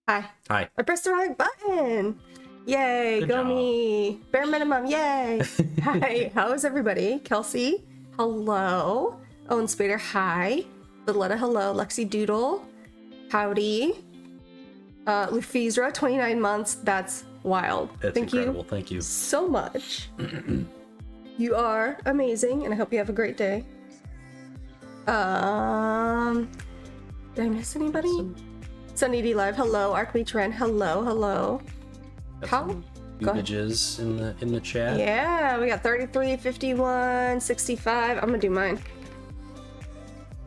Hi. Hi. I pressed the right button. Yay, Good go job. me. Bare minimum, yay. Hi, how is everybody? Kelsey, hello. Owen Spader, hi. Violetta, hello. Lexi Doodle, howdy. Lufizra, 29 months. That's wild. That's incredible. Thank you so much. You are amazing, and I hope you have a great day. Did I miss anybody? Sunny D Live, hello. Arcme Trend, hello. How? images in the chat. Yeah, we got 33, 51, 65. I'm gonna do mine.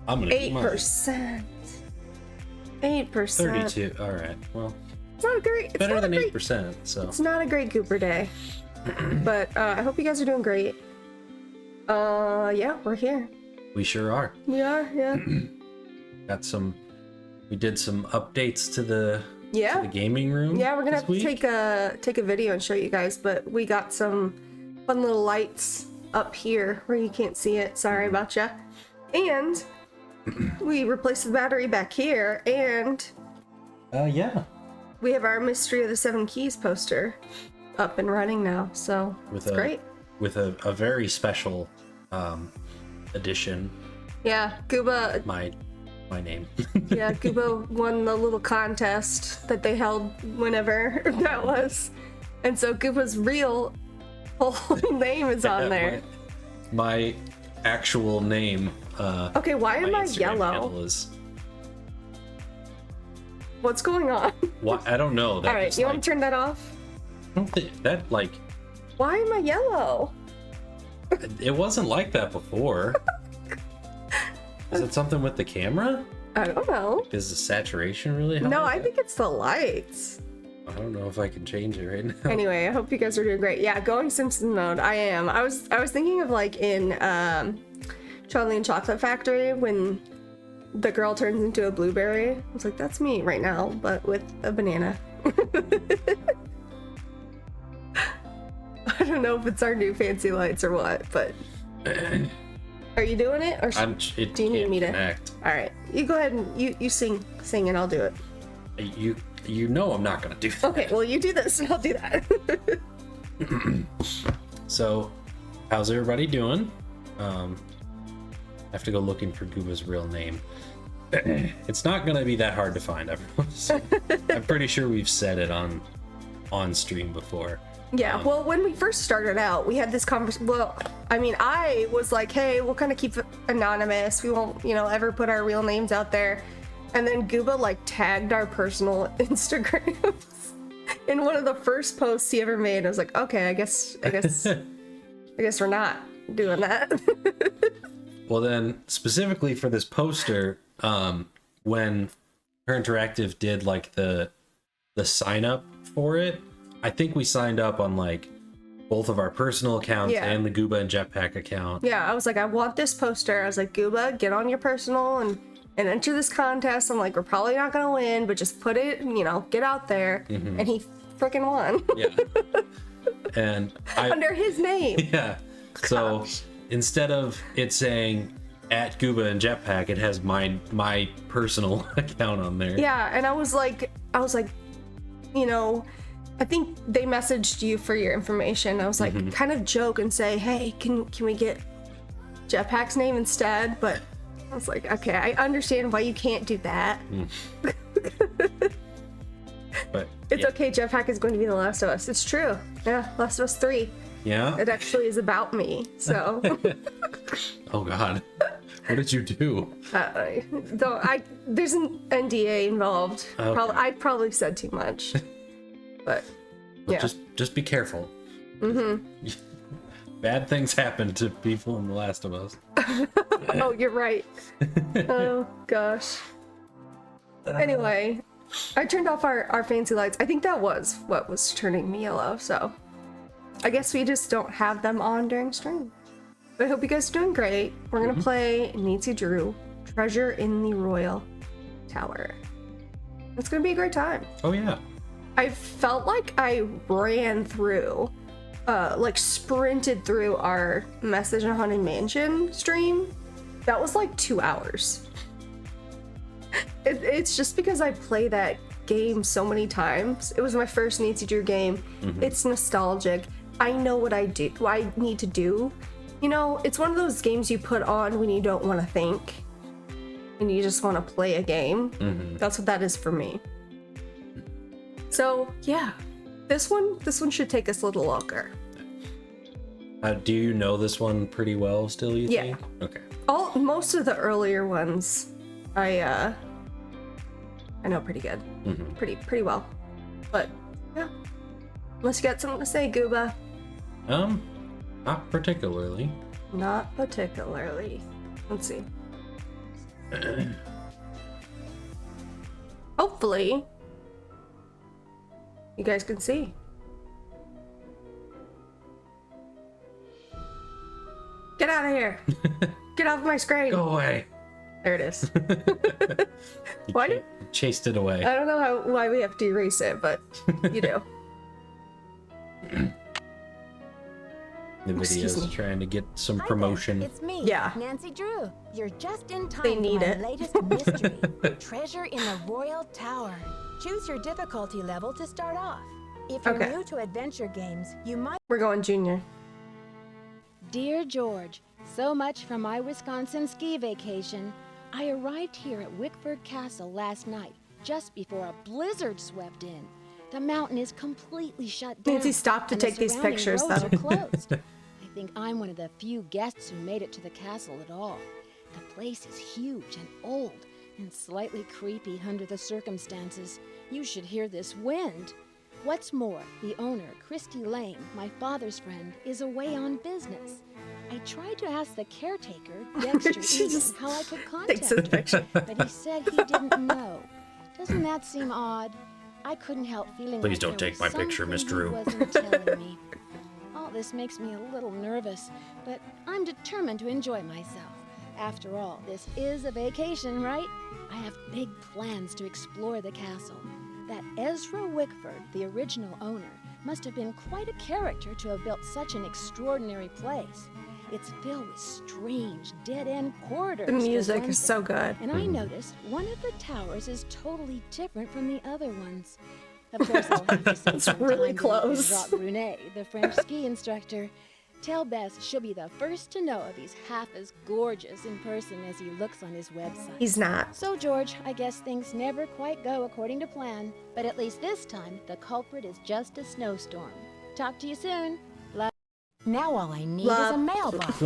I'm gonna do mine. 8%. 8%. 32. All right. Well, It's not a great. It's better not than a great, 8%. So It's not a great Gooper day, but I hope you guys are doing great. Yeah, we're here. we sure are. We are, yeah. We did some updates to the gaming room. Yeah, we're gonna have to take a video and show you guys, but we got some fun little lights up here where you can't see it. Sorry about ya. And we replaced the battery back here, and yeah. we have our Mystery of the Seven Keys poster up and running now, so it's great. With a very special edition. Yeah, Gooba. My name. Yeah, Gooba won the little contest that they held whenever that was, and so Gooba's real whole name is on there. My actual name. Okay, why am I yellow? What's going on? I don't know. All right, you want to turn that off? I don't think that Why am I yellow? it wasn't like that before. Is it something with the camera? I don't know. Is the saturation really high? No, I think it's the lights. I don't know if I can change it right now. Anyway, I hope you guys are doing great. Yeah, going Simpson mode. I am. I was thinking of like in Charlie and Chocolate Factory when the girl turns into a blueberry. I was like, that's me right now, but with a banana. I don't know if it's our new fancy lights or what, but are you doing it, or do you need me to? All right, you go ahead and you sing, and I'll do it. You know I'm not gonna do that. Okay, well you do this and I'll do that. So, how's everybody doing? I have to go looking for Gooba's real name. It's not gonna be that hard to find, everyone. So I'm pretty sure we've said it on stream before. Yeah, well, when we first started out, we had this conversation. Well, I mean, I was like, hey, we'll kind of keep it anonymous. We won't, ever put our real names out there. And then Gooba, like, tagged our personal Instagrams in one of the first posts he ever made. I was like, okay, I guess we're not doing that. Well, then, specifically for this poster, when HerInteractive did, like, the sign-up for it, I think we signed up on like both of our personal accounts and the Gooba and Jetpack account. Yeah, I was like, I want this poster. I was like, Gooba, get on your personal and enter this contest. I'm like, we're probably not gonna win, but just put it, get out there. Mm-hmm. And he freaking won. Yeah. And under his name. Yeah. Gosh. So instead of it saying at Gooba and Jetpack, it has my personal account on there. Yeah, and I was like, I think they messaged you for your information. I was like, kind of joke and say, hey, can we get Jetpack's name instead? But I was like, okay, I understand why you can't do that. But it's okay. Jetpack is going to be The Last of Us. It's true. Yeah, Last of Us 3. Yeah. It actually is about me. So. Oh God, what did you do? There's an NDA involved. Okay. I probably said too much. But yeah. Just be careful. Bad things happen to people in The Last of Us. Oh, you're right. Oh gosh. Anyway, I turned off our fancy lights. I think that was what was turning me yellow, so I guess we just don't have them on during stream. But I hope you guys are doing great. We're gonna play Nancy Drew, Treasure in the Royal Tower. It's gonna be a great time. Oh yeah. I felt like I ran through, sprinted through our Message in a Haunted Mansion stream. That was like 2 hours. It's just because I play that game so many times. It was my first Nancy Drew game. It's nostalgic. I know what I need to do. You know, it's one of those games you put on when you don't want to think and you just want to play a game. That's what that is for me. So yeah, this one should take us a little longer. Do you know this one pretty well still, you think? Okay. Most of the earlier ones I know pretty good. Pretty well. But yeah. Unless you got something to say, Gooba. Not particularly. Not particularly. Let's see. Hopefully you guys can see. Get out of here. Get off my screen. Go away. There it is. You Why chased it away. I don't know why we have to erase it, but you do. The video's trying to get some promotion. It's me, Yeah. Nancy Drew. You're just in time They need for my it. latest mystery, Treasure in the Royal Tower. Choose your difficulty level to start off. If you're Okay. new to adventure games, you might... We're going junior. Dear George, so much for my Wisconsin ski vacation. I arrived here at Wickford Castle last night, just before a blizzard swept in. The mountain is completely shut down. Nancy, stop to and the take these surrounding pictures, roads though. are closed. I think I'm one of the few guests who made it to the castle at all. The place is huge and old, and slightly creepy under the circumstances. You should hear this wind. What's more, the owner, Christy Lane, my father's friend, is away on business. I tried to ask the caretaker, Dexter She Egan, just how I could takes contact a him, picture. but he said he didn't know. Doesn't that seem odd? I couldn't help feeling Please like don't there take was my picture, Miss something he Drew. wasn't telling me. All this makes me a little nervous, but I'm determined to enjoy myself. After all, this is a vacation, right? I have big plans to explore the castle. That Ezra Wickford, the original owner, must have been quite a character to have built such an extraordinary place. It's filled with strange, dead-end corridors. The for music one is thing. so good. And I noticed one of the towers is totally different from the other ones. Of course, I'll have to spend some really time close. with Jacques Brunet, the French ski instructor. Tell Beth she'll be the first to know if he's half as gorgeous in person as he looks on his website. He's not. So, George, I guess things never quite go according to plan. But at least this time, the culprit is just a snowstorm. Talk to you soon. Love. Now all I need Love. is a mailbox.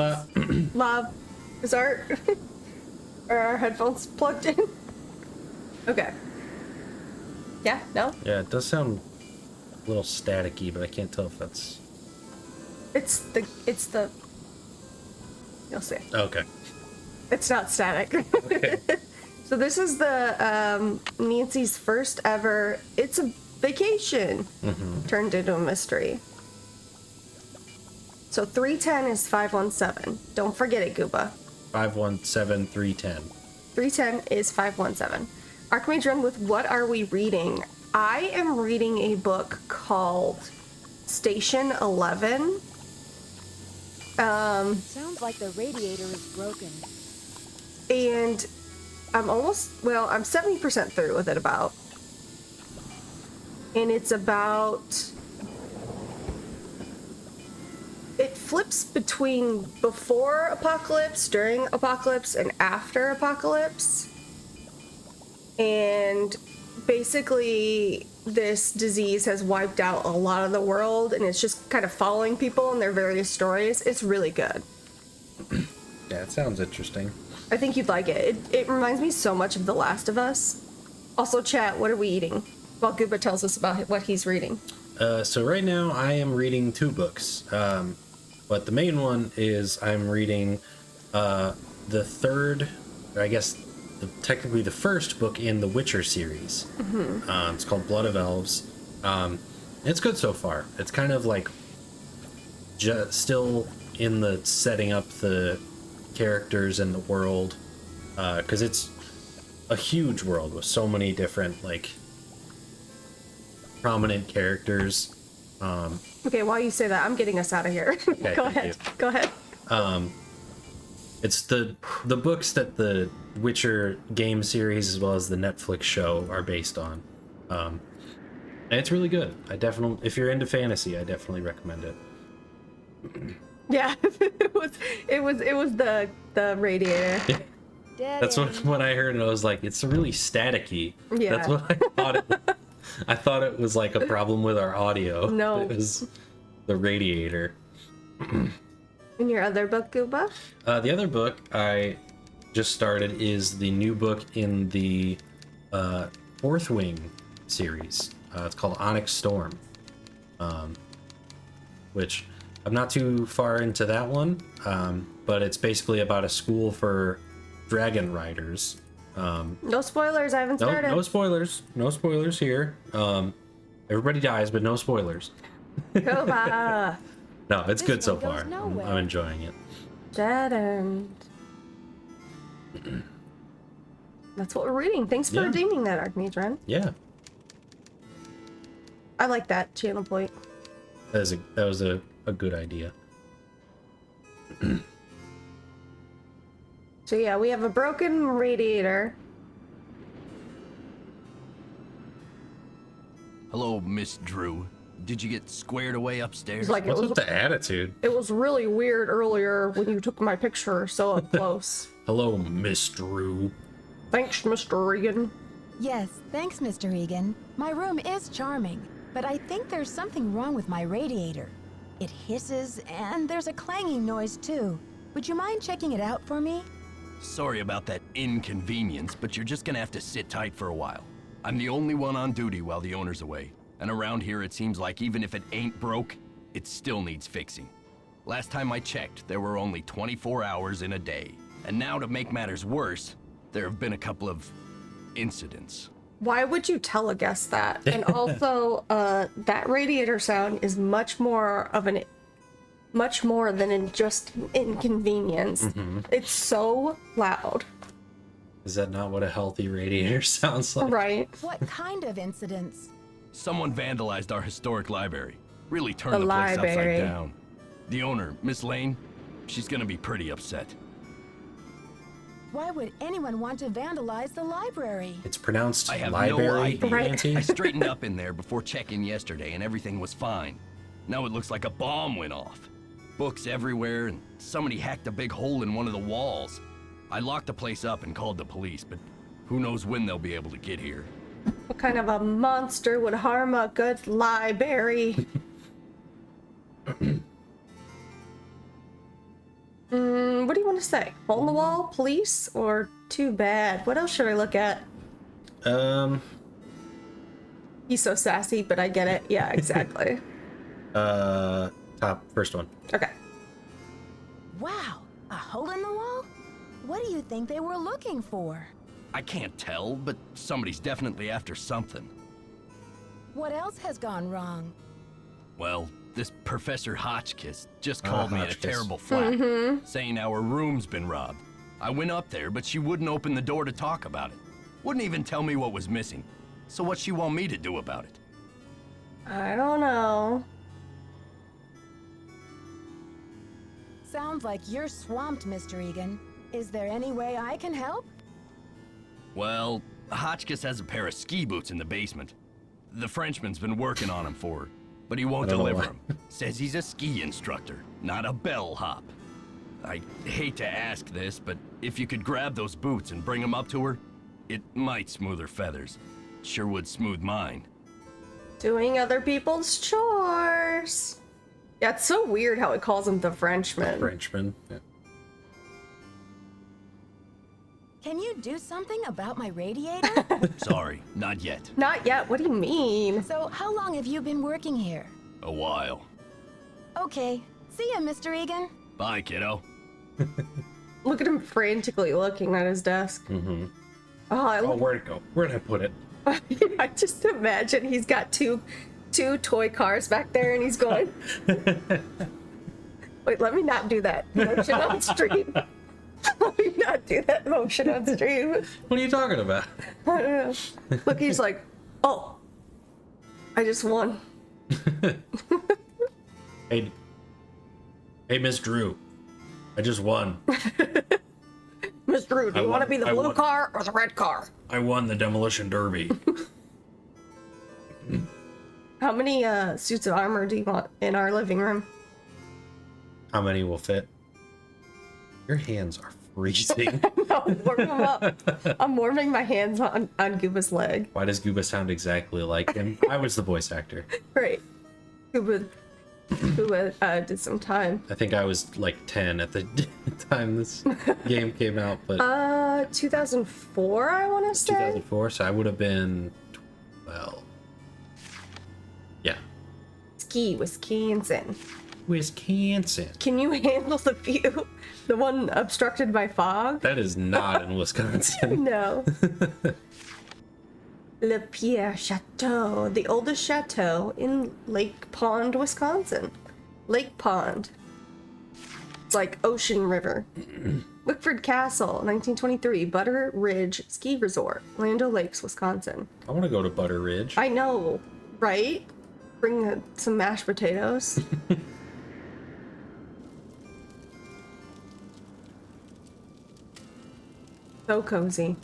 Love. Is our are our headphones plugged in? Okay. Yeah, no? Yeah, it does sound a little staticky, but I can't tell if that's... It's the you'll see. Okay. It's not static. Okay. So this is the Nancy's first ever It's a Vacation turned into a mystery. So 310 is 517. Don't forget it, Gooba. 517 310. 310 is 517. Archmage Run with What Are We Reading? I am reading a book called Station 11. Sounds like the radiator is broken. And I'm 70% through with it about. And it's about... It flips between before apocalypse, during apocalypse, and after apocalypse. And basically, this disease has wiped out a lot of the world, and it's just kind of following people in their various stories. It's really good. Yeah, it sounds interesting. I think you'd like it. It reminds me so much of The Last of Us. Also, chat, what are we eating? While Gooba tells us about what he's reading. So right now I am reading two books. But the main one is I'm reading the third, or I guess technically the first book in the Witcher series. It's called Blood of Elves. It's good so far. It's kind of like still in the setting up the characters and the world, because it's a huge world with so many different like prominent characters. Okay, while you say that, I'm getting us out of here. Okay, Go thank ahead. you. Go ahead. It's the books that the Witcher game series as well as the Netflix show are based on. And it's really good. I definitely, if you're into fantasy, I definitely recommend it. Yeah, it was the radiator. Yeah. Dead That's end. what I heard, and I was like, it's really staticky. Yeah. That's what I thought it. I thought it was like a problem with our audio. No. It was the radiator. In your other book, Gooba? The other book I just started is the new book in the Fourth Wing series. It's called Onyx Storm, which I'm not too far into that one, but it's basically about a school for dragon riders. No spoilers, I haven't started. No spoilers. No spoilers here. Everybody dies, but no spoilers. Gooba! No, it's This good so one goes far. I'm nowhere. enjoying it. Dead end. That's what we're reading. Thanks for Yeah. redeeming that, Archmage Ren. Yeah, I like that channel point. that was a good idea. So yeah, we have a broken radiator. Hello, Miss Drew. Did you get squared away upstairs? It's like What's with the attitude? it was really weird earlier when you took my picture so up close. Hello, Miss Drew. Thanks, Mr. Regan. Yes, thanks, Mr. Egan. My room is charming, but I think there's something wrong with my radiator. It hisses, and there's a clanging noise, too. Would you mind checking it out for me? Sorry about that inconvenience, but you're just gonna have to sit tight for a while. I'm the only one on duty while the owner's away. And around here it seems like even if it ain't broke, it still needs fixing. Last time I checked, there were only 24 hours in a day. And now to make matters worse, there have been a couple of incidents. Why would you tell a guest that? And also, that radiator sound is much more than just an inconvenience. It's so loud. Is that not what a healthy radiator sounds like? Right. What kind of incidents? Someone vandalized our historic library. Really turned The the place library. upside down. The owner, Miss Lane, she's gonna be pretty upset. Why would anyone want to vandalize the library? It's pronounced I have no library, idea. Right. Auntie. I straightened up in there before check-in yesterday and everything was fine. Now it looks like a bomb went off. Books everywhere and somebody hacked a big hole in one of the walls. I locked the place up and called the police, but who knows when they'll be able to get here. What kind of a monster would harm a good library? What do you want to say? Hole in the wall, police, or too bad? What else should I look at? He's so sassy, but I get it. Yeah, exactly. Top first one. Okay. Wow, a hole in the wall? What do you think they were looking for? I can't tell, but somebody's definitely after something. What else has gone wrong? Well, this Professor Hotchkiss just called me at a Hotchkiss. terrible flat, saying our room's been robbed. I went up there, but she wouldn't open the door to talk about it. Wouldn't even tell me what was missing. So what's she want me to do about it? I don't know. Sounds like you're swamped, Mr. Egan. Is there any way I can help? Well, Hotchkiss has a pair of ski boots in the basement. The Frenchman's been working on them for her, but he won't I don't know deliver why. them. Says he's a ski instructor, not a bellhop. I hate to ask this, but if you could grab those boots and bring them up to her, it might smooth her feathers. Sure would smooth mine. Doing other people's chores. Yeah, it's so weird how it calls him the Frenchman. Frenchman. Yeah. Can you do something about my radiator? Sorry, not yet. Not yet. What do you mean? So, how long have you been working here? A while. Okay. See ya, Mr. Egan. Bye, kiddo. Look at him frantically looking at his desk. Oh, I Oh, look. where'd it go? Where did I put it? I just imagine he's got two toy cars back there, and he's going. Wait, let me not do that motion on stream. Let me not do that motion on stream. What are you talking about? I don't know. Look, he's like, oh, I just won. Hey, Miss Drew, I just won. Miss Drew, do I you want to won- be the I blue won. car or the red car? I won the demolition derby. How many suits of armor do you want in our living room? How many will fit? Your hands are freezing. No, warm them up. I'm warming my hands on Gooba's leg. Why does Gooba sound exactly like him? I was the voice actor. Right. Gooba did some time. I think I was like 10 at the time this game came out, but 2004, I want to say. 2004, so I would have been 12. Yeah. Ski, Wisconsin. Wisconsin. Can you handle the view? The one obstructed by fog? That is not in Wisconsin. No. Le Pierre Chateau, the oldest chateau in Lake Pond, Wisconsin. Lake Pond. It's like Ocean River. Wickford Castle, 1923, Butter Ridge Ski Resort, Land O'Lakes, Wisconsin. I want to go to Butter Ridge. I know, right? Bring some mashed potatoes. So cozy.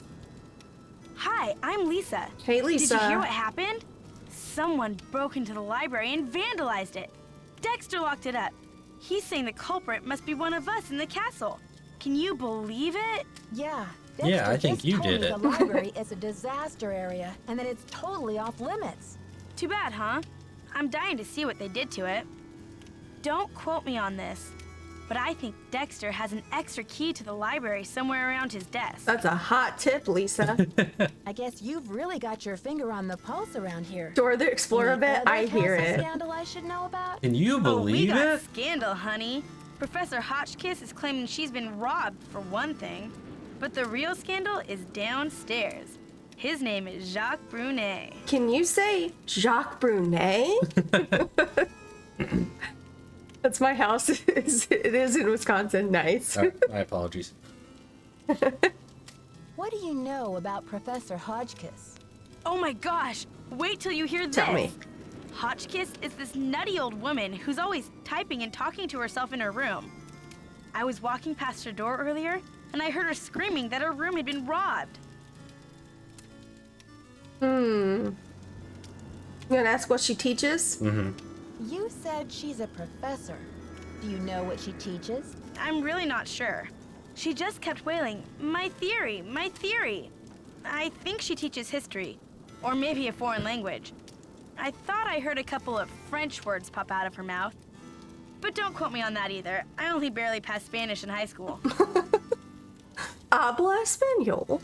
Hi, I'm Lisa. Hey, Lisa. Did you hear what happened? Someone broke into the library and vandalized it. Dexter locked it up. He's saying the culprit must be one of us in the castle. Can you believe it? Yeah. Yeah, I Dexter think just you told did me it. The library is a disaster area, and that it's totally off limits. Too bad, huh? I'm dying to see what they did to it. Don't quote me on this, but I think Dexter has an extra key to the library somewhere around his desk. That's a hot tip, Lisa. I guess you've really got your finger on the pulse around here. Dora the Explorer Any bit, other I hear castle it. Scandal I should know about? Can you Oh, we believe got it? scandal, honey. Professor Hotchkiss is claiming she's been robbed, for one thing. But the real scandal is downstairs. His name is Jacques Brunet. Can you say Jacques Brunet? That's my house. It is in Wisconsin. Nice. Oh, my apologies. What do you know about Professor Hotchkiss? Oh my gosh! Wait till you hear this. Tell me. Hotchkiss is this nutty old woman who's always typing and talking to herself in her room. I was walking past her door earlier, and I heard her screaming that her room had been robbed. You gonna ask what she teaches? You said she's a professor. Do you know what she teaches? I'm really not sure. She just kept wailing, "My theory, my theory." I think she teaches history, or maybe a foreign language. I thought I heard a couple of French words pop out of her mouth. But don't quote me on that either. I only barely passed Spanish in high school. Habla español.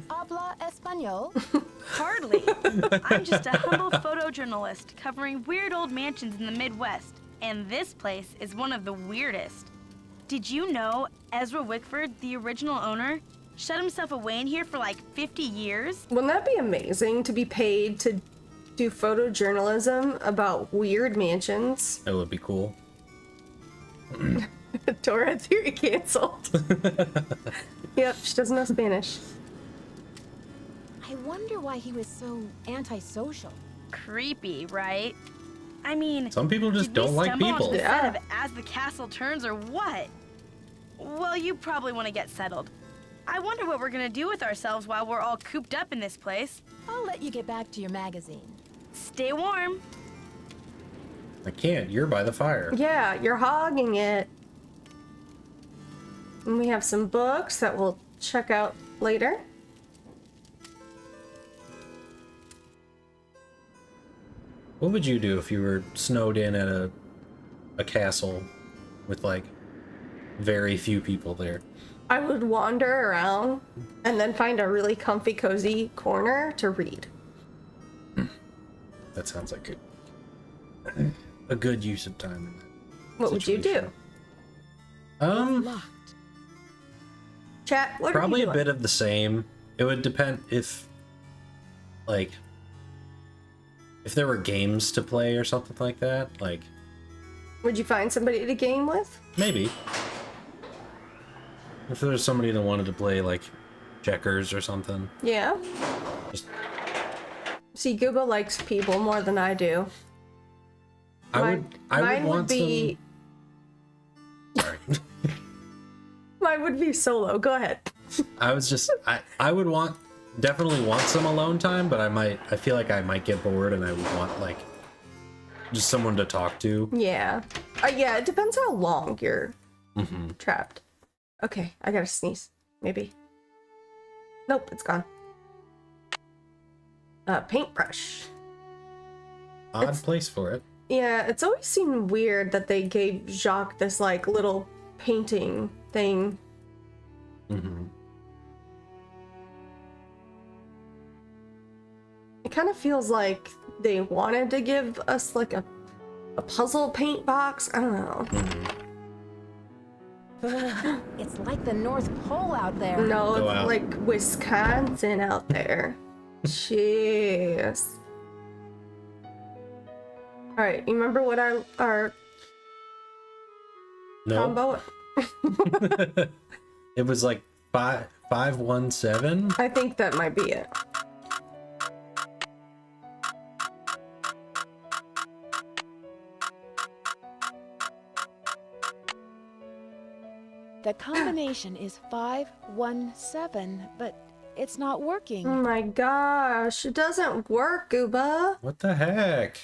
Habla español? Hardly. I'm just a humble photojournalist covering weird old mansions in the Midwest, and this place is one of the weirdest. Did you know Ezra Wickford, the original owner, shut himself away in here for like 50 years? Wouldn't that be amazing to be paid to do photojournalism about weird mansions? That would be cool. Dora theory canceled. Yep, she doesn't know Spanish. I wonder why he was so antisocial. Creepy, right? I mean, Some people just did we don't like stumble onto people. the Yeah. set of As the Castle Turns or what? Well, you probably want to get settled. I wonder what we're gonna do with ourselves while we're all cooped up in this place. I'll let you get back to your magazine. Stay warm. I can't. You're by the fire. Yeah, you're hogging it. And we have some books that we'll check out later. What would you do if you were snowed in at a castle with like very few people there? I would wander around and then find a really comfy, cozy corner to read. That sounds like a good use of time in that. What would you do? situation. Locked. Chat, what Probably are you a doing? bit of the same. It would depend if there were games to play or something like that. Like Would you find somebody to game with? maybe if there was somebody that wanted to play like checkers or something. Yeah. Just See, Gooba likes people more than I do. I Mine would want be some. Sorry. mine would be solo. Go ahead. I would definitely want some alone time, but I feel like I might get bored and I would want like Just someone to talk to. Yeah. Yeah, it depends how long you're Mm-hmm. trapped. Okay, I gotta sneeze. Maybe. Nope, it's gone. Paintbrush. Odd place for it. Yeah, it's always seemed weird that they gave Jacques this, like, little painting thing. Mm-hmm. It kind of feels like they wanted to give us, like, a puzzle paint box. I don't know. It's like the North Pole out there. No, Go it's out. like Wisconsin out there. Jeez. Alright, you remember what our No. combo? It was like 517. I think that might be it. The combination is 517, but it's not Oh working. my gosh, it doesn't work, Gooba. What the heck?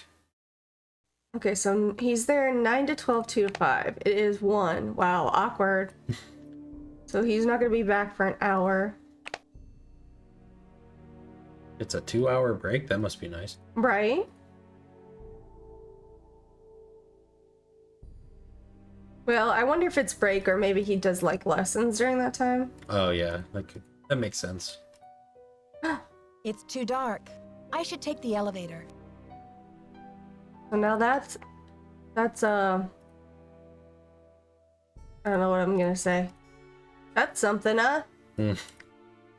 Okay, so he's there 9 to 12, 2 to 5. It is 1. Wow, awkward. So he's not gonna be back for an hour. It's a 2-hour break? That must be nice. Right? Well, I wonder if it's break or maybe he does like lessons during that time. Oh yeah, like that makes sense. It's too dark. I should take the elevator. So now that's I don't know what I'm gonna say. That's something, huh?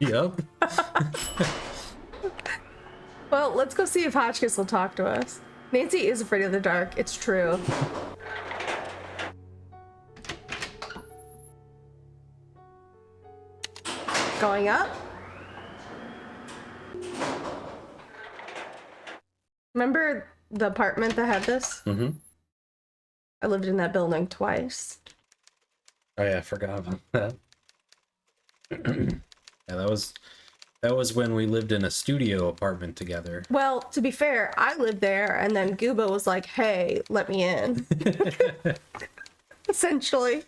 Yep. Well, let's go see if Hotchkiss will talk to us. Nancy is afraid of the dark. It's true. Going up? Remember the apartment that had this? Mm-hmm. I lived in that building twice. Oh yeah, I forgot about that. Yeah, that was when we lived in a studio apartment together. Well, to be fair, I lived there, and then Gooba was like, hey, let me in. Essentially.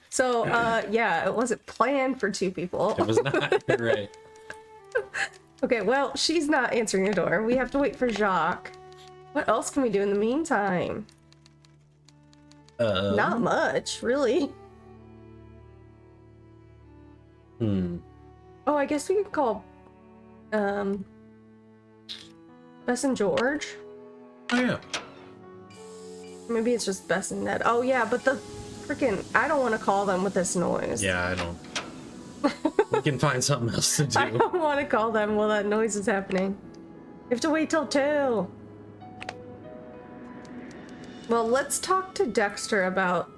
So, yeah, it wasn't planned for 2 people. It was not. You're right. Okay, well, she's not answering the door. We have to wait for Jacques. What else can we do in the meantime? Not much, really. Oh, I guess we could call, Bess and George? Oh yeah. Maybe it's just Bess and Ned. Oh, yeah, but the freaking... I don't want to call them with this noise. Yeah, I don't. We can find something else to do. I don't want to call them while that noise is happening. You have to wait till 2. Well, let's talk to Dexter about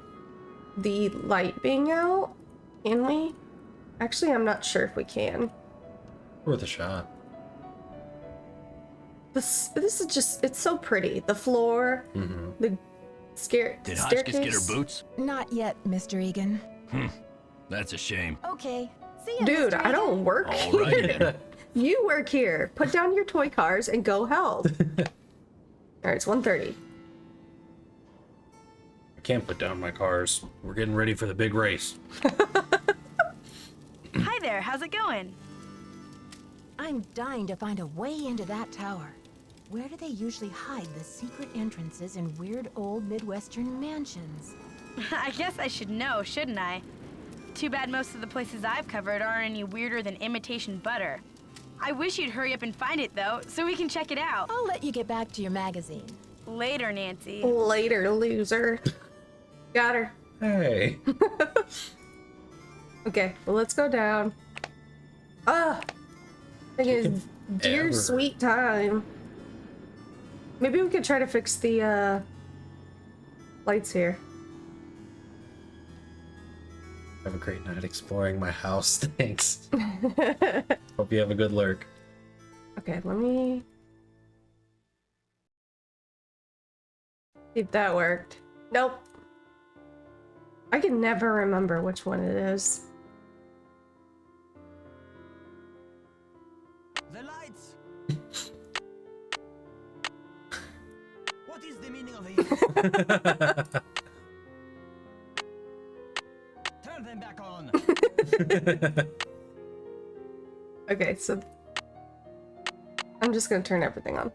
the light being out. Can we? Actually, I'm not sure if we can. Worth a shot. This is just... It's so pretty. The floor, the Did Hotchkiss staircase. get her boots? Not yet, Mr. Egan. That's a shame. Okay. See ya, Dude, Mr. I don't Egan. work All here. right then. You work here. Put down your toy cars and go help. Alright, it's 1:30. I can't put down my cars. We're getting ready for the big race. Hi there, how's it going? I'm dying to find a way into that tower. Where do they usually hide the secret entrances in weird old Midwestern mansions? I guess I should know, shouldn't I? Too bad most of the places I've covered aren't any weirder than imitation butter. I wish you'd hurry up and find it, though, so we can check it out. I'll let you get back to your magazine. Later, Nancy. Later, loser. Got her. Hey. Okay, well, let's go down. Ah! Thing is, dear ever. sweet time. Maybe we could try to fix the, lights here. Have a great night exploring my house. Thanks. Hope you have a good lurk. Okay, let me... see if that worked. Nope. I can never remember which one it is. The lights. over here. Turn them back on. Okay, so I'm just gonna turn everything on.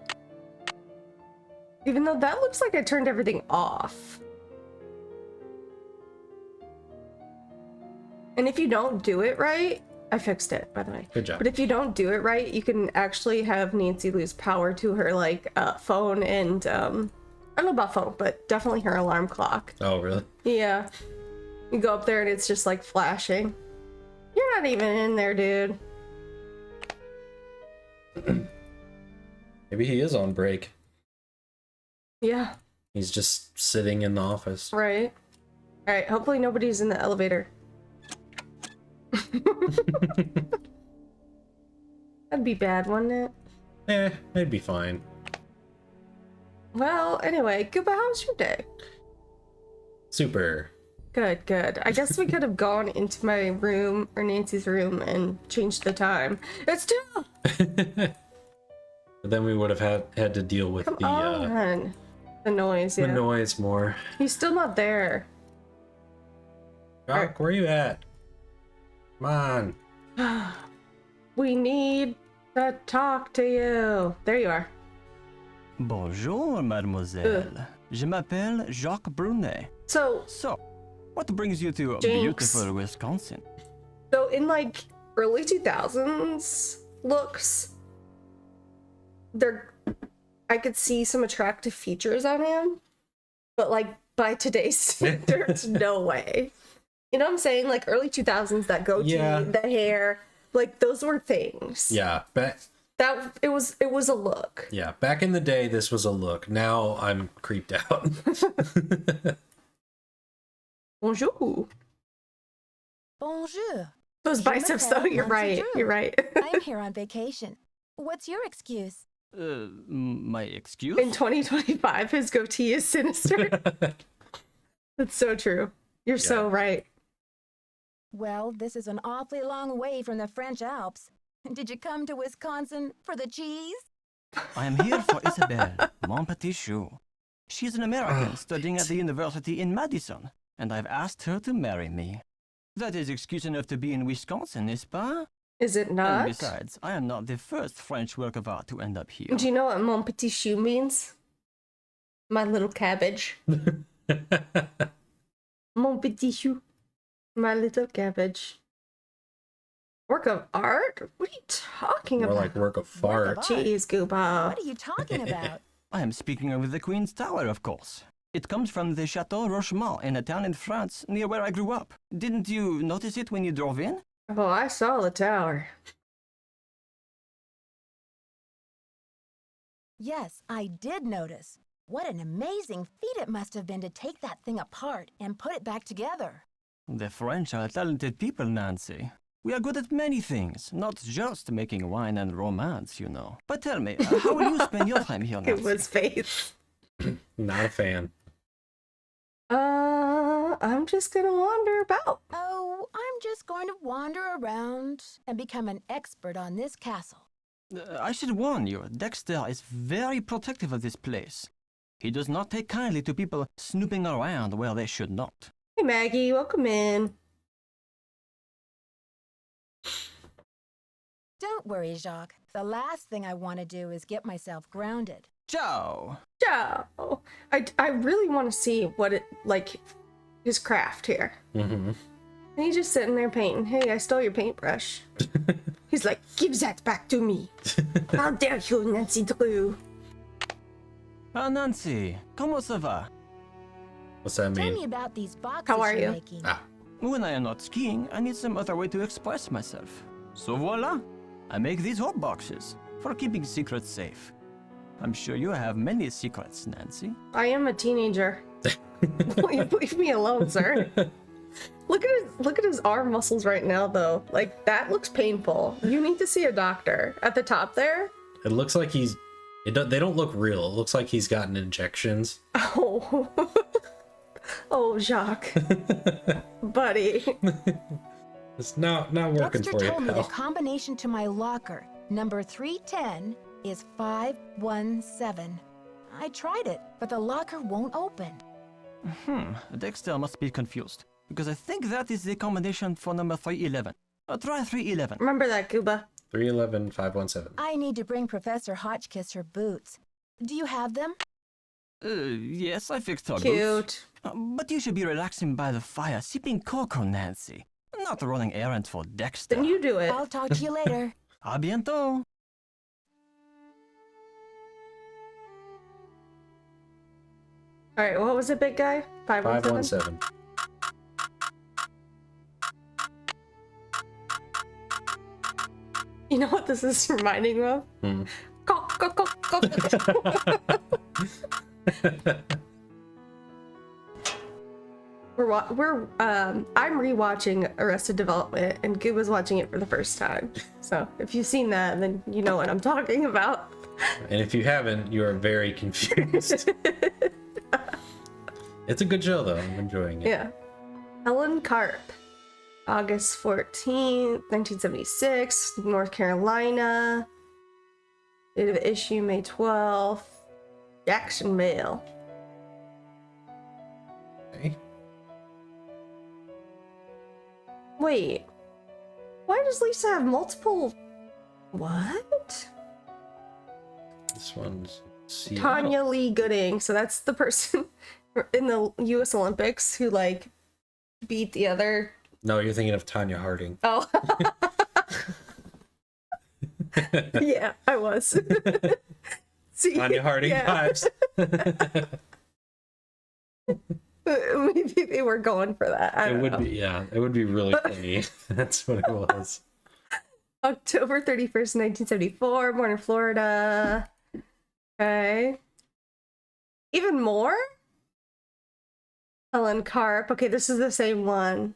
Even though that looks like I turned everything off. And if you don't do it right, I fixed it, by the way. Good job. But if you don't do it right, you can actually have Nancy lose power to her, like, phone and, I don't know about phone, but definitely her alarm clock. Oh, really? Yeah. You go up there and it's just, like, flashing. You're not even in there, dude. Maybe he is on break. Yeah, He's just sitting in the office. right. Alright, hopefully nobody's in the elevator. That'd be bad, wouldn't it? It'd be fine. Well, anyway, Gooba, how's your day? Super. Good, good. I guess we could have gone into my room or Nancy's room and changed the time. It's 2! But then we would have had to deal with Come on. The noise, yeah. the noise more. He's still not there. Doc, where you at? Come on. We need to talk to you. There you are. Bonjour, mademoiselle. Je m'appelle Jacques Brunet. So, So, what brings you to Jinx. beautiful Wisconsin? So in like early 2000s looks, I could see some attractive features on him, but like by today's standards, no way. You know what I'm saying? Like early 2000s, that goatee, Yeah. the hair, like those were things. Yeah, That it was a look. back in the day, this was a look. Now I'm creeped out. Bonjour. Bonjour. Those Je biceps, though. m'appelle You're Nancy right. Drew. You're right. I'm here on vacation. What's your excuse? My excuse? In 2025, his goatee is sinister. That's so true. You're so right. Well, this is an awfully long way from the French Alps. Did you come to Wisconsin for the cheese? I am here for Isabelle, mon petit chou. She's an American studying at the university in Madison, and I've asked her to marry me. That is excuse enough to be in Wisconsin, n'est-ce pas? Is it And not? besides, I am not the first French work of art to end up here. Do you know what mon petit chou means? My little cabbage. Mon petit chou. My little cabbage. Work of art? What are you talking More about? like work of Work fart. of art? Jeez, Gooba. What are you talking about? I am speaking of the Queen's Tower, of course. It comes from the Chateau Rochemont in a town in France near where I grew up. Didn't you notice it when you drove in? Oh, I saw the tower. Yes, I did notice. What an amazing feat it must have been to take that thing apart and put it back together. The French are talented people, Nancy. We are good at many things, not just making wine and romance, you know. But tell me, how will you spend your time here, It Nancy? was face. Not a fan. I'm just gonna wander about. Oh, I'm just going to wander around and become an expert on this castle. I should warn you, Dexter is very protective of this place. He does not take kindly to people snooping around where they should not. Hey, Maggie, welcome in. Don't worry, Jacques. The last thing I want to do is get myself grounded. Ciao! Ciao. I really want to see what it, like, his craft here. Mm-hmm. And he's just sitting there painting. Hey, I stole your paintbrush. He's like, give that back to me. How dare you, Nancy Drew. Ah, Nancy, comment ça va? What's that Tell mean? me about these boxes How are you're you? making. Ah, When I am not skiing, I need some other way to express myself. So voila! I make these hot boxes for keeping secrets safe. I'm sure you have many secrets, Nancy. I am a teenager. Leave me alone, sir. Look at his arm muscles right now, though. Like, that looks painful. You need to see a doctor. At the top there. it looks like he's. They don't look real. It looks like he's gotten injections. Oh. Oh, Jacques. Buddy. It's not working Dexter for you, told me the pal. combination to my locker, number 310, is 517. I tried it, but the locker won't open. Dexter must be confused, because I think that is the combination for number 311. Try 311. Remember that, Gooba. 311 517. I need to bring Professor Hotchkiss her boots. Do you have them? Yes, I fixed her boots. Cute. But you should be relaxing by the fire, sipping cocoa, Nancy. Not running errands for Dexter. Then you do it. I'll talk to you later. A bientôt. All right, what was it, big guy? 517? 517. You know what this is reminding me of? Cock, cock, cock, cock. I'm rewatching Arrested Development, and Gooba's watching it for the first time. So if you've seen that, then you know what I'm talking about. And if you haven't, you are very confused. It's a good show, though. I'm enjoying it. Yeah. Helen Carp, August 14th, 1976, North Carolina. Date of issue, May 12th. Jacksonville. Okay. Wait. Why does Lisa have multiple... What? This one's Seattle. Tanya Lee Gooding. So that's the person in the U.S. Olympics who, like, beat the other... No, you're thinking of Tanya Harding. Oh. Yeah, I was. See, Tanya Harding yeah. vibes. Maybe they were going for that. I It don't would know. be, yeah. It would be really funny. That's what it was. October 31st, 1974, born in Florida. Okay. Even more? Helen Carp. Okay, this is the same one.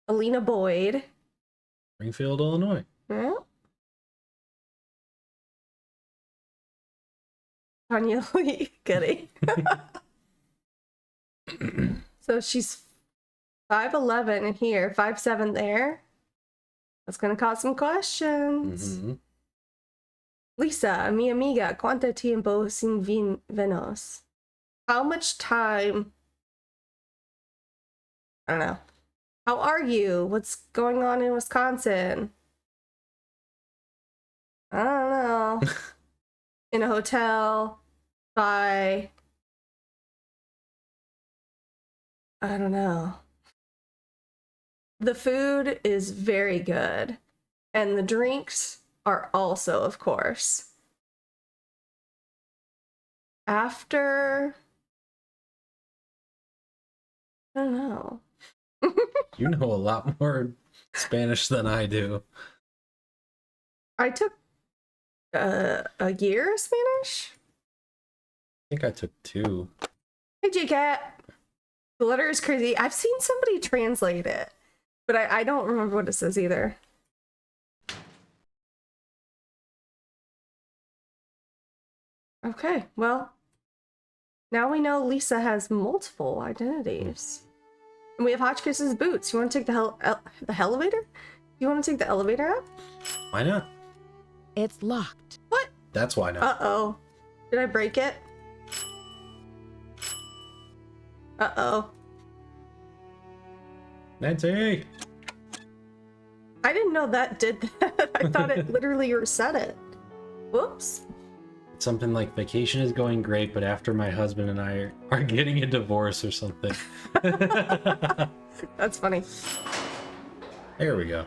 Alina Boyd. Springfield, Illinois. Yeah. Tanya Lee Gooding. So she's 5'11" in here, 5'7" there. That's gonna cause some questions. Mm-hmm. Lisa, mi amiga, ¿cuánto tiempo sin vernos? How much time? I don't know. How are you? What's going on in Wisconsin? I don't know. In a hotel. By... I don't know. The food is very good. And the drinks are also, of course. After... I don't know. You know a lot more Spanish than I do. I took a year of Spanish. I think I took 2. Hey, J-Cat. The letter is crazy. I've seen somebody translate it, but I don't remember what it says either. Okay, well, now we know Lisa has multiple identities. And we have Hotchkiss's boots. You want to take the elevator? You want to take the elevator out? Why not? It's locked. What? That's why not. Uh-oh. Did I break it? Uh-oh. Nancy! I didn't know that did that. I thought it literally reset it. Whoops. It's something like vacation is going great, but after my husband and I are getting a divorce or something. That's funny. There we go.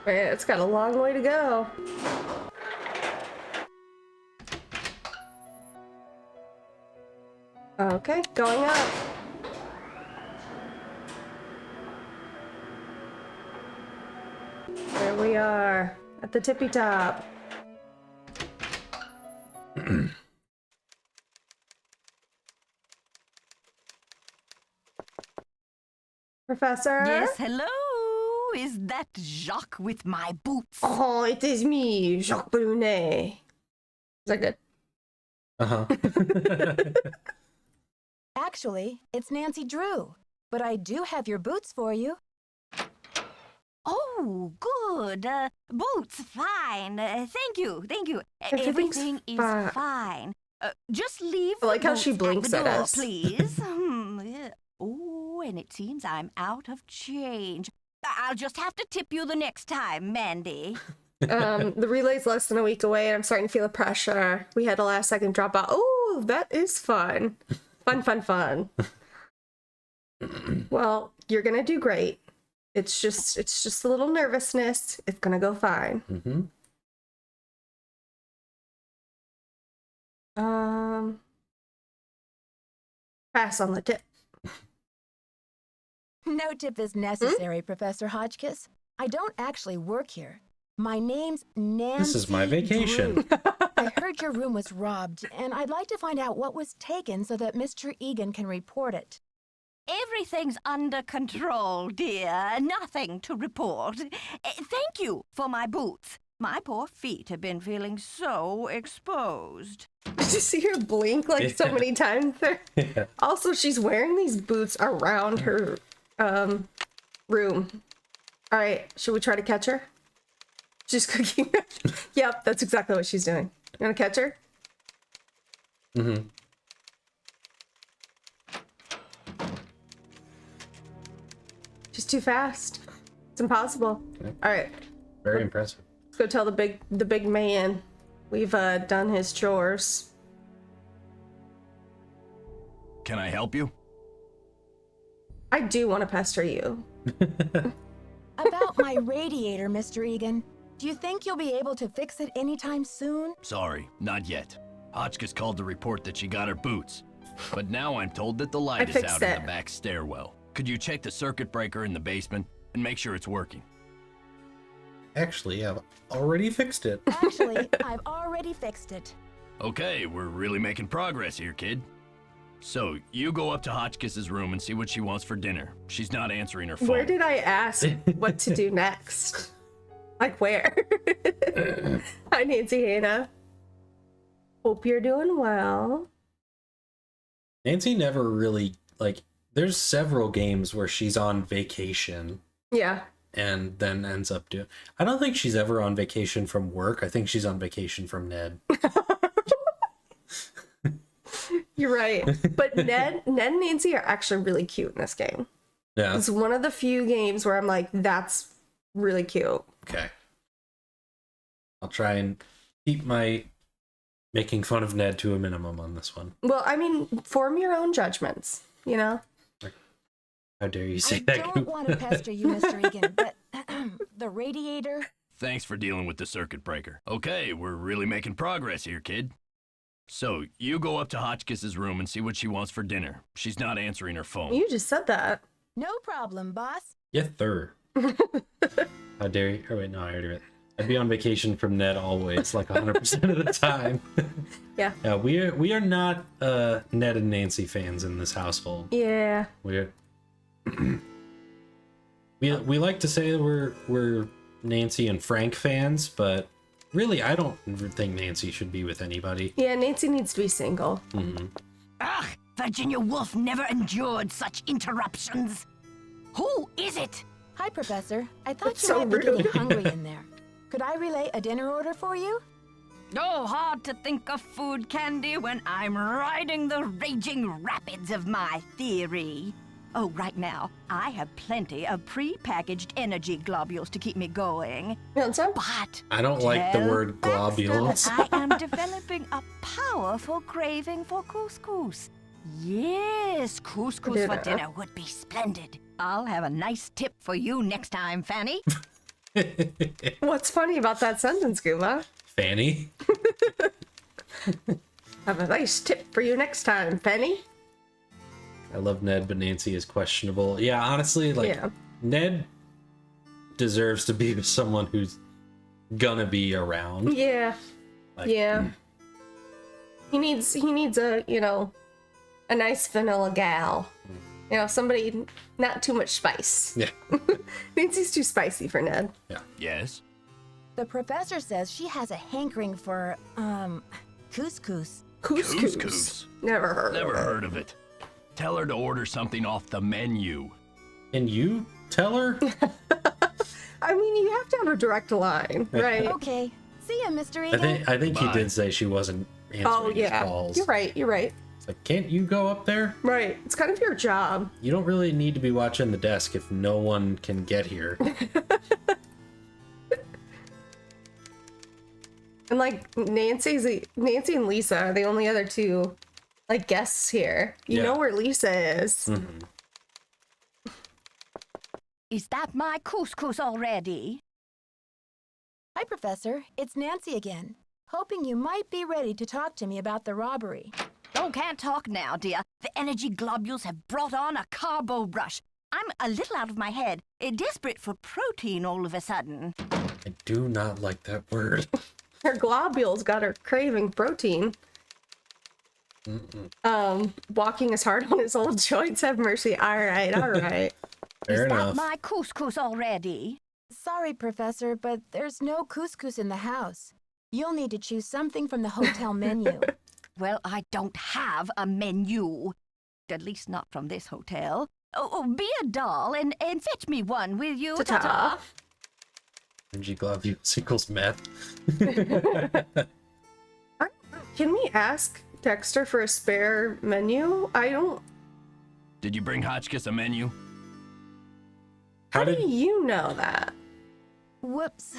Man, it's got a long way to go. Okay, going up. There we are, at the tippy top. Professor? Yes, hello. Is that Jacques with my boots? Oh, it is me, Jacques Brunet. Is that good? Uh-huh. Actually, it's Nancy Drew, but I do have your boots for you. Oh, Oh, good. Boots, fine. Thank you, thank you. Everything's Everything is fi- fine. Just leave I like the how she boots blinks at at the door, us. please. Yeah. Oh, and it seems I'm out of change. I'll just have to tip you the next time, Mandy. The relay's less than a week away, and I'm starting to feel the pressure. We had a last second drop out. Oh, that is fun. Fun. Well, you're gonna do great. It's just a little nervousness. It's gonna go fine. Mm-hmm. Pass on the tip. No tip is necessary, Professor Hotchkiss. I don't actually work here. My name's Nancy. This is my vacation. Drew. I heard your room was robbed, and I'd like to find out what was taken so that Mr. Egan can report it. Everything's under control, dear. Nothing to report. Thank you for my boots. My poor feet have been feeling so exposed. Did you see her blink like so many times there? Yeah. Also, she's wearing these boots around her room. All right, should we try to catch her? She's cooking. Yep, that's exactly what she's doing. You want to catch her? Mm-hmm. She's too fast. It's impossible. Okay. All right, Very impressive. let's go tell the big man we've done his chores. Can I help you? I do want to pester you. About my radiator, Mr. Egan. Do you think you'll be able to fix it anytime soon? Sorry, not yet. Hotchkiss called to report that she got her boots. But now I'm told that the light is fixed out in it. the back stairwell. Could you check the circuit breaker in the basement and make sure it's working? Actually, I've already fixed it. Actually, I've already fixed it. Okay, we're really making progress here, kid. So, you go up to Hotchkiss's room and see what she wants for dinner. She's not answering her phone. Where did I ask what to do next? Like where? Hi, Nancy Hannah. Hope you're doing well. Nancy never really, like, there's several games where she's on vacation Yeah. and then ends up doing. I don't think she's ever on vacation from work. I think she's on vacation from Ned. You're right. But Ned and Nancy are actually really cute in this game. Yeah. It's one of the few games where I'm like, that's really cute. Okay. I'll try and keep my making fun of Ned to a minimum on this one. Well, I mean, form your own judgments, you know? How dare you say I that? don't want to pester you, Mr. Egan, but the radiator... Thanks for dealing with the circuit breaker. Okay, we're really making progress here, kid. So, you go up to Hotchkiss's room and see what she wants for dinner. She's not answering her phone. You just said that. No problem, boss. Yeah, third. How dare you? Oh, wait, no, I already read. I'd be on vacation from Ned always, like 100% of the time. Yeah. Yeah, we are not Ned and Nancy fans in this household. Yeah. We're we like to say that we're Nancy and Frank fans, but really, I don't think Nancy should be with anybody. Yeah, Nancy needs to be single. Mm-hmm. Ugh, Virginia Woolf never endured such interruptions. Who is it? Hi, Professor. I thought That's you so might be rude. getting hungry in there. Could I relay a dinner order for you? Oh, hard to think of food candy when I'm riding the raging rapids of my theory. Oh, right now, I have plenty of pre-packaged energy globules to keep me going. You want some? But I don't like the tell word Baxter globules. that I am developing a powerful craving for couscous. Yes, couscous Dinner. for dinner would be splendid. I'll have a nice tip for you next time, Fanny. What's funny about that sentence, Gooba? Fanny. Have a nice tip for you next time, Penny. I love Ned, but Nancy is questionable. Yeah, honestly, like Yeah. Ned deserves to be with someone who's gonna be around. Yeah. Like, Yeah. He needs a, you know, a nice vanilla gal. You know, somebody not too much spice. Yeah. Nancy's too spicy for Ned. Yes? The professor says she has a hankering for, couscous. Couscous. Never heard Never of it. heard of it. Tell her to order something off the menu. Can you tell her? I mean, you have to have a direct line, right? Okay. See ya, Mr. Egan. I think he Bye. did say she wasn't answering his calls. You're right. You're right. It's like, can't you go up there? Right. It's kind of your job. You don't really need to be watching the desk if no one can get here. And like Nancy and Lisa are the only other two like guests here. You know where Lisa is. Mhm. Is that my couscous already? Hi, Professor. It's Nancy again. Hoping you might be ready to talk to me about the robbery. Oh, can't talk now, dear. The energy globules have brought on a carbo rush. I'm a little out of my head, desperate for protein all of a sudden. I do not like that word. Her globules got her craving protein. Walking as hard on his old joints. Have mercy. All right. Fair Is enough. that my couscous already? Sorry, Professor, but there's no couscous in the house. You'll need to choose something from the hotel menu. Well, I don't have a menu. At least not from this hotel. Oh, be a doll and fetch me one, will you? Ta-ta. Energy globules equals meth. Can we ask Dexter for a spare menu? I don't. Did you bring Hotchkiss a menu? How do you know that? Whoops.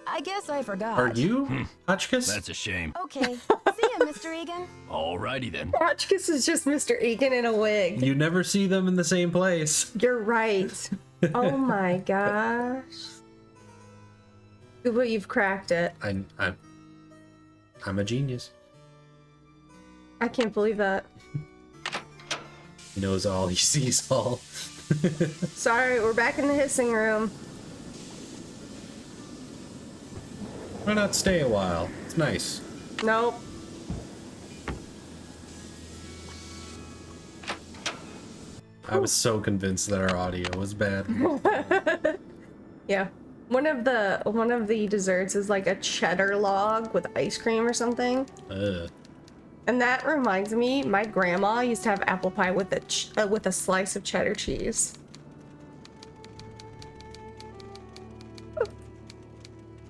I guess I forgot. Are you Hotchkiss? That's a shame. Okay. See ya, Mr. Egan. Alrighty then. Hotchkiss is just Mr. Egan in a wig. You never see them in the same place. You're right. Oh my gosh. Gooba, you've cracked it. I'm a genius. I can't believe that. He knows all. He sees all. Sorry, we're back in the hissing room. Why not stay a while? It's nice. Nope. I was so convinced that our audio was bad. Yeah. One of the desserts is like a cheddar log with ice cream or something. Ugh. And that reminds me, my grandma used to have apple pie with a slice of cheddar cheese.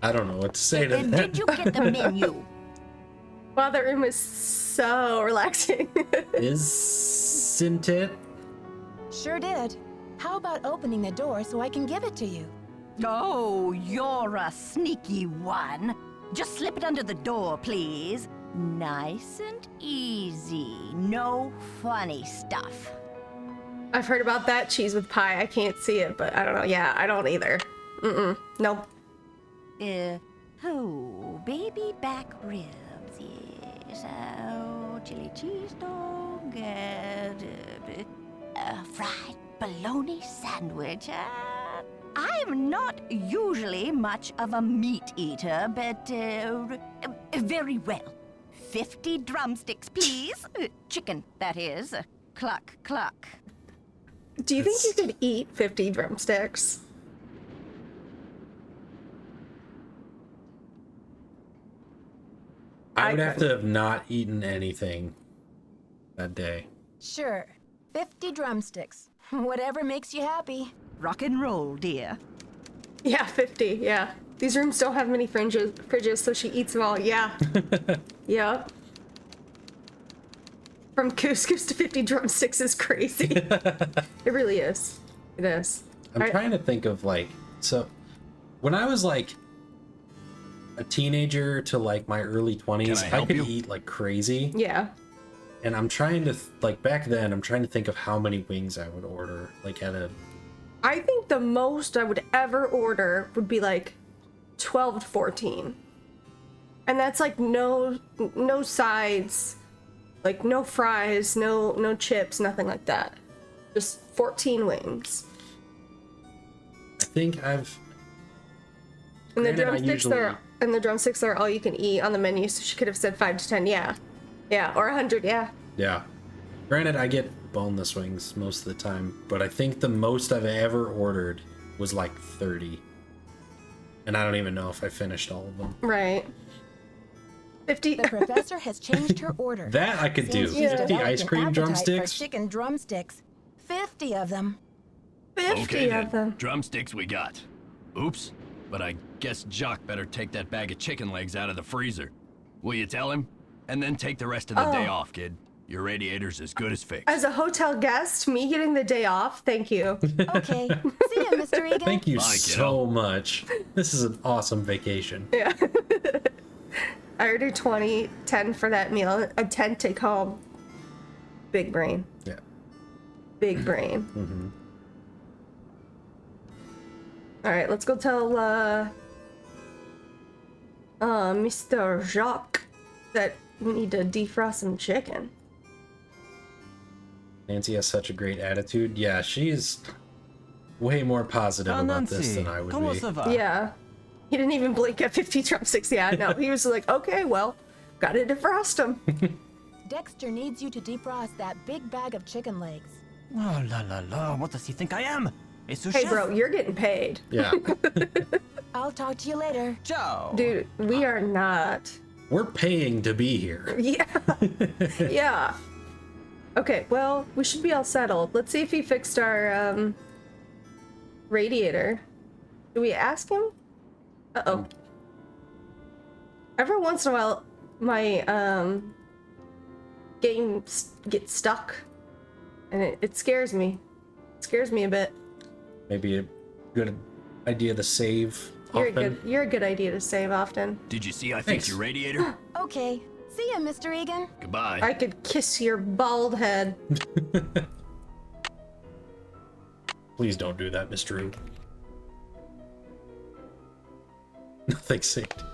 I don't know what to say to that. Did you get the menu? Wow, that room is so relaxing. Isn't it? Sure did. How about opening the door so I can give it to you? Oh, you're a sneaky one. Just slip it under the door, please. Nice and easy. No funny stuff. I've heard about that cheese with pie. I can't see it, but I don't know. Yeah, I don't either. Nope. Oh, baby back ribs, yes. Oh, chili cheese dog, fried bologna sandwich. I'm not usually much of a meat eater, but very well. 50 drumsticks, please. Chicken, that is. Cluck, cluck. Do you think you could eat 50 drumsticks? I would have to have not eaten anything that day. Sure. 50 drumsticks. Whatever makes you happy. Rock and roll, dear. Yeah, 50. Yeah. These rooms don't have many fridges, so she eats them all. Yeah. Yep. From couscous to 50 drumsticks is crazy. It really is. It is. I'm trying to think of like, so when I was like a teenager to like my early 20s, I could eat like crazy. Yeah. And I'm trying to like back then I'm trying to think of how many wings I would order like at a I think the most I would ever order would be like 12 to 14. And that's like no sides, like no fries, no chips, nothing like that. Just 14 wings. I think I've And the Granted, I drumsticks usually- the drumsticks are all you can eat on the menu, so she could have said 5 to 10, yeah. Yeah, or 100, yeah. Yeah. Granted, I get boneless wings most of the time, but I think the most I've ever ordered was like 30. And I don't even know if I finished all of them. Right. 50. The professor has changed her order. That I could do. Since she's 50 developed ice an cream appetite drumsticks. For chicken drumsticks. 50 of them. 50 Okay of then. them. Drumsticks we got. Oops, but I guess Jock better take that bag of chicken legs out of the freezer. Will you tell him? And then take the rest of the day off, kid. Your radiator's as good as fixed. As a hotel guest, me getting the day off, thank you. Okay. See ya, Mr. Egan. Thank you Bye, so kiddo. much. This is an awesome vacation. Yeah. I ordered 20, 10 for that meal, a 10 take home. Big brain. Yeah. Big brain. Mm-hmm. All right, let's go tell Mr. Jacques that we need to defrost some chicken. Nancy has such a great attitude. Yeah, she's way more positive about this than I would ¿Cómo be. se va? Yeah. He didn't even blink at 50 drumsticks. Yeah, no. He was like, okay, well, gotta defrost them. Dexter needs you to defrost that big bag of chicken legs. Oh, la la la, what does he think I am? A sous Hey, chef? bro, you're getting paid. Yeah. I'll talk to you later. Ciao. Dude, we are not. We're paying to be here. Yeah. Yeah. Okay, well, we should be all settled. Let's see if he fixed our, radiator. Do we ask him? Uh-oh. Every once in a while, my, game gets stuck. And it scares me. It scares me a bit. Maybe a good idea to save often. You're a good idea to save often. Did you see I Thanks. fixed your radiator? Okay. See ya, Mr. Egan. Goodbye. I could kiss your bald head. Please don't do that, Mr. Rube. Nothing saved.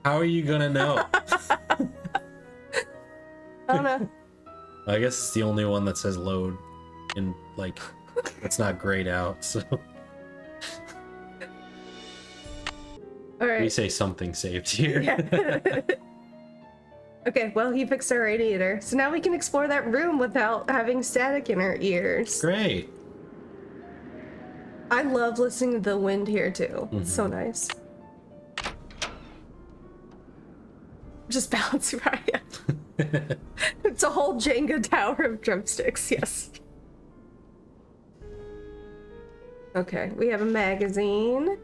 How are you gonna know? I don't know. I guess it's the only one that says load, and like, it's not grayed out, so. All right. We say something saved here. Yeah. Okay, well, he fixed our radiator. So now we can explore that room without having static in our ears. Great. I love listening to the wind here, too. It's so nice. Just balancing right. It's a whole Jenga tower of drumsticks, yes. Okay, we have a magazine.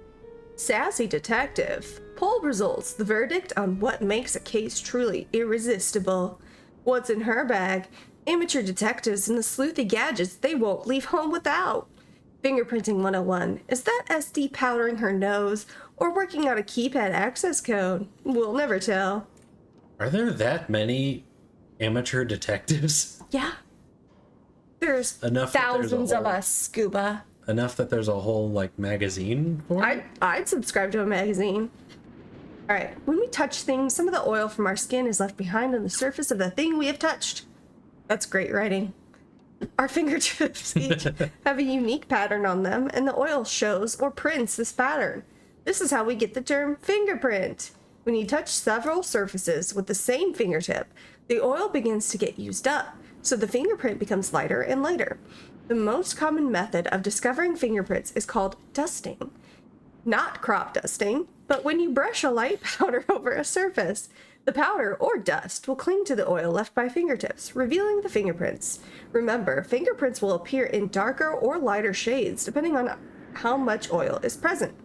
Sassy Detective. Poll results. The verdict on what makes a case truly irresistible. What's in her bag? Amateur detectives and the sleuthy gadgets they won't leave home without. Fingerprinting 101. Is that SD powdering her nose or working out a keypad access code? We'll never tell. Are there that many amateur detectives? Yeah. There's Enough that there's a thousands of whole- us, Scuba. Enough that there's a whole, like, magazine for it? I'd subscribe to a magazine. Alright, when we touch things, some of the oil from our skin is left behind on the surface of the thing we have touched. That's great writing. Our fingertips each have a unique pattern on them, and the oil shows or prints this pattern. This is how we get the term fingerprint. When you touch several surfaces with the same fingertip, the oil begins to get used up, so the fingerprint becomes lighter and lighter. The most common method of discovering fingerprints is called dusting. Not crop dusting, but when you brush a light powder over a surface, the powder or dust will cling to the oil left by fingertips, revealing the fingerprints. Remember, fingerprints will appear in darker or lighter shades depending on how much oil is present.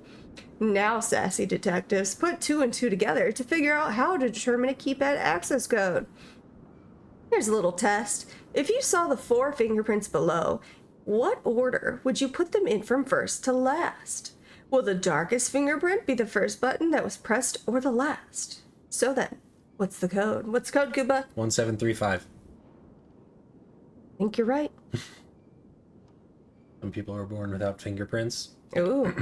Now, sassy detectives, put 2 and 2 together to figure out how to determine a keypad access code. Here's a little test. If you saw the 4 fingerprints below, what order would you put them in from first to last? Will the darkest fingerprint be the first button that was pressed or the last? So then, what's the code? What's the code, Gooba? 1735. I think you're right. Some people are born without fingerprints. Ooh.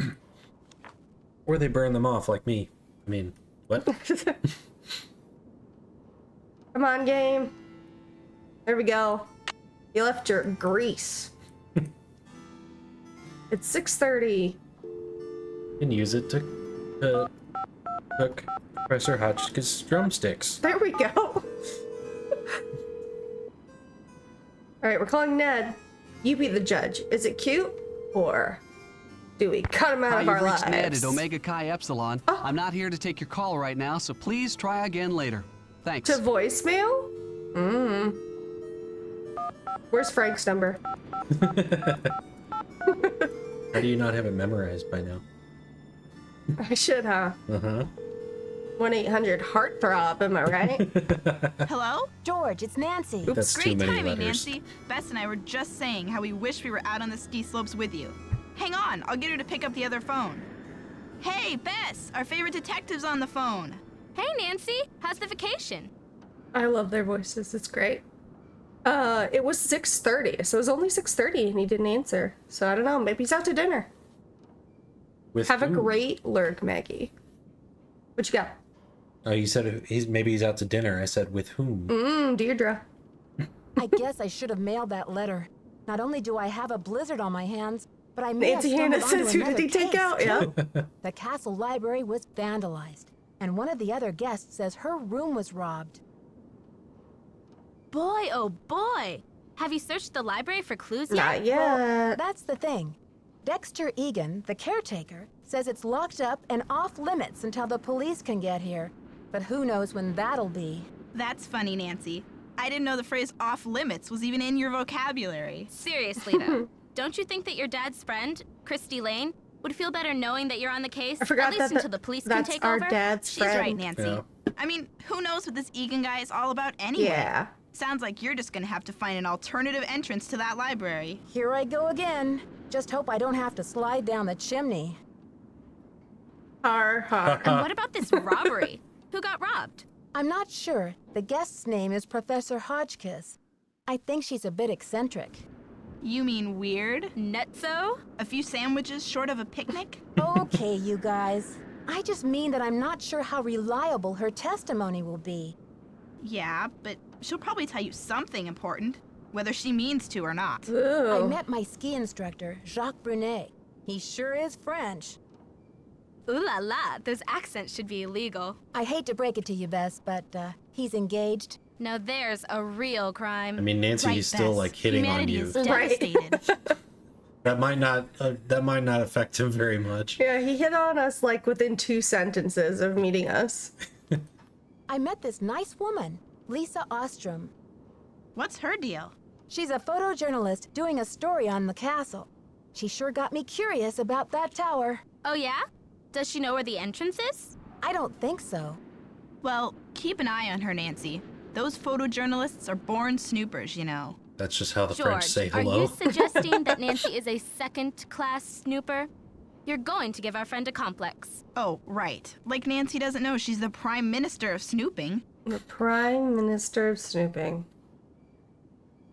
Or they burn them off like me. I mean, what? Come on, game. There we go. You left your grease. It's 6:30. You can use it to cook Professor Hotchkiss drumsticks. There we go. Alright, we're calling Ned. You be the judge. Is it cute? Or do we cut him out Hi, of you've our reached lives? Ned at Omega Chi Epsilon. I'm not here to take your call right now, so please try again later. Thanks. To voicemail? Where's Frank's number? How do you not have it memorized by now? I should, huh? 1-800-HEARTTHROB, am I right? Hello? George, it's Nancy. That's too Great many timing, letters. Nancy. Bess and I were just saying how we wish we were out on the ski slopes with you. Hang on, I'll get her to pick up the other phone. Hey, Bess, our favorite detective's on the phone. Hey, Nancy. How's the vacation? I love their voices. It's great. It was 6:30, so it was only 6:30 and he didn't answer. So I don't know. Maybe he's out to dinner. With Have a who? great lurk, Maggie. What you got? Oh, you said maybe he's out to dinner. I said with whom? Deirdre. I guess I should have mailed that letter. Not only do I have a blizzard on my hands, but I may Nancy have Hannah stumbled says, onto who did he another take case, out? Yeah. too. The castle library was vandalized, and one of the other guests says her room was robbed. Boy, oh boy. Have you searched the library for clues yet? Not yet. That's the thing. Dexter Egan, the caretaker, says it's locked up and off limits until the police can get here. But who knows when that'll be. That's funny, Nancy. I didn't know the phrase off limits was even in your vocabulary. Seriously, though. Don't you think that your dad's friend, Christy Lane, would feel better knowing that you're on the case? I forgot at least that until the police can that's take our over? dad's She's friend. right, Nancy. Yeah. I mean, who knows what this Egan guy is all about anyway? Yeah. Sounds like you're just gonna have to find an alternative entrance to that library. Here I go again. Just hope I don't have to slide down the chimney. Har, har. And what about this robbery? Who got robbed? I'm not sure. The guest's name is Professor Hodgkiss. I think she's a bit eccentric. You mean weird? Nutso? A few sandwiches short of a picnic? Okay, you guys. I just mean that I'm not sure how reliable her testimony will be. Yeah, but she'll probably tell you something important, whether she means to or not. I Ooh. met my ski instructor, Jacques Brunet. He sure is French. Ooh la la, those accents should be illegal. I hate to break it to you, Bess, but he's engaged. Now there's a real crime. I mean, Nancy, Right, he's still Bess. like hitting Humanity on is you. Right. devastated. That might not affect him very much. Yeah, he hit on us like within 2 sentences of meeting us. I met this nice woman, Lisa Ostrom. What's her deal? She's a photojournalist doing a story on the castle. She sure got me curious about that tower. Oh yeah? Does she know where the entrance is? I don't think so. Well, keep an eye on her, Nancy. Those photojournalists are born snoopers, you know. That's just how the George, French say are hello. you suggesting that Nancy is a second-class snooper? You're going to give our friend a complex. Oh, right. Like Nancy doesn't know she's the Prime Minister of snooping. The Prime Minister of Snooping.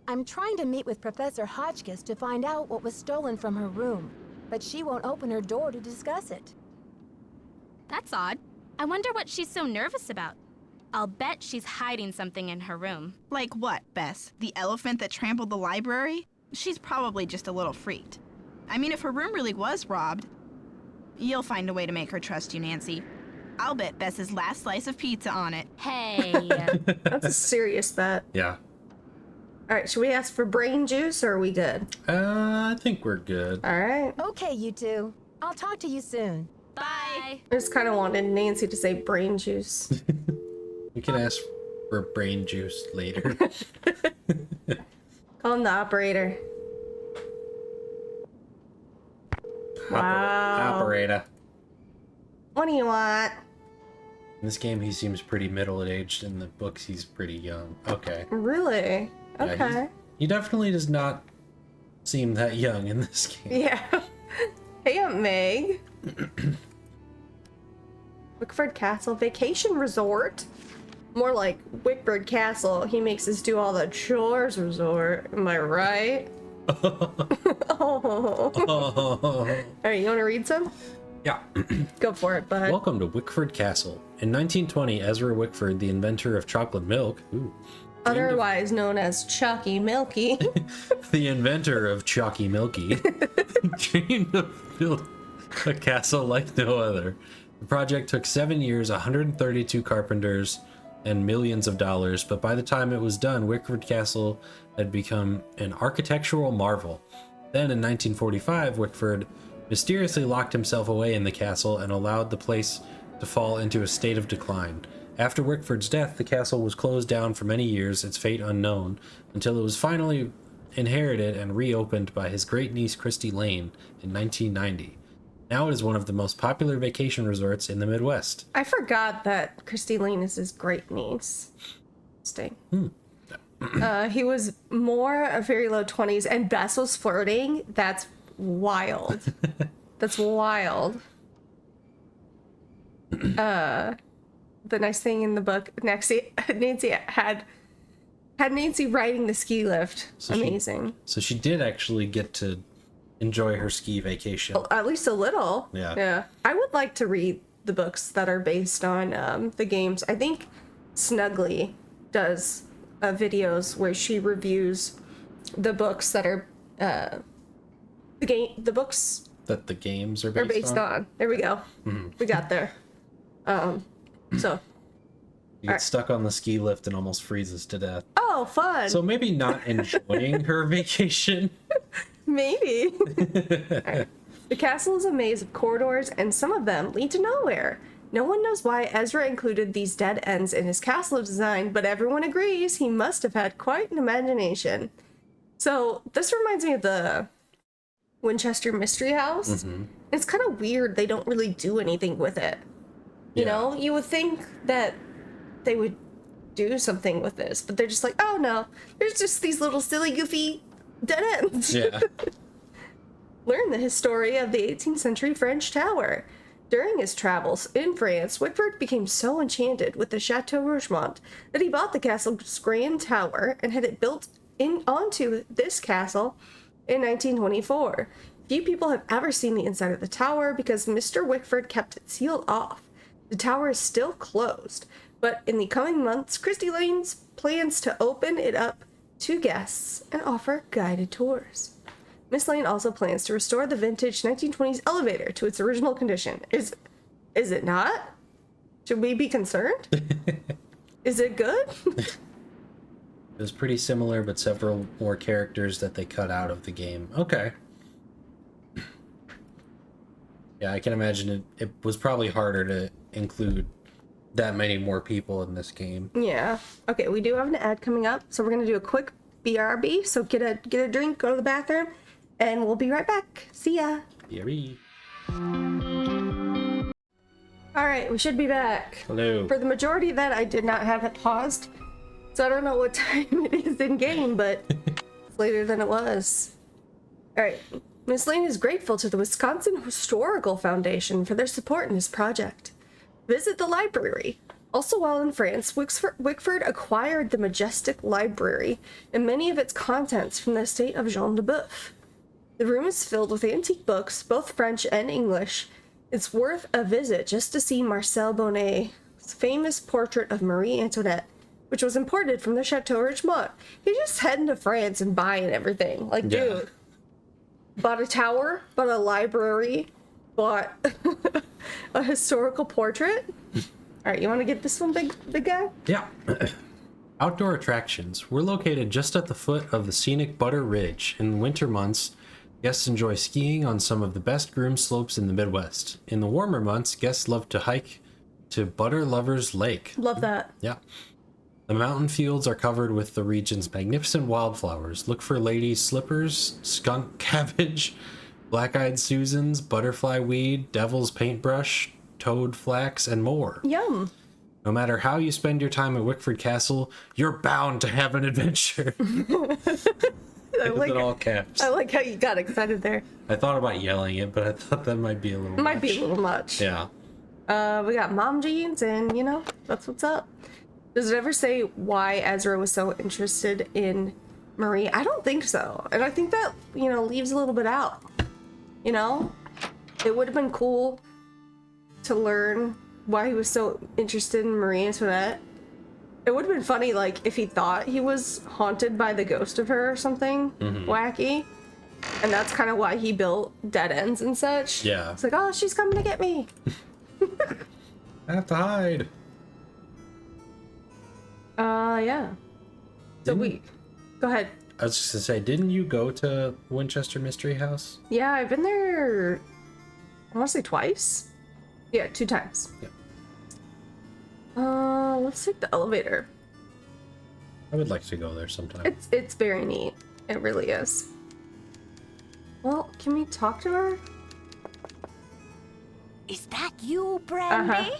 I'm trying to meet with Professor Hotchkiss to find out what was stolen from her room, but she won't open her door to discuss it. That's odd. I wonder what she's so nervous about. I'll bet she's hiding something in her room. Like what, Bess? The elephant that trampled the library? She's probably just a little freaked. I mean, if her room really was robbed, you'll find a way to make her trust you, Nancy. I'll bet Bess's last slice of pizza on it. Hey. That's a serious bet. Yeah. All right, should we ask for brain juice or are we good? I think we're good. All right. Okay, you two. I'll talk to you soon. Bye. I just kind of wanted Nancy to say brain juice. We can ask for brain juice later. Call him the operator. Wow. Operator. What do you want? In this game, he seems pretty middle-aged. In the books, he's pretty young. Okay. Really? Yeah, Okay. he definitely does not seem that young in this game. Yeah. Hey, Aunt Meg. Wickford Castle Vacation Resort. More like Wickford Castle. He makes us do all the chores resort. Am I right? Oh. All right, you want to read some? Yeah. Go for it, bud. Welcome to Wickford Castle. In 1920, Ezra Wickford, the inventor of chocolate milk, Otherwise known as Chucky Milky. the inventor of Chalky Milky, dreamed to build a castle like no other. The project took 7 years, 132 carpenters, and millions of dollars, but by the time it was done, Wickford Castle had become an architectural marvel. Then in 1945, Wickford mysteriously locked himself away in the castle and allowed the place to fall into a state of decline. After Wickford's death, the castle was closed down for many years, its fate unknown, until it was finally inherited and reopened by his great niece Christy Lane in 1990. Now it is one of the most popular vacation resorts in the Midwest. I forgot that Christy Lane is his great niece. Interesting. He was more a very low 20s, and Bess was flirting. That's wild. That's wild. The nice thing in the book, Nancy had Nancy riding the ski lift. So Amazing. So she did actually get to enjoy her ski vacation. At least a little. Yeah. I would like to read the books that are based on the games. I think Snuggly does videos where she reviews the books that are the books That the games are are based on. There we go. We got there. So You get stuck on the ski lift and almost freezes to death. oh, fun. So maybe not enjoying her vacation. Maybe. Alright. The castle is a maze of corridors, and some of them lead to nowhere. No one knows why Ezra included these dead ends in his castle design, but everyone agrees he must have had quite an imagination. So this reminds me of the Winchester Mystery House. It's kind of weird they don't really do anything with it. You know, you would think that they would do something with this, but they're just like, oh no, there's just these little silly goofy dead ends. Yeah. Learn the history of the 18th century French tower. During his travels in France, Whitford became so enchanted with the Chateau Rougemont that he bought the castle's grand tower and had it built onto this castle in 1924. Few people have ever seen the inside of the tower because Mr. Whitford kept it sealed off. The tower is still closed, but in the coming months, Christy Lane's plans to open it up to guests and offer guided tours. Miss Lane also plans to restore the vintage 1920s elevator to its original condition. Is it not? Should we be concerned? Is it good? It was pretty similar, but several more characters that they cut out of the game. Okay. Yeah, I can imagine it was probably harder to include that many more people in this game. Yeah. Okay, we do have an ad coming up, so we're gonna do a quick BRB. So get a drink, go to the bathroom, and we'll be right back. See ya. BRB. All right, we should be back. Hello. For the majority of that, I did not have it paused, so I don't know what time it is in game, but it's later than it was. All right. Miss Lane is grateful to the Wisconsin Historical Foundation for their support in this project. Visit the library. Also while in France, Wickford acquired the majestic library and many of its contents from the estate of Jean de Boeuf. The room is filled with antique books, both French and English. It's worth a visit just to see Marcel Bonnet's famous portrait of Marie Antoinette, which was imported from the Chateau Rougemont. He's just heading to France and buying everything. Like, dude. Bought a tower, bought a library, bought a historical portrait. All right, you want to get this one, big guy? Yeah. Outdoor attractions. We're located just at the foot of the scenic Butter Ridge. In the winter months, guests enjoy skiing on some of the best groomed slopes in the Midwest. In the warmer months, guests love to hike to Butter Lovers Lake. Love that. Yeah. The mountain fields are covered with the region's magnificent wildflowers. Look for ladies' slippers, skunk cabbage, black-eyed Susans, butterfly weed, devil's paintbrush, toad flax, and more. Yum. No matter how you spend your time at Wickford Castle, you're bound to have an adventure. I like it all caps. I like how you got excited there. I thought about yelling it, but I thought that might be a little Might be a little much. Yeah. We got mom jeans, and you know, that's what's up. Does it ever say why Ezra was so interested in Marie? I don't think so. And I think that, you know, leaves a little bit out. You know? It would have been cool to learn why he was so interested in Marie Antoinette. It would have been funny, like, if he thought he was haunted by the ghost of her or something wacky. And that's kind of why he built dead ends and such. Yeah. It's like, oh, she's coming to get me. I have to hide. Yeah. So go ahead. I was just gonna say, didn't you go to Winchester Mystery House? Yeah, I've been there, I want to say twice. Yeah, 2 times. Yeah. Let's take the elevator. I would like to go there sometime. It's very neat. It really is. Well, can we talk to her? Is that you, Brandy?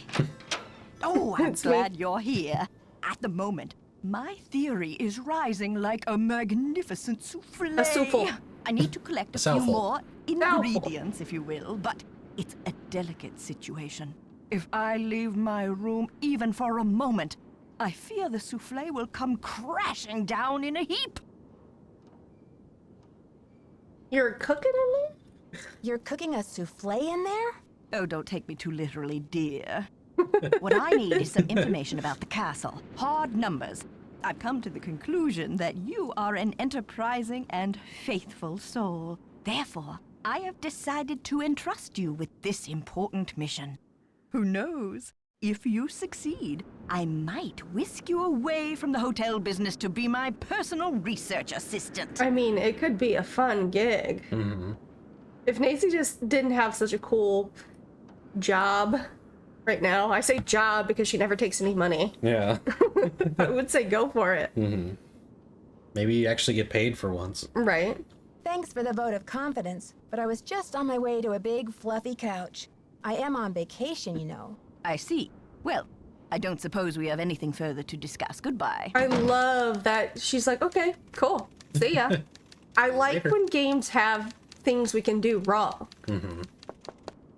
Oh, I'm It's me. glad you're here. At the moment, my theory is rising like a magnificent souffle. A souffle. I need to collect a few Souffle. more ingredients, if you will, but it's a delicate situation. If I leave my room even for a moment, I fear the souffle will come crashing down in a heap. You're cooking in there? You're cooking a souffle in there? Oh, don't take me too literally, dear. What I need is some information about the castle. Hard numbers. I've come to the conclusion that you are an enterprising and faithful soul. Therefore, I have decided to entrust you with this important mission. Who knows? If you succeed, I might whisk you away from the hotel business to be my personal research assistant. I mean, it could be a fun gig. If Nancy just didn't have such a cool job right now, I say job because she never takes any money. Yeah. I would say go for it. Maybe you actually get paid for once. Right. Thanks for the vote of confidence, but I was just on my way to a big, fluffy couch. I am on vacation, you know. I see. Well, I don't suppose we have anything further to discuss. Goodbye. I love that she's like, okay, cool. See ya. I like Later. when games have things we can do wrong.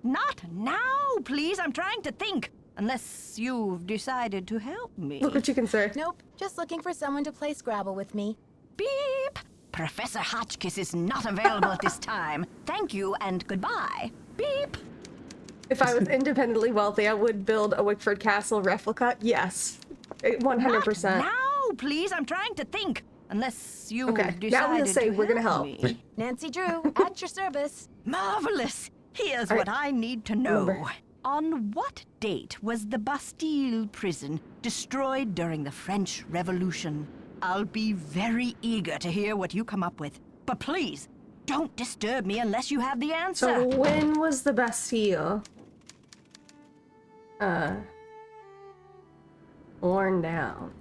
Not now, please. I'm trying to think. Unless you've decided to help me. Look what you can say. Nope, just looking for someone to play Scrabble with me. Beep! Professor Hotchkiss is not available at this time. Thank you and goodbye. Beep! If I was independently wealthy, I would build a Wickford Castle replica. Yes. 100%. Not now, please. I'm trying to think. Unless you've Okay, decided now we'll say to we're gonna help. me. Nancy Drew, at your service. Marvelous. Here's All what right. I need to know. Remember. On what date was the Bastille prison destroyed during the French Revolution? I'll be very eager to hear what you come up with. But please, don't disturb me unless you have the answer. So when was the Bastille worn down?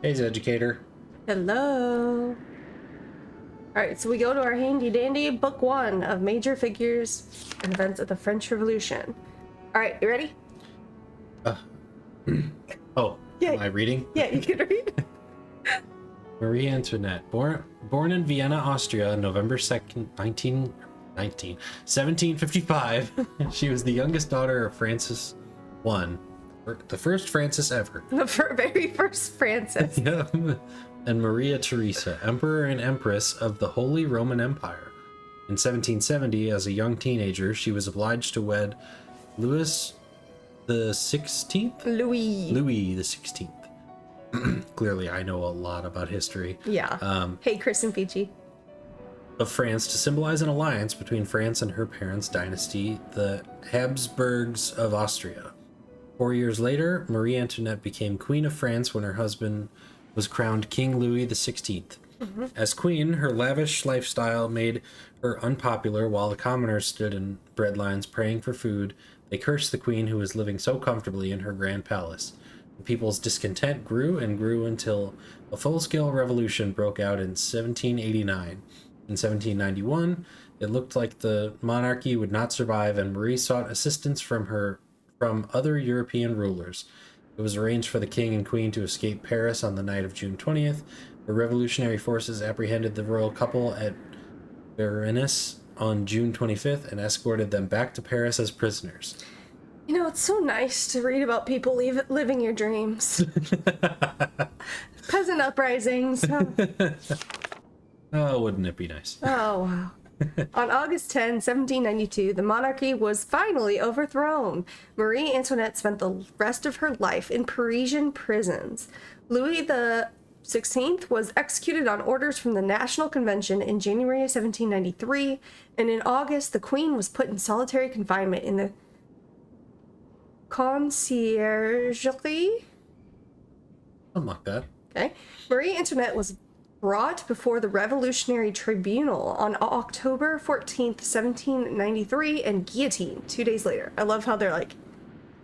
Hey, educator. Hello. Alright, so we go to our handy dandy book 1 of major figures and events of the French Revolution. Alright, you ready? Oh, Yeah. am I reading? Yeah, you can read. Marie Antoinette, born in Vienna, Austria, November 2nd, 1755. She was the youngest daughter of Francis I, the first Francis ever. The very first Francis. Yep. And Maria Theresa, Emperor and Empress of the Holy Roman Empire. In 1770, as a young teenager, she was obliged to wed Louis the 16th? Louis. Louis the 16th. Clearly, I know a lot about history. Yeah. Hey, Chris and Fiji. Of France to symbolize an alliance between France and her parents' dynasty, the Habsburgs of Austria. 4 years later, Marie Antoinette became Queen of France when her husband was crowned King Louis XVI. As queen, her lavish lifestyle made her unpopular while the commoners stood in bread lines praying for food. They cursed the queen who was living so comfortably in her grand palace. The people's discontent grew and grew until a full-scale revolution broke out in 1789. In 1791, it looked like the monarchy would not survive, and Marie sought assistance from other European rulers. It was arranged for the king and queen to escape Paris on the night of June 20th. The revolutionary forces apprehended the royal couple at Varennes on June 25th and escorted them back to Paris as prisoners. You know, it's so nice to read about people living your dreams. Peasant uprisings. Oh, wouldn't it be nice? Oh, wow. On August 10, 1792, the monarchy was finally overthrown. Marie Antoinette spent the rest of her life in Parisian prisons. Louis XVI was executed on orders from the National Convention in January of 1793, and in August, the Queen was put in solitary confinement in the Conciergerie. Something like that. Okay. Marie Antoinette was brought before the Revolutionary Tribunal on October 14th, 1793, and guillotined 2 days later. I love how they're like,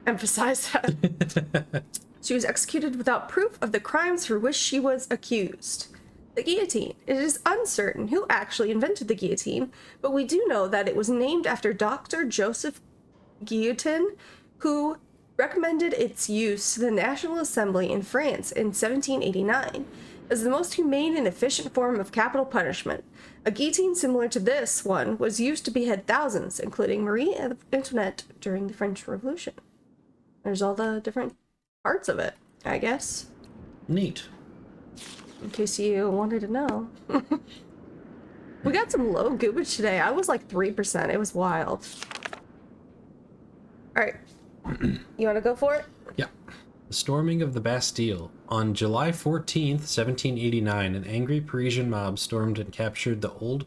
emphasize that. She was executed without proof of the crimes for which she was accused. The guillotine. It is uncertain who actually invented the guillotine, but we do know that it was named after Dr. Joseph Guillotin, who recommended its use to the National Assembly in France in 1789 as the most humane and efficient form of capital punishment. A guillotine similar to this one was used to behead thousands, including Marie Antoinette, during the French Revolution. There's all the different parts of it, I guess. Neat. In case you wanted to know. We got some low goobage today. I was like 3%. It was wild. All right. You want to go for it? Yeah. The storming of the Bastille. On July 14th, 1789, an angry Parisian mob stormed and captured the old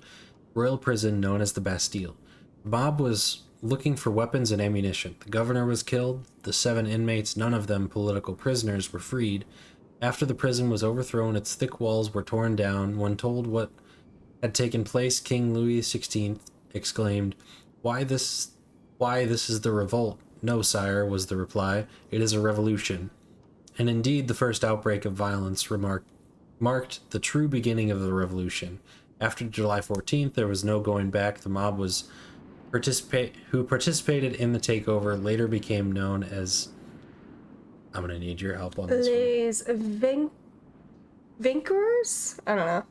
royal prison known as the Bastille. The mob was looking for weapons and ammunition. The governor was killed. The 7 inmates, none of them political prisoners, were freed. After the prison was overthrown, its thick walls were torn down. When told what had taken place, King Louis XVI exclaimed, Why this is the revolt? No, sire, was the reply. It is a revolution. And indeed, the first outbreak of violence marked the true beginning of the revolution. After July 14th, there was no going back. The mob who participated in the takeover later became known as... I'm gonna need your help on this Les Vanquishers? I don't know.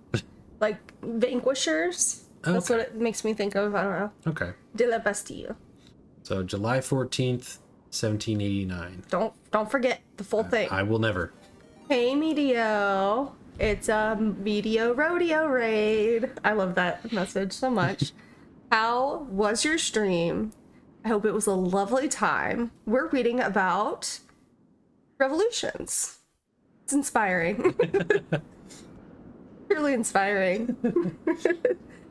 Like, vanquishers? That's what it makes me think of. I don't know. Okay. De la Bastille. So July 14th, 1789. Don't forget the full thing. I will never. Hey, Medio. It's a Medio Rodeo raid. I love that message so much. How was your stream? I hope it was a lovely time. We're reading about revolutions. It's inspiring. Truly inspiring.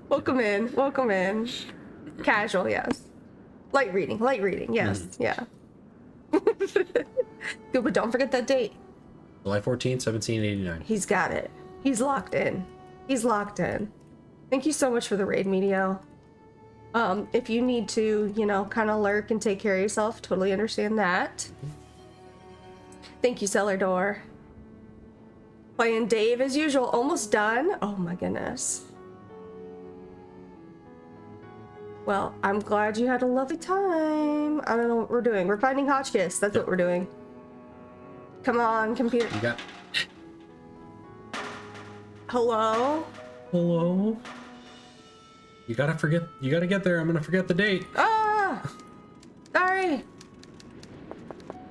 Welcome in. Casual, yes. Light reading, yes, yeah. Good, but don't forget that date. July 14th, 1789. He's got it. He's locked in. Thank you so much for the raid, Medio. If you need to, kind of lurk and take care of yourself, totally understand that. Thank you, Cellar Door. Playing Dave as usual, almost done. Oh my goodness. Well, I'm glad you had a lovely time. I don't know what we're doing. We're finding Hotchkiss. That's what we're doing. Come on, computer. You got... Hello? You gotta get there. I'm gonna forget the date. Ah! Sorry.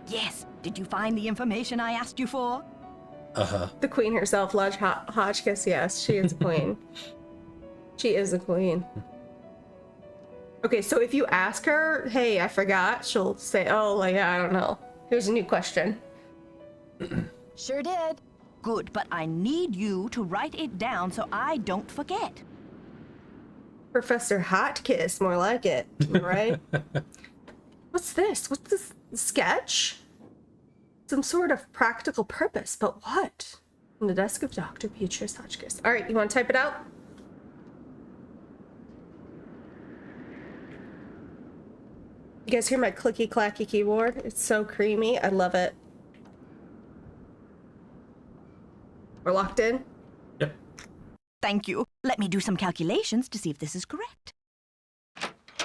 Yes. Did you find the information I asked you for? Uh-huh. The queen herself, Lodge Hotchkiss, yes. She is a queen. She is a queen. Okay, so if you ask her, hey, I forgot, she'll say, oh, yeah, I don't know. Here's a new question. Sure did. Good, but I need you to write it down so I don't forget. Professor Hotkiss, more like it, right? What's this? What's this sketch? Some sort of practical purpose, but what? On the desk of Dr. Beatrice Hotchkiss. All right, you want to type it out? You guys hear my clicky clacky keyboard? It's so creamy. I love it. We're locked in? Yep. Thank you. Let me do some calculations to see if this is correct.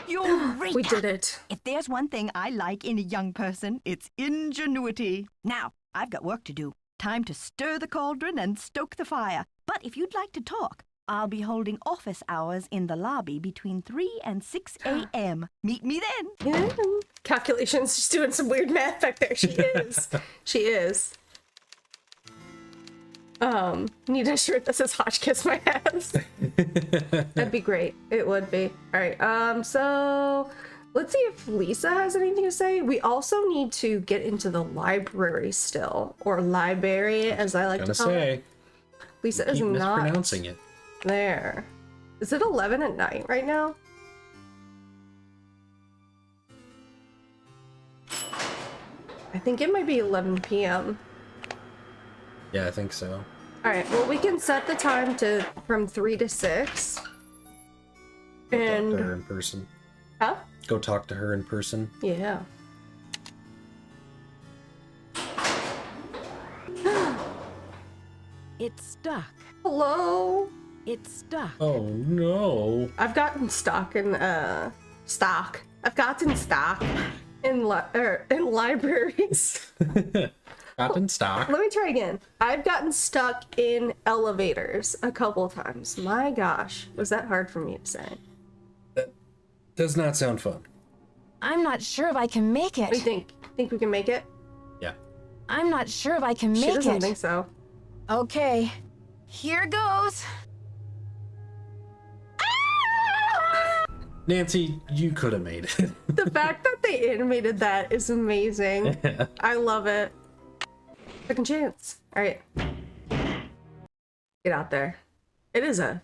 Eureka! We did it. If there's one thing I like in a young person, it's ingenuity. Now, I've got work to do. Time to stir the cauldron and stoke the fire. But if you'd like to talk, I'll be holding office hours in the lobby between 3 and 6 a.m. Meet me then. Yeah. Calculations. She's doing some weird math back there. She is. She is. Need a shirt that says Hotchkiss my ass. That'd be great. It would be. Alright, so let's see if Lisa has anything to say. We also need to get into the library still. Or library, as I like to call it. Lisa is not mispronouncing it. There. Is it 11 at night right now? I think it might be 11 p.m. Yeah, I think so. Alright, well we can set the time to from 3 to 6. Go And talk to her in person. Huh? Go talk to her in person. Yeah. It's stuck. Hello? It's stuck. Oh no. I've gotten stuck in stock. I've gotten stock in libraries. Gotten stock. Let me try again. I've gotten stuck in elevators a couple times. My gosh, was that hard for me to say? That does not sound fun. I'm not sure if I can make it. What do you think? Think we can make it? Yeah. I'm not sure if I can make She doesn't it. think so. Okay, here goes. Nancy, you could have made it. The fact that they animated that is amazing. I love it. Second chance. All right. Get out there. It is a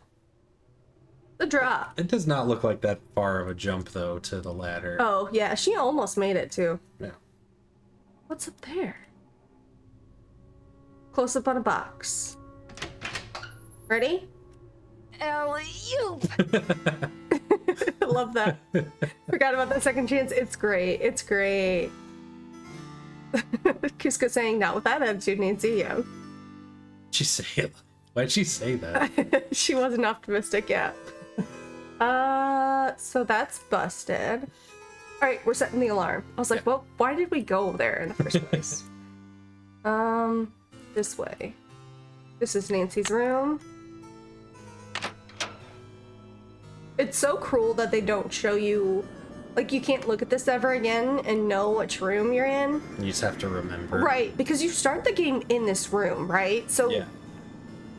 drop. It does not look like that far of a jump, though, to the ladder. Oh, yeah. She almost made it, too. Yeah. What's up there? Close up on a box. Ready? Alley-oop. I love that. Forgot about that second chance. It's great. It's great. Cusco saying, not with that attitude, Nancy. Yeah. She say it? Why'd she say that? She wasn't optimistic yet. So that's busted. All right, we're setting the alarm. I was like, well, why did we go there in the first place? This way. This is Nancy's room. It's so cruel that they don't show you, like, you can't look at this ever again and know which room you're in. You just have to remember. Right, because you start the game in this room, right? So Yeah.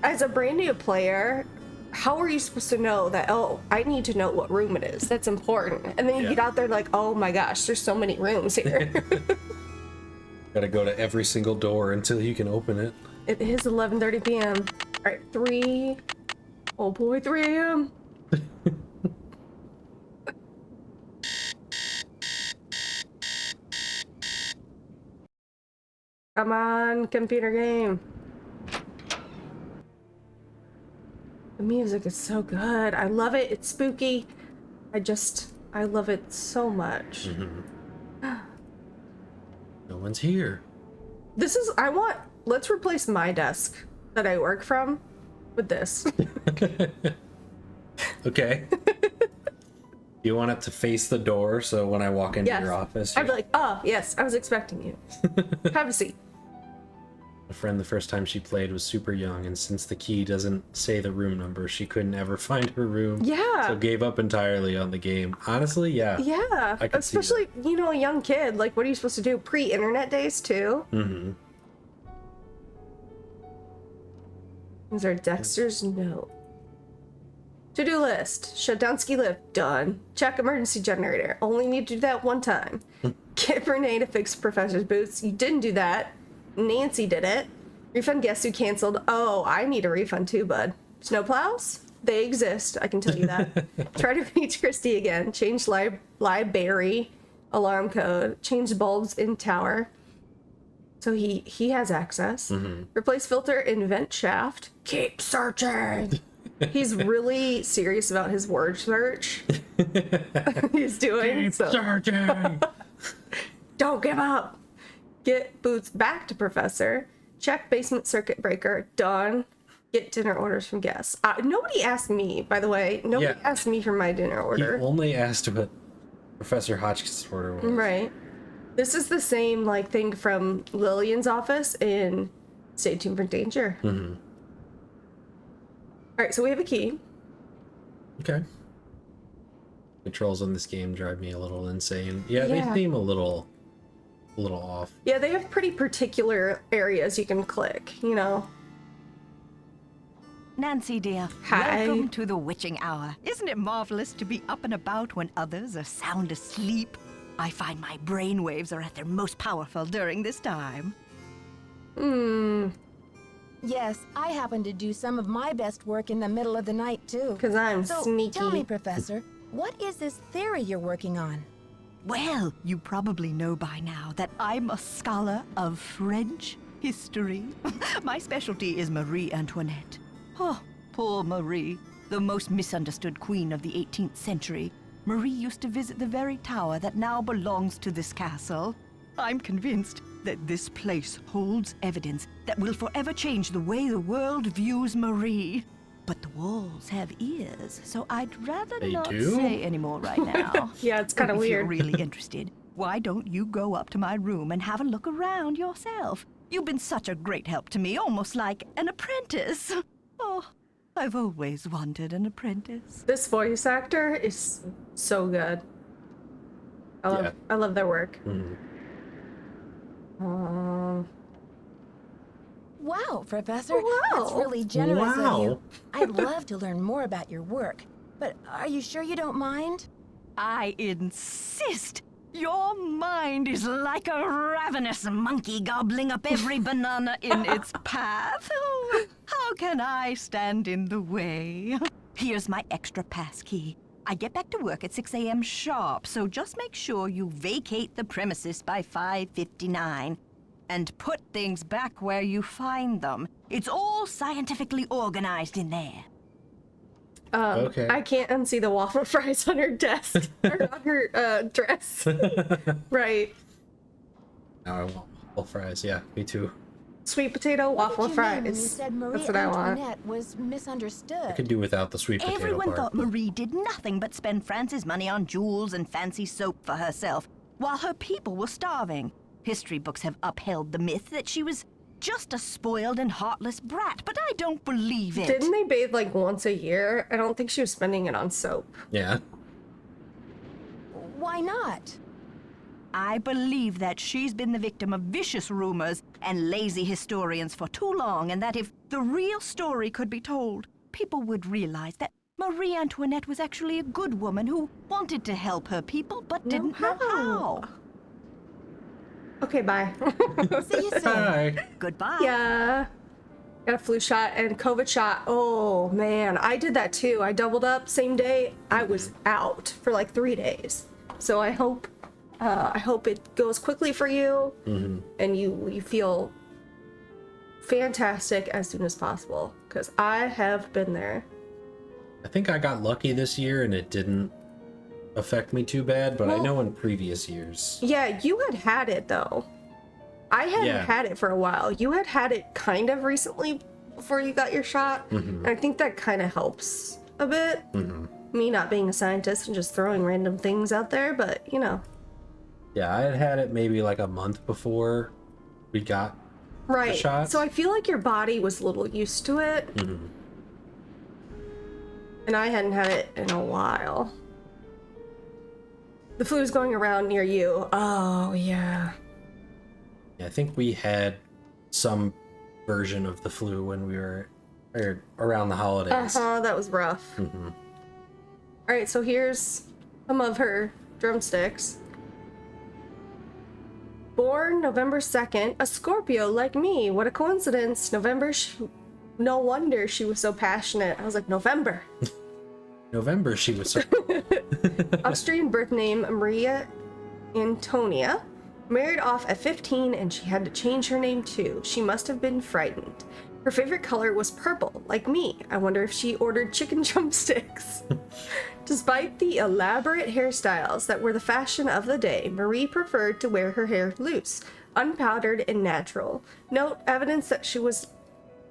as a brand new player, how are you supposed to know that, oh, I need to know what room it is? That's important. And then you Yeah. get out there like, oh my gosh, there's so many rooms here. Gotta go to every single door until you can open it. It is 11:30 p.m. All right, 3. Oh boy, 3 a.m. Come on, computer game. The music is so good. I love it. It's spooky. I love it so much. No one's here. Let's replace my desk that I work from with this. Okay. You want it to face the door so when I walk into Yes. your office, I'd be like, oh, yes, I was expecting you. Have a seat. a friend the first time she played was super young, and since the key doesn't say the room number, she couldn't ever find her room. Yeah. So gave up entirely on the game. Honestly, yeah. Yeah. I could see Especially, a young kid. Like, what are you supposed to do? Pre-internet days, too? Mm-hmm. These are Dexter's note. To-do list. Shut down ski lift. Done. Check emergency generator. Only need to do that one time. Get Renee to fix Professor's boots. You didn't do that. Nancy did it. Refund guests who canceled. Oh, I need a refund too, bud. Snowplows? They exist. I can tell you that. Try to reach Christy again. Change library alarm code. Change bulbs in tower. So he has access. Replace filter in vent shaft. Keep searching. He's really serious about his word search. He's doing. Sergeant! Don't give up. Get boots back to Professor. Check basement circuit breaker. Done. Get dinner orders from guests. Nobody asked me, by the way. Nobody asked me for my dinner He order. only asked what Professor Hotchkiss' order was. Right. This is the same thing from Lillian's office in Stay Tuned for Danger. Mm-hmm. All right, so we have a key. Okay. Controls on this game drive me a little insane. Yeah, they Yeah. seem a little off. Yeah, they have pretty particular areas you can click, Nancy, dear, Hi. welcome to the witching hour. Isn't it marvelous to be up and about when others are sound asleep? I find my brainwaves are at their most powerful during this time. Yes, I happen to do some of my best work in the middle of the night, too. Because I'm So, sneaky. tell me, Professor, what is this theory you're working on? Well, you probably know by now that I'm a scholar of French history. My specialty is Marie Antoinette. Oh, poor Marie, the most misunderstood queen of the 18th century. Marie used to visit the very tower that now belongs to this castle. I'm convinced that this place holds evidence that will forever change the way the world views Marie. But the walls have ears, so I'd rather They not do? say any more right now. Yeah, it's kind of If you're weird. really interested, why don't you go up to my room and have a look around yourself? You've been such a great help to me, almost like an apprentice. Oh, I've always wanted an apprentice. This voice actor is so good. I love their work. Wow, Professor. Wow. That's really generous of Wow. you. I'd love to learn more about your work, but are you sure you don't mind? I insist. Your mind is like a ravenous monkey gobbling up every banana in its path. Oh, how can I stand in the way? Here's my extra pass key. I get back to work at 6 a.m. sharp, so just make sure you vacate the premises by 5:59. And put things back where you find them. It's all scientifically organized in there. Okay. I can't unsee the waffle fries on her desk or on her dress. Right. Now I want waffle fries. Yeah, me too. Sweet potato waffle What did you mean when you fries. said Marie That's what I want. Antoinette was misunderstood. I could do without the sweet potato Everyone part. thought Marie did nothing but spend France's money on jewels and fancy soap for herself, while her people were starving. History books have upheld the myth that she was just a spoiled and heartless brat, but I don't believe it. Didn't they bathe like once a year? I don't think she was spending it on soap. Yeah. Why not? I believe that she's been the victim of vicious rumors and lazy historians for too long, and that if the real story could be told, people would realize that Marie Antoinette was actually a good woman who wanted to help her people but didn't know how. Okay, bye. See you soon. Hi. Goodbye. Yeah. Got a flu shot and COVID shot. Oh man, I did that too. I doubled up same day. I was out for like 3 days. So I hope it goes quickly for you and you feel fantastic as soon as possible. Because I have been there. I think I got lucky this year and it didn't affect me too bad, but I Well- know in previous years. Yeah, you had it though. I hadn't Yeah. had it for a while. You had it kind of recently before you got your shot. And I think that kind of helps a bit. Me not being a scientist and just throwing random things out there, but you know. Yeah, I had it maybe like a month before we got Right. shots? So I feel like your body was a little used to it. And I hadn't had it in a while. The flu's going around near you. Oh, yeah. Yeah, I think we had some version of the flu when we were around the holidays. That was rough. All right, so here's some of her drumsticks. Born November 2nd, a Scorpio like me. What a coincidence. No wonder she was so passionate. I was like, November. November she was so Austrian birth name Maria Antonia. Married off at 15 and she had to change her name too. She must have been frightened. Her favorite color was purple, like me. I wonder if she ordered chicken drumsticks. Despite the elaborate hairstyles that were the fashion of the day, Marie preferred to wear her hair loose, unpowdered, and natural. Note evidence that she was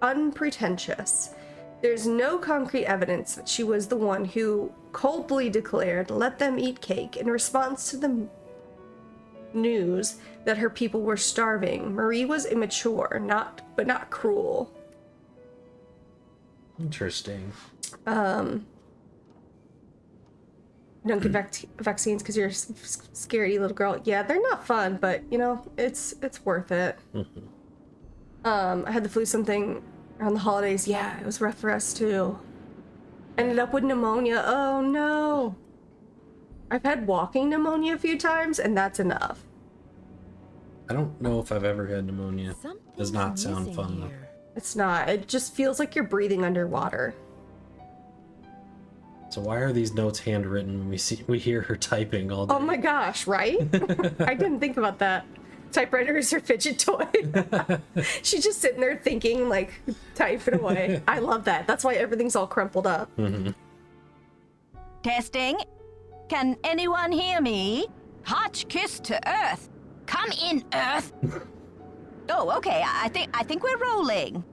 unpretentious. There's no concrete evidence that she was the one who coldly declared, "Let them eat cake," in response to the news that her people were starving. Marie was immature, but not cruel. interesting. Don't get vaccines because you're a scaredy little girl. Yeah, they're not fun, but you know, it's worth it. I had the flu something around the holidays. Yeah, it was rough for us too. Ended up with pneumonia. Oh no. I've had walking pneumonia a few times, and that's enough. I don't know if I've ever had pneumonia. Does not Something's sound missing fun though. here. It's not. It just feels like you're breathing underwater. So why are these notes handwritten when we hear her typing all day? Oh my gosh, right? I didn't think about that. Typewriter is her fidget toy. She's just sitting there thinking, like, typing away. I love that. That's why everything's all crumpled up. Testing. Can anyone hear me? Hotch kiss to Earth. Come in, Earth. Oh, okay. I think we're rolling.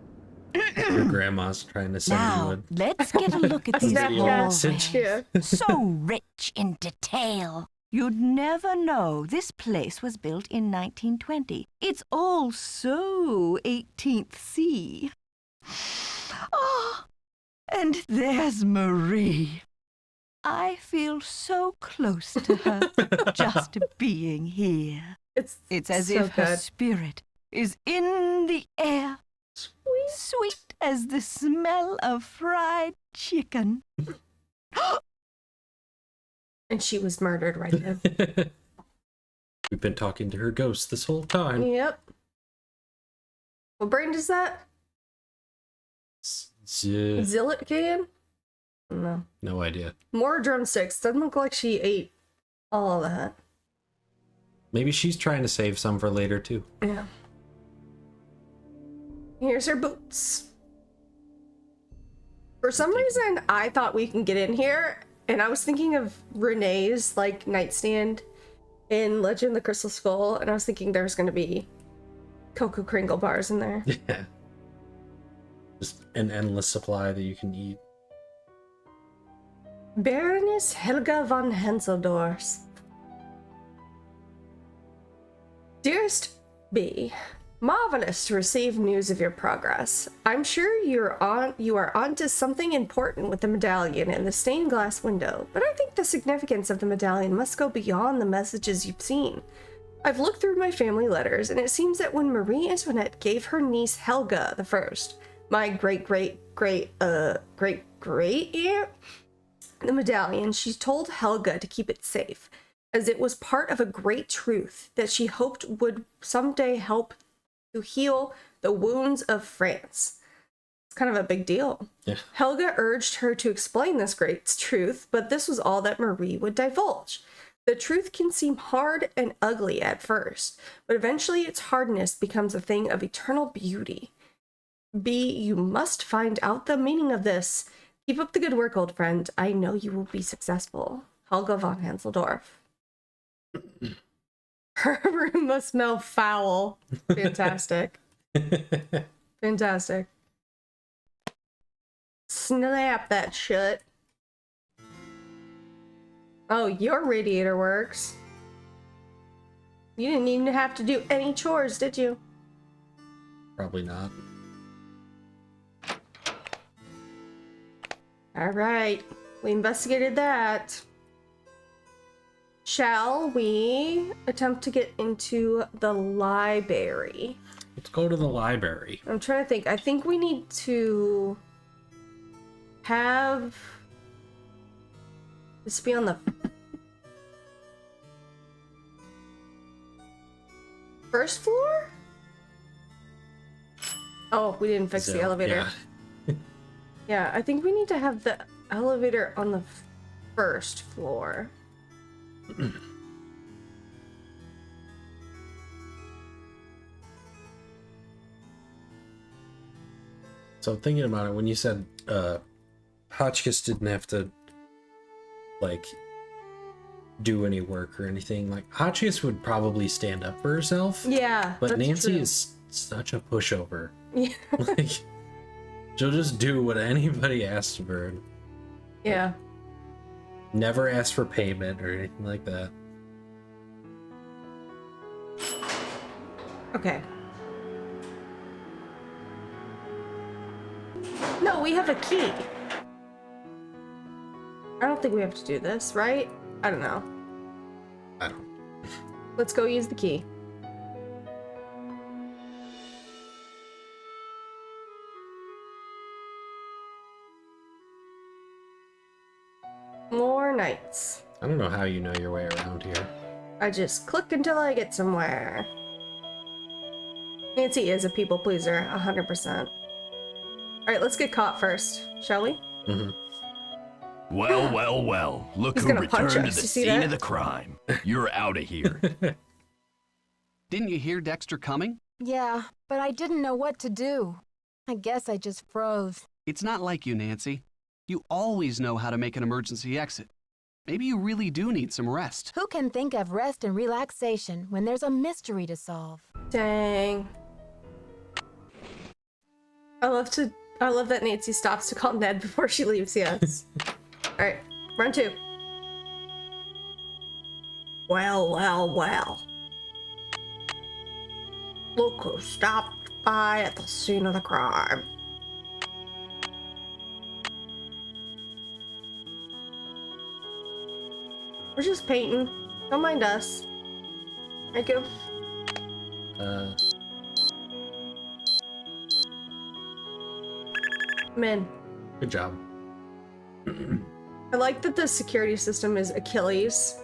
Your grandma's trying to send Now, you let's get a look at A these video hallways. message. Yeah. So rich in detail. You'd never know this place was built in 1920. It's all so 18th C. Oh, and there's Marie. I feel so close to her just being here. It's as so if her good. spirit is in the air. Sweet as the smell of fried chicken. And she was murdered right then. We've been talking to her ghost this whole time. Yep. What brand is that? Zillet can? No. No idea. More drumsticks. Doesn't look like she ate all of that. Maybe she's trying to save some for later too. Yeah. Here's her boots. For some reason, I thought we can get in here, and I was thinking of Renee's like nightstand in Legend of the Crystal Skull, and I was thinking there's gonna be Cocoa Kringle bars in there. Yeah. Just an endless supply that you can eat. Baroness Helga von Henseldorf. Dearest B, marvelous to receive news of your progress. I'm sure you are onto something important with the medallion and the stained glass window, but I think the significance of the medallion must go beyond the messages you've seen. I've looked through my family letters, and it seems that when Marie Antoinette gave her niece Helga the First, my great-great-great-great-aunt, the medallion, she told Helga to keep it safe, as it was part of a great truth that she hoped would someday help to heal the wounds of France. It's kind of a big deal. Yeah. Helga urged her to explain this great truth, but this was all that Marie would divulge. The truth can seem hard and ugly at first, but eventually its hardness becomes a thing of eternal beauty. B, you must find out the meaning of this. Keep up the good work, old friend. I know you will be successful. Helga von Henseldorf. Her room must smell foul. Fantastic. Fantastic. Snap that shut. Oh, your radiator works. You didn't even have to do any chores, did you? Probably not. All right, we investigated that. Shall we attempt to get into the library? Let's go to the library. I'm trying to think. I think we need to have this be on the first floor? Oh, we didn't fix the elevator. Yeah. Yeah, I think we need to have the elevator on the first floor. So thinking about it, when you said Hotchkiss didn't have to like do any work or anything, like Hotchkiss would probably stand up for herself. Yeah, But that's Nancy true. is such a pushover. Yeah. Like she'll just do what anybody asks of her. Yeah. Never ask for payment or anything like that. Okay. No, we have a key. I don't think we have to do this, right? I don't know. I don't. Let's go use the key. More nights. I don't know how you know your way around here. I just click until I get somewhere. Nancy is a people pleaser, 100%. Alright, let's get caught first, shall we? Mm-hmm. Well, well, well. Look He's who gonna punch returned to us. the You see scene that? of the crime. You're out of here. Didn't you hear Dexter coming? Yeah, but I didn't know what to do. I guess I just froze. It's not like you, Nancy. You always know how to make an emergency exit. Maybe you really do need some rest. Who can think of rest and relaxation when there's a mystery to solve? Dang. I love that Nancy stops to call Ned before she leaves, yes. Alright, round 2. Well. Look who stopped by at the scene of the crime. We're just painting. Don't mind us. Thank you. Man. Good job. I like that the security system is Achilles.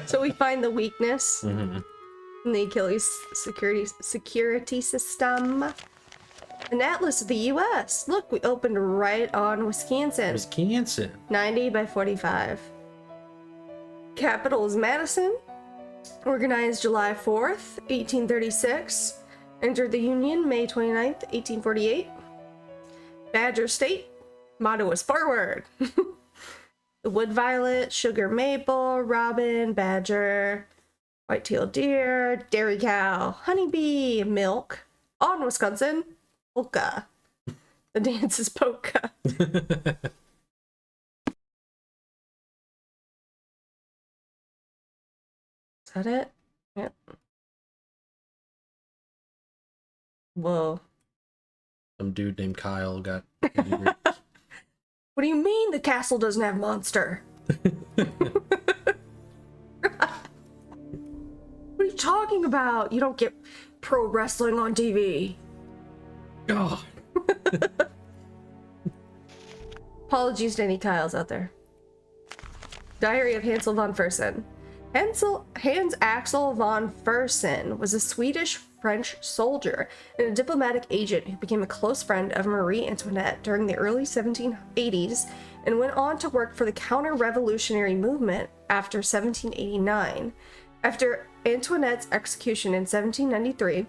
So we find the weakness in the Achilles security system. An atlas of the U.S. Look, we opened right on Wisconsin. 90 by 45. Capital is Madison. Organized July 4th, 1836. Entered the Union May 29th, 1848. Badger State. Motto is forward. The wood violet, sugar maple, robin, badger, white-tailed deer, dairy cow, honeybee, milk. On Wisconsin, polka. The dance is polka. Is that it? Yep. Whoa. Some dude named Kyle got angry. What do you mean the castle doesn't have monster? What are you talking about? You don't get pro wrestling on TV. God. Apologies to any Kyles out there. Diary of Hansel von Fersen. Hans Axel von Fersen was a Swedish-French soldier and a diplomatic agent who became a close friend of Marie Antoinette during the early 1780s and went on to work for the counter-revolutionary movement after 1789. After Antoinette's execution in 1793,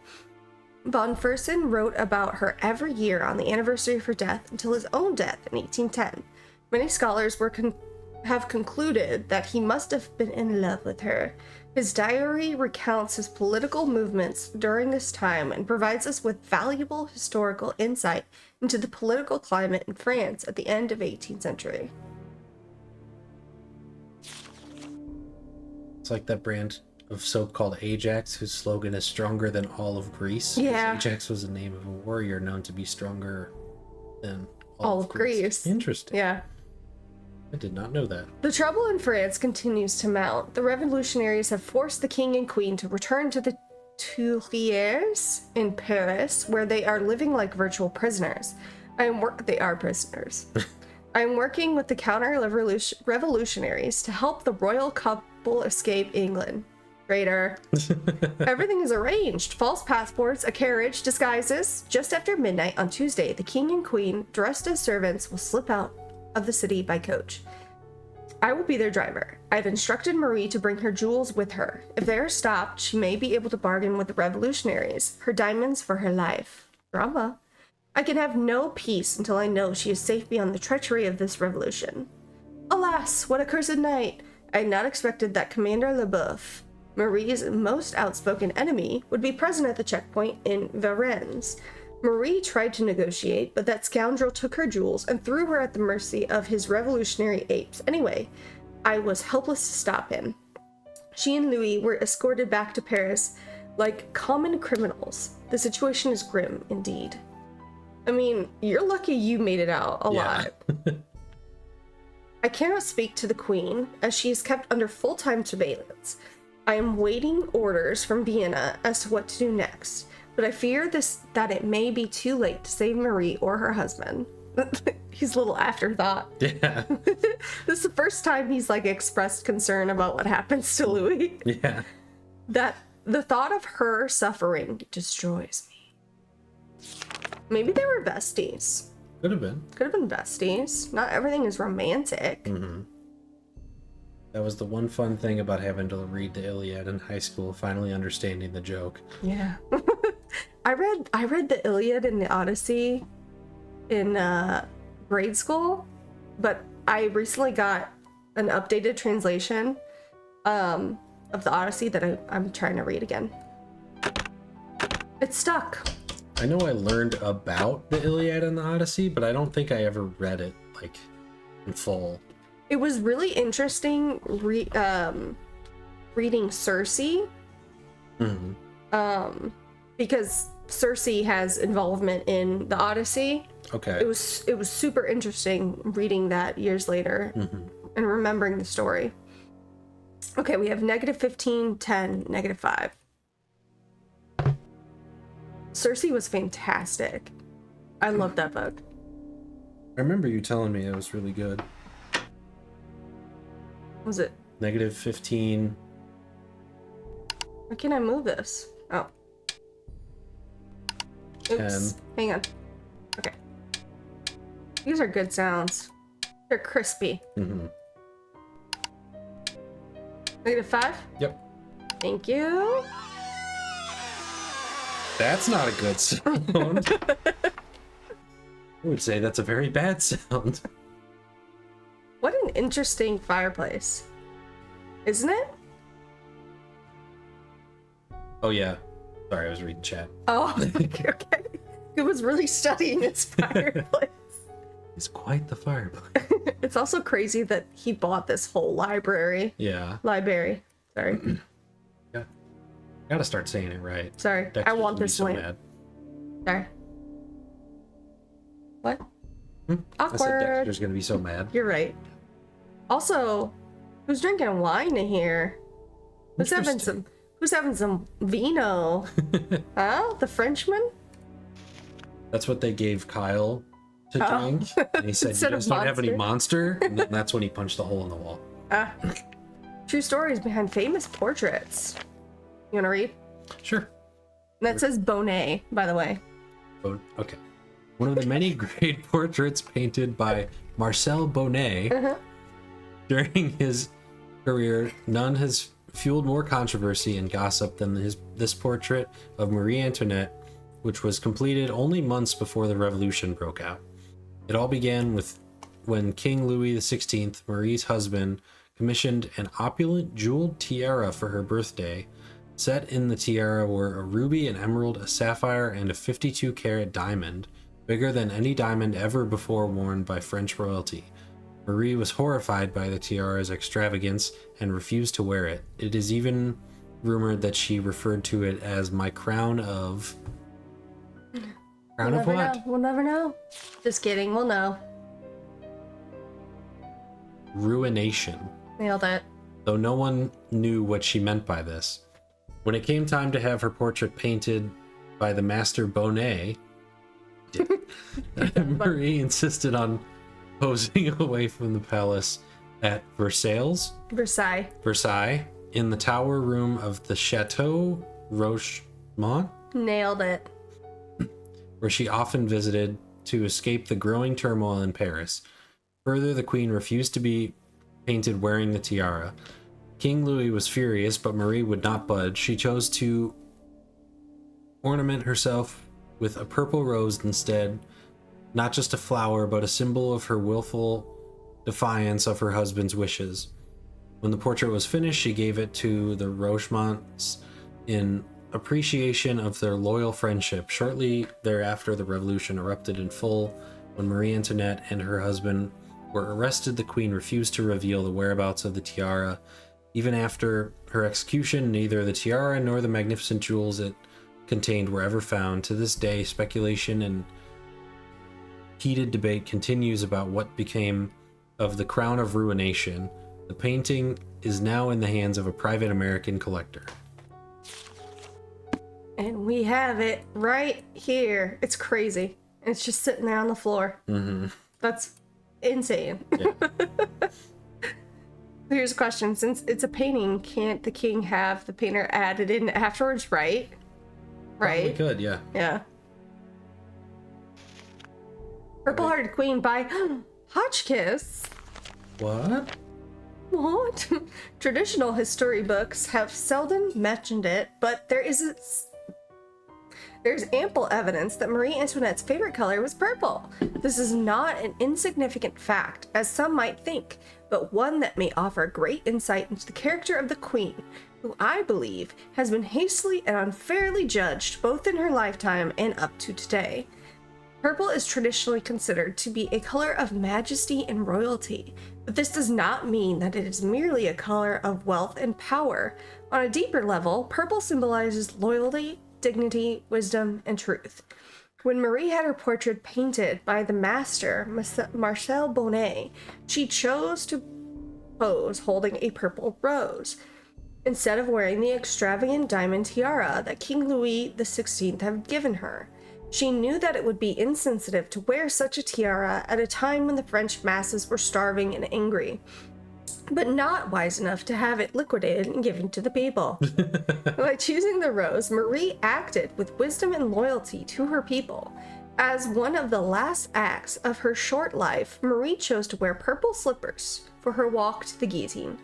von Fersen wrote about her every year on the anniversary of her death until his own death in 1810. Many scholars have concluded that he must have been in love with her. His diary recounts his political movements during this time and provides us with valuable historical insight into the political climate in France at the end of the 18th century. It's like that brand of soap called Ajax, whose slogan is stronger than all of Greece. Yeah. Ajax was the name of a warrior known to be stronger than All of Greece. Interesting. Yeah. I did not know that. The trouble in France continues to mount. The revolutionaries have forced the king and queen to return to the Tuileries in Paris, where they are living like virtual prisoners. They are prisoners. I am working with the counter-revolutionaries to help the royal couple escape England. Traitor. Everything is arranged. False passports, a carriage, disguises. Just after midnight on Tuesday, the king and queen, dressed as servants, will slip out of the city by coach. I will be their driver. I've instructed Marie to bring her jewels with her. If they are stopped, she may be able to bargain with the revolutionaries. Her diamonds for her life. Drama. I can have no peace until I know she is safe beyond the treachery of this revolution. Alas, what a cursed night! I had not expected that Commander Leboeuf, Marie's most outspoken enemy, would be present at the checkpoint in Varennes. Marie tried to negotiate, but that scoundrel took her jewels and threw her at the mercy of his revolutionary apes. Anyway, I was helpless to stop him. She and Louis were escorted back to Paris like common criminals. The situation is grim indeed. I mean, you're lucky you made it out alive. I cannot speak to the Queen, as she is kept under full-time surveillance. I am waiting orders from Vienna as to what to do next. But I fear that it may be too late to save Marie or her husband. He's a little afterthought. Yeah. This is the first time he's like expressed concern about what happens to Louis. Yeah. That the thought of her suffering destroys me. Maybe they were besties. Could have been. Could have been besties. Not everything is romantic. Mm-hmm. That was the one fun thing about having to read the Iliad in high school, finally understanding the joke. Yeah. I read the Iliad and the Odyssey in grade school, but I recently got an updated translation of the Odyssey that I'm trying to read again. It's stuck. I know I learned about the Iliad and the Odyssey, but I don't think I ever read it like in full. It was really interesting reading Circe. Because Circe has involvement in the Odyssey. Okay. It was super interesting reading that years later and remembering the story. Okay, we have -15, 10, -5. Circe was fantastic. I love that book. I remember you telling me it was really good. What was it? -15. Why can't I move this? Oh. Oops. 10. Hang on. Okay. These are good sounds. They're crispy. -5? Yep. Thank you. That's not a good sound. I would say that's a very bad sound. What an interesting fireplace. Isn't it? Oh yeah. Sorry, I was reading chat. Oh, okay. It was really studying its fireplace. It's quite the fireplace. It's also crazy that he bought this whole library. Yeah. Library. Sorry. Yeah. Gotta start saying it right. Sorry. Dexter's I want gonna be this so lamp. mad. Sorry. What? I said Awkward. Dexter's gonna be so mad. You're right. Also, who's drinking wine in here? Who's having some vino? Huh? The Frenchman? That's what they gave Kyle to drink. And he said, you Instead of guys don't have any Monster." monster? And then that's when he punched a hole in the wall. True stories behind famous portraits. You want to read? Sure. And that says Bonnet, by the way. Oh, okay. One of the many great portraits painted by Marcel Bonnet during his career, none has fueled more controversy and gossip than this portrait of Marie Antoinette, which was completed only months before the revolution broke out. It all began with when King Louis XVI, Marie's husband, commissioned an opulent jeweled tiara for her birthday. Set in the tiara were a ruby, an emerald, a sapphire, and a 52-carat diamond, bigger than any diamond ever before worn by French royalty. Marie was horrified by the tiara's extravagance and refused to wear it. It is even rumored that she referred to it as my crown of... Crown of what? Know. We'll never know. Just kidding, we'll know. Ruination. Nailed it. Though no one knew what she meant by this. When it came time to have her portrait painted by the master Bonnet, Marie insisted on posing away from the palace at Versailles in the tower room of the Chateau Rochemont, Nailed it. where she often visited to escape the growing turmoil in Paris. Further, the queen refused to be painted wearing the tiara. King Louis was furious, but Marie would not budge. She chose to ornament herself with a purple rose instead, not just a flower, but a symbol of her willful defiance of her husband's wishes. When the portrait was finished, she gave it to the Rochemonts in appreciation of their loyal friendship. Shortly thereafter, the revolution erupted in full. When Marie Antoinette and her husband were arrested, the queen refused to reveal the whereabouts of the tiara. Even after her execution, neither the tiara nor the magnificent jewels it contained were ever found. To this day, speculation and heated debate continues about what became of the Crown of Ruination. The painting is now in the hands of a private American collector. And we have it right here. It's crazy. It's just sitting there on the floor. That's insane. Yeah. Here's a question. Since it's a painting, can't the king have the painter added in afterwards, right? Probably could, yeah. Yeah. Purple Hearted Queen by Hotchkiss. What? What? Traditional history books have seldom mentioned it, but there's ample evidence that Marie Antoinette's favorite color was purple. This is not an insignificant fact, as some might think, but one that may offer great insight into the character of the queen. who I believe has been hastily and unfairly judged both in her lifetime and up to today. Purple is traditionally considered to be a color of majesty and royalty, but this does not mean that it is merely a color of wealth and power. On a deeper level, purple symbolizes loyalty, dignity, wisdom, and truth. When Marie had her portrait painted by the master, Marcel Bonnet, she chose to pose holding a purple rose, instead of wearing the extravagant diamond tiara that King Louis XVI had given her. She knew that it would be insensitive to wear such a tiara at a time when the French masses were starving and angry, but not wise enough to have it liquidated and given to the people. By choosing the rose, Marie acted with wisdom and loyalty to her people. As one of the last acts of her short life, Marie chose to wear purple slippers for her walk to the guillotine.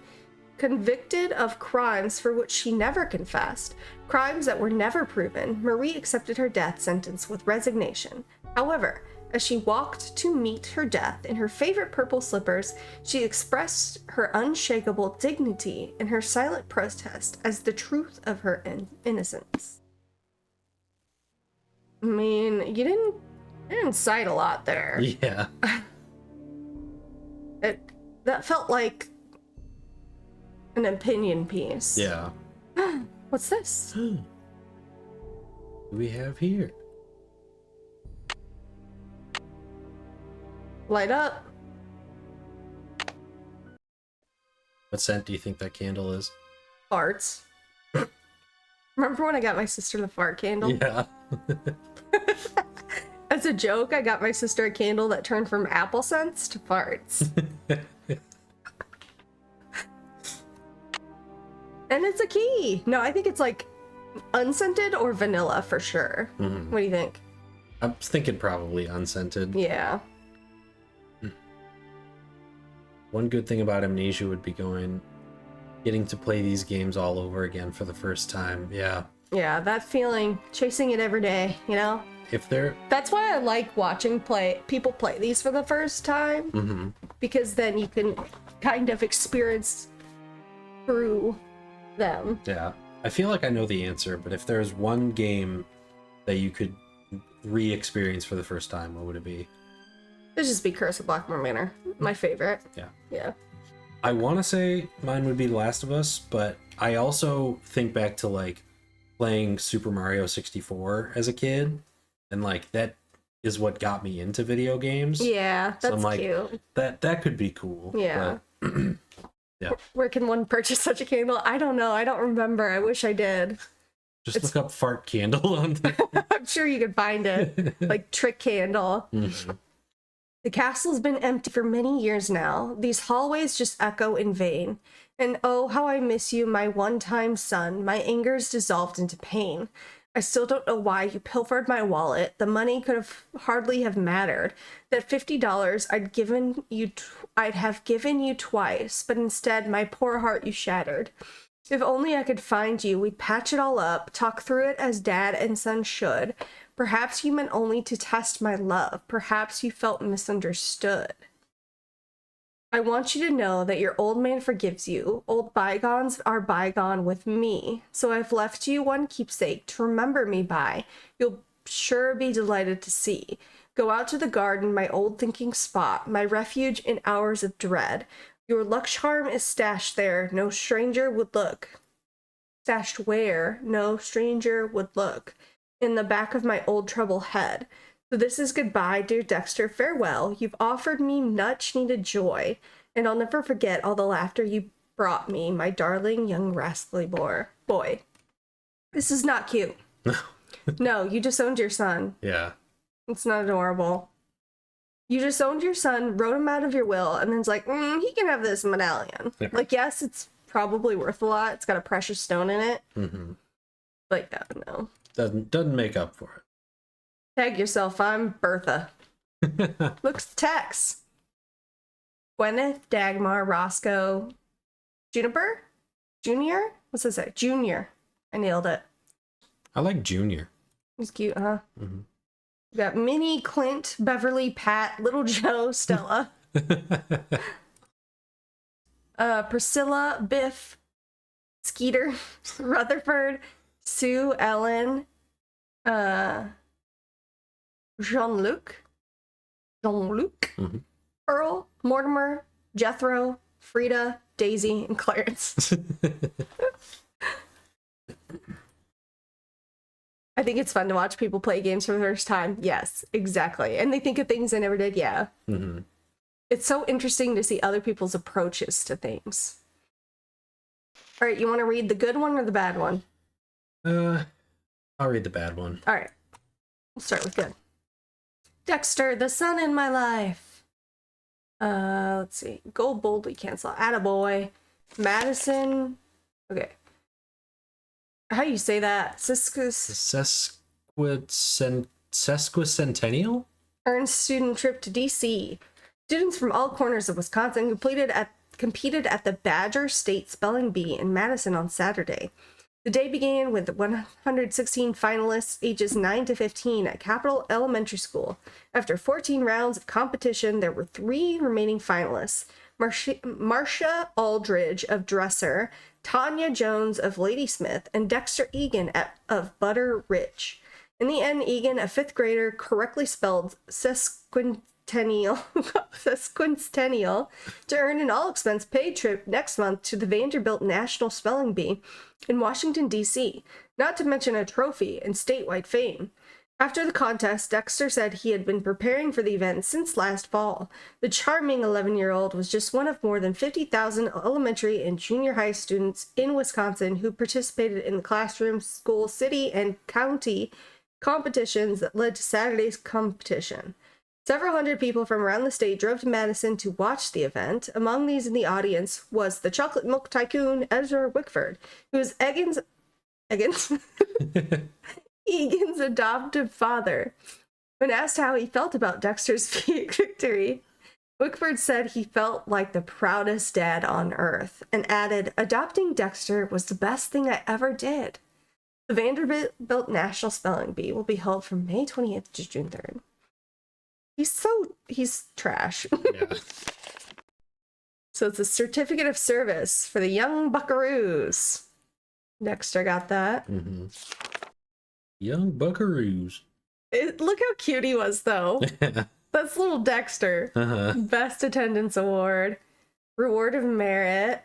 Convicted of crimes for which she never confessed, crimes that were never proven, Marie accepted her death sentence with resignation. However, as she walked to meet her death in her favorite purple slippers, she expressed her unshakable dignity and her silent protest as the truth of her innocence. I mean, you didn't cite a lot there. Yeah. That felt like an opinion piece. Yeah. What's this? What do we have here? Light up. What scent do you think that candle is? Farts. Remember when I got my sister the fart candle? Yeah. As a joke, I got my sister a candle that turned from apple scents to farts. And it's a key. No, I think it's like unscented or vanilla for sure. Mm-hmm. What do you think? I'm thinking probably unscented. Yeah. One good thing about Amnesia would be getting to play these games all over again for the first time. Yeah. Yeah, that feeling, chasing it every day, you know? That's why I like watching people play these for the first time. Mm-hmm. Because then you can kind of experience through them. Yeah. I feel like I know the answer, but if there's one game that you could re-experience for the first time, what would it be? It'd just be Curse of Blackmore Manor. My favorite. Yeah. Yeah. I want to say mine would be The Last of Us, but I also think back to like playing Super Mario 64 as a kid, and like that is what got me into video games. Yeah, that's so I'm like, cute. That could be cool. Yeah. But, yeah. Where can one purchase such a candle? I don't know. I don't remember. I wish I did. Just look up fart candle on the... I'm sure you could find it. Like trick candle. Mm-hmm. The castle's been empty for many years now. These hallways just echo in vain. And oh, how I miss you, my one-time son. My anger's dissolved into pain. I still don't know why you pilfered my wallet. The money could have hardly have mattered. That $50 I'd have given you twice, but instead my poor heart you shattered. If only I could find you, we'd patch it all up, talk through it as dad and son should. Perhaps you meant only to test my love. Perhaps you felt misunderstood. I want you to know that your old man forgives you. Old bygones are bygone with me. So I've left you one keepsake to remember me by. You'll sure be delighted to see. Go out to the garden, my old thinking spot, my refuge in hours of dread. Your luck charm is stashed there, no stranger would look. Stashed where no stranger would look. In the back of my old trouble head. So this is goodbye, dear Dexter, farewell. You've offered me much-needed joy, and I'll never forget all the laughter you brought me, my darling young rascally boy. This is not cute. No, you disowned your son. Yeah. It's not adorable. You disowned your son, wrote him out of your will, and then it's like, he can have this medallion. Yeah. Like, yes, it's probably worth a lot. It's got a precious stone in it. Mm-hmm. But no. Doesn't make up for it. Tag yourself, I'm Bertha. Looks Tex. Gwyneth, Dagmar, Roscoe, Juniper? Junior? What's that say? Junior. I nailed it. I like Junior. He's cute, huh? Mm-hmm. We got Minnie, Clint, Beverly, Pat, Little Joe, Stella. Priscilla, Biff, Skeeter, Rutherford, Sue, Ellen, Jean-Luc, Earl, Mortimer, Jethro, Frida, Daisy, and Clarence. I think it's fun to watch people play games for the first time. Yes, exactly. And they think of things they never did. Yeah. Mm-hmm. It's so interesting to see other people's approaches to things. All right, you want to read the good one or the bad one? I'll read the bad one. All right. We'll start with good. Dexter, the sun in my life. Let's see. Go boldly cancel. Attaboy. Madison. Okay. How do you say that? Sesquicentennial? Earned student trip to DC. Students from all corners of Wisconsin competed at the Badger State Spelling Bee in Madison on Saturday. The day began with 116 finalists ages 9 to 15 at Capital Elementary School. After 14 rounds of competition, there were 3 remaining finalists. Marcia Aldridge of Dresser, Tanya Jones of Ladysmith, and Dexter Egan of Butter Ridge. In the end, Egan, a 5th grader, correctly spelled sesquicentennial to earn an all-expense paid trip next month to the Vanderbilt National Spelling Bee in Washington, D.C., not to mention a trophy and statewide fame. After the contest, Dexter said he had been preparing for the event since last fall. The charming 11-year-old was just one of more than 50,000 elementary and junior high students in Wisconsin who participated in the classroom, school, city, and county competitions that led to Saturday's competition. Several hundred people from around the state drove to Madison to watch the event. Among these in the audience was the chocolate milk tycoon Ezra Wickford, who was Egan's adoptive father. When asked how he felt about Dexter's victory, Wickford said he felt like the proudest dad on earth and added, "Adopting Dexter was the best thing I ever did." The Vanderbilt National Spelling Bee will be held from May 28th to June 3rd. He's trash. Yeah. So it's a certificate of service for the young buckaroos. Dexter got that. Mm-hmm. Young buckaroos. Look how cute he was, though. That's little Dexter. Uh-huh. Best attendance award. Reward of merit.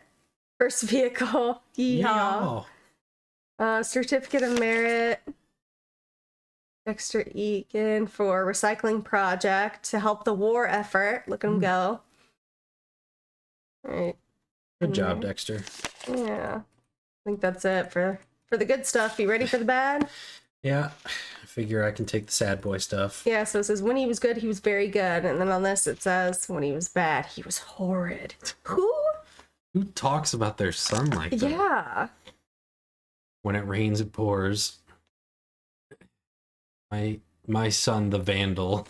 First vehicle. Yeehaw. Certificate of merit. Dexter Egan for recycling project to help the war effort. Look at him go. All right. Good job, Dexter. Yeah. I think that's it for the good stuff. You ready for the bad? Yeah. I figure I can take the sad boy stuff. Yeah, so it says when he was good, he was very good. And then on this it says when he was bad, he was horrid. Who talks about their son like that? Yeah. When it rains, it pours. My son, the vandal.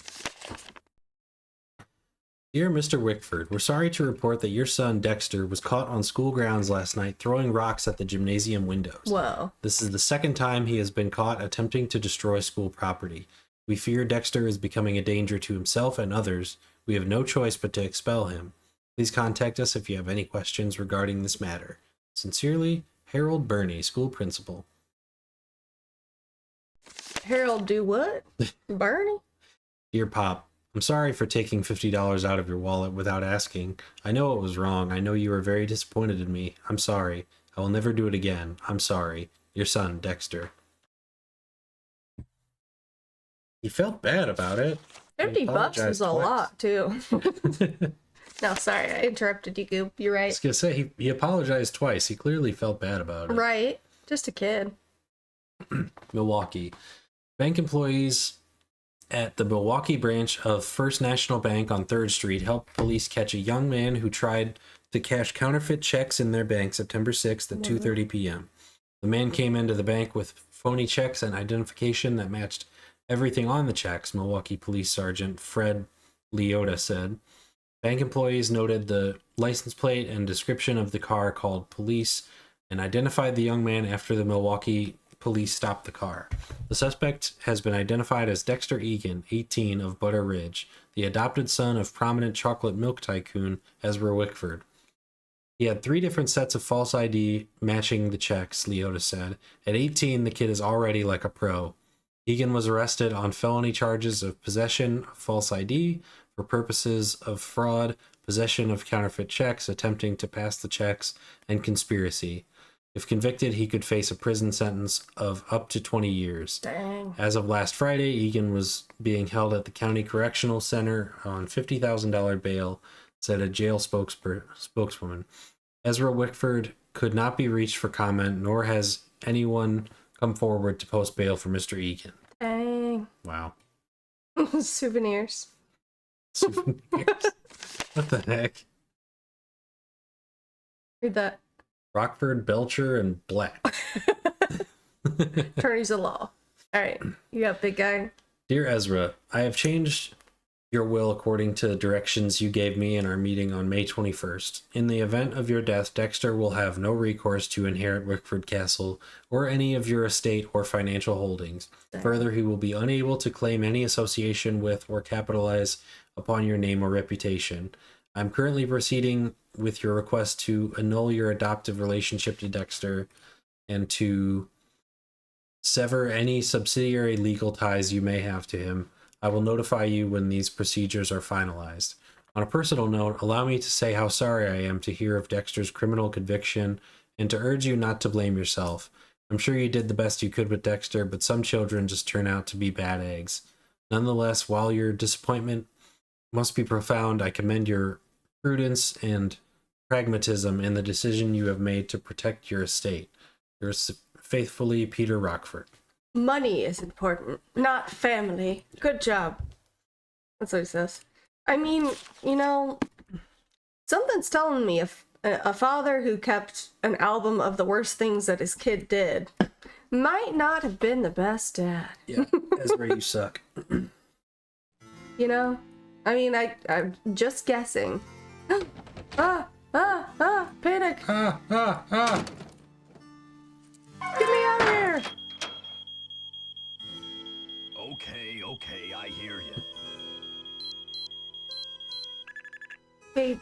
Dear Mr. Wickford, we're sorry to report that your son, Dexter, was caught on school grounds last night throwing rocks at the gymnasium windows. Whoa. This is the second time he has been caught attempting to destroy school property. We fear Dexter is becoming a danger to himself and others. We have no choice but to expel him. Please contact us if you have any questions regarding this matter. Sincerely, Harold Burney, school principal. Harold do what? Bernie? Dear Pop, I'm sorry for taking $50 out of your wallet without asking. I know it was wrong. I know you were very disappointed in me. I'm sorry. I will never do it again. I'm sorry. Your son, Dexter. He felt bad about it. $50 is a lot, too. No, sorry, I interrupted you, Goop. You're right. I was going to say, he apologized twice. He clearly felt bad about it. Right. Just a kid. Milwaukee. Bank employees at the Milwaukee branch of First National Bank on 3rd Street helped police catch a young man who tried to cash counterfeit checks in their bank September 6th at 2:30 p.m. The man came into the bank with phony checks and identification that matched everything on the checks, Milwaukee Police Sergeant Fred Leota said. Bank employees noted the license plate and description of the car called police and identified the young man after the Milwaukee police stopped the car. The suspect has been identified as Dexter Egan, 18, of Butter Ridge, the adopted son of prominent chocolate milk tycoon Ezra Wickford. He had 3 different sets of false ID matching the checks, Leota said. At 18, the kid is already like a pro. Egan was arrested on felony charges of possession of false ID for purposes of fraud, possession of counterfeit checks, attempting to pass the checks, and conspiracy. If convicted, he could face a prison sentence of up to 20 years. Dang. As of last Friday, Egan was being held at the County Correctional Center on $50,000 bail, said a jail spokeswoman. Ezra Wickford could not be reached for comment, nor has anyone come forward to post bail for Mr. Egan. Dang. Wow. Souvenirs. Souvenirs. What the heck? Read that. Rockford, Belcher, and Black. Attorneys of law. All right, you got big guy. Dear Ezra, I have changed your will according to the directions you gave me in our meeting on May 21st. In the event of your death, Dexter will have no recourse to inherit Wickford Castle or any of your estate or financial holdings. Further, he will be unable to claim any association with or capitalize upon your name or reputation. I'm currently proceeding with your request to annul your adoptive relationship to Dexter and to sever any subsidiary legal ties you may have to him. I will notify you when these procedures are finalized. On a personal note, allow me to say how sorry I am to hear of Dexter's criminal conviction and to urge you not to blame yourself. I'm sure you did the best you could with Dexter, but some children just turn out to be bad eggs. Nonetheless, while your disappointment must be profound, I commend your prudence and pragmatism in the decision you have made to protect your estate. Yours faithfully, Peter Rockford. Money is important, not family. Good job. That's what he says. I mean, you know, something's telling me a father who kept an album of the worst things that his kid did might not have been the best dad. Yeah, Ezra, you suck. You know? I mean, I'm just guessing. Panic! Get me out of here! Okay, I hear you. Bait.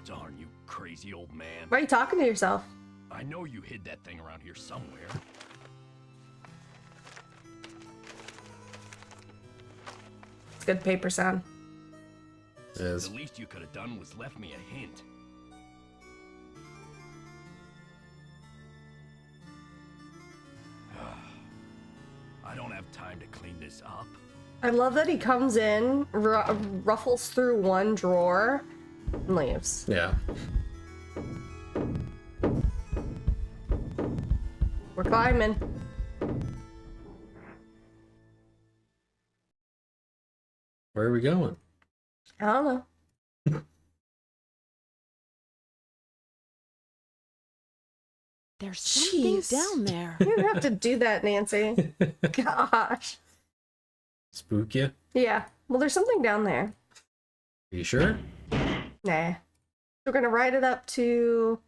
Darn you, crazy old man. Why are you talking to yourself? I know you hid that thing around here somewhere. It's good paper sound. It is. The least you could have done was left me a hint. I don't have time to clean this up. I love that he comes in, ruffles through one drawer, and leaves. Yeah. We're climbing. Where are we going? I don't know. There's something Jeez. down there. You didn't have to do that, Nancy. Gosh. Spook you? Yeah. Well, there's something down there. Are you sure? Nah. We're gonna ride it up to...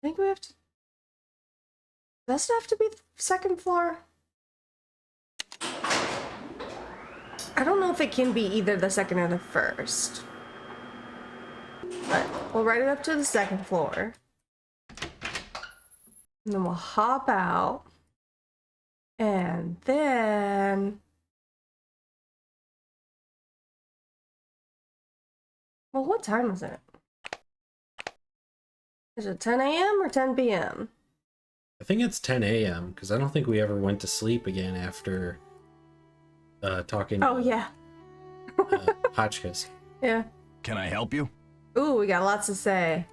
I think we have to... Does it have to be the second floor? I don't know if it can be either the second or the first. But we'll ride it up to the second floor. And then we'll hop out. And then... Well, what time is it? Is it 10 a.m. or 10 p.m.? I think it's 10 a.m. because I don't think we ever went to sleep again after talking Oh, to yeah. Hotchkiss. Yeah. Can I help you? Ooh, we got lots to say.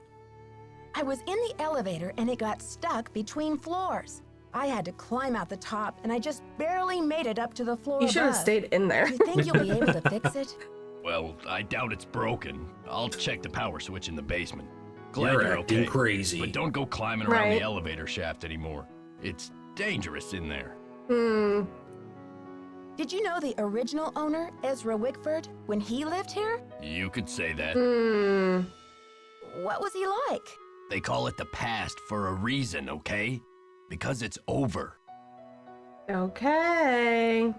I was in the elevator and it got stuck between floors. I had to climb out the top and I just barely made it up to the floor You should have above. stayed in there. You think you'll be able to fix it? Well, I doubt it's broken. I'll check the power switch in the basement. Glad You're you're acting okay. crazy. But don't go climbing around Right. the elevator shaft anymore. It's dangerous in there. Did you know the original owner, Ezra Wickford, when he lived here? You could say that. What was he like? They call it the past for a reason, okay? Because it's over. Okay.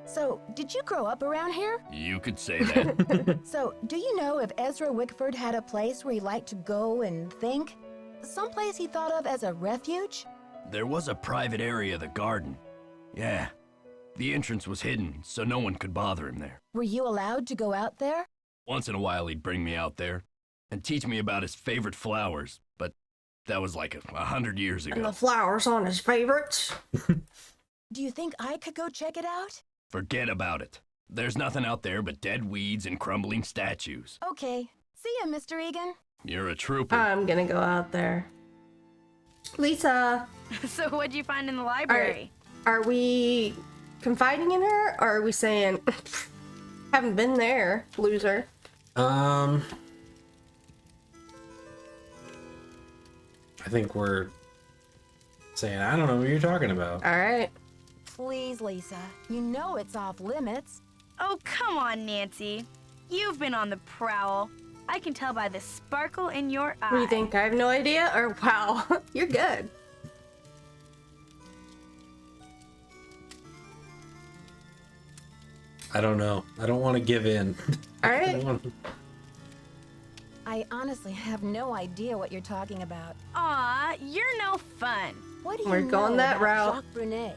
So, did you grow up around here? You could say that. So, do you know if Ezra Wickford had a place where he liked to go and think? Someplace he thought of as a refuge? There was a private area of the garden. Yeah. The entrance was hidden, so no one could bother him there. Were you allowed to go out there? Once in a while he'd bring me out there and teach me about his favorite flowers, but that was like 100 years ago. And the flowers on his favorites. Do you think I could go check it out? Forget about it. There's nothing out there but dead weeds and crumbling statues. Okay. See ya, Mr. Egan. You're a trooper. I'm gonna go out there. Lisa, So what'd you find in the library? are we confiding in her, or are we saying, haven't been there, loser? I think we're saying, I don't know what you're talking about. All right. Please, Lisa. You know it's off limits. Oh, come on, Nancy. You've been on the prowl. I can tell by the sparkle in your eye. What do you think? I have no idea? Or wow, you're good. I don't know. I don't want to give in. All I right. don't wanna- I honestly have no idea what you're talking about. Aw, you're no fun. What do you We're know going that about route. Jacques Brunet?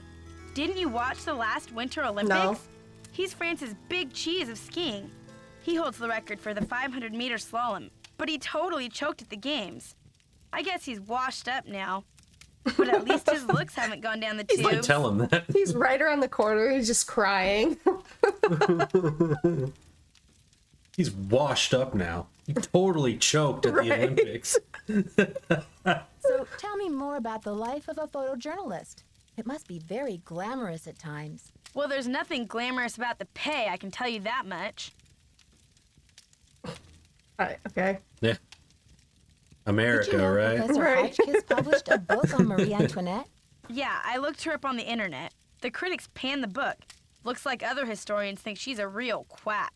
Didn't you watch the last Winter Olympics? No. He's France's big cheese of skiing. He holds the record for the 500-meter slalom, but he totally choked at the games. I guess he's washed up now. But at least his looks haven't gone down the tubes. I tell him that. He's right around the corner. He's just crying. He's washed up now. He totally choked at the Right. Olympics. So tell me more about the life of a photojournalist. It must be very glamorous at times. Well, there's nothing glamorous about the pay, I can tell you that much. Okay. Yeah. Did America, you know right? Professor Right. Hotchkiss published a book on Marie Antoinette? Yeah, I looked her up on the internet. The critics panned the book. Looks like other historians think she's a real quack.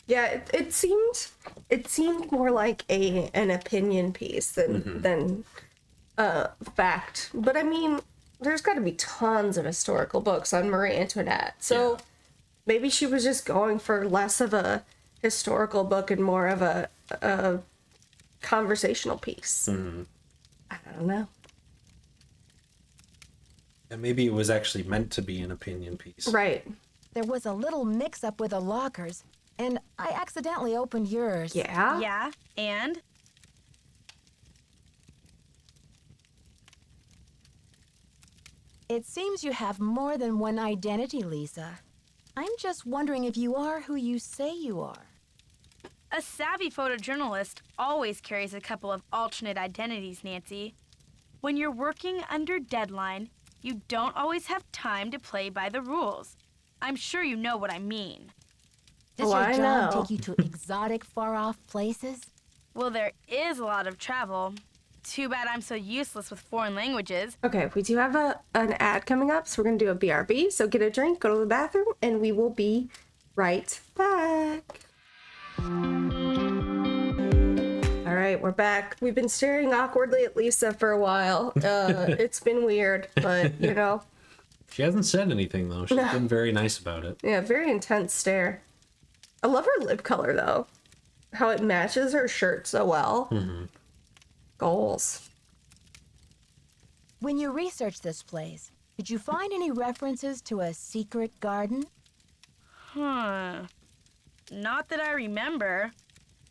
Yeah, it seemed more like an opinion piece than fact. But I mean, there's got to be tons of historical books on Marie Antoinette. So maybe she was just going for less of a historical book and more of a conversational piece. I don't know. And maybe it was actually meant to be an opinion piece. Right. There was a little mix-up with the lockers, and I accidentally opened yours. Yeah. Yeah, and? It seems you have more than one identity, Lisa. I'm just wondering if you are who you say you are. A savvy photojournalist always carries a couple of alternate identities, Nancy. When you're working under deadline, you don't always have time to play by the rules. I'm sure you know what I mean. Does Oh, your I job know. take you to exotic, far-off places? Well, there is a lot of travel. Too bad I'm so useless with foreign languages. Okay, we do have an ad coming up, so we're gonna do a BRB. So get a drink, go to the bathroom, and we will be right back. All right, we're back. We've been staring awkwardly at Lisa for a while. It's been weird, but you know, She hasn't said anything, though. She's been very nice about it. yeah, very intense stare. I love her lip color though, how it matches her shirt so well. Goals. When you researched this place, did you find any references to a secret garden? Not that I remember.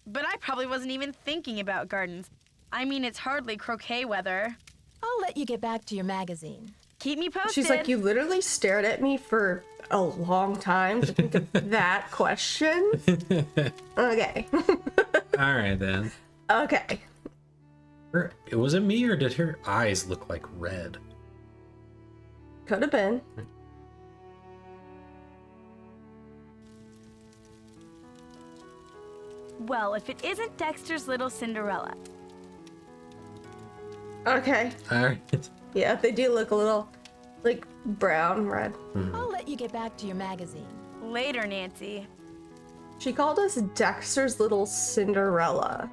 But I probably wasn't even thinking about gardens. I mean, it's hardly croquet weather. I'll let you get back to your magazine. Keep me posted. She's like, you literally stared at me for a long time to think of that question. Okay. All right, then. Okay. Was it me, or did her eyes look like red? Could have been. Well, if it isn't Dexter's little Cinderella. Okay. All right. Yeah, they do look a little like brown, red. I'll let you get back to your magazine. Later, Nancy. She called us Dexter's little Cinderella.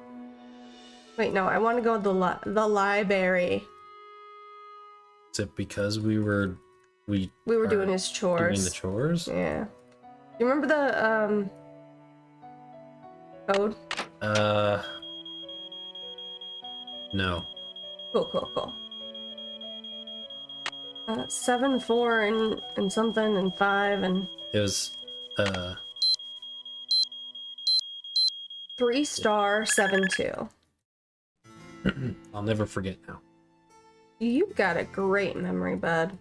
Wait, no, I want to go to the library. Is it because we were We were doing his chores. doing the chores? Yeah. You remember the code? No. Cool. 7, 4, and something, and 5, and It was 3 star 7 2. I'll never forget now. You've got a great memory, bud.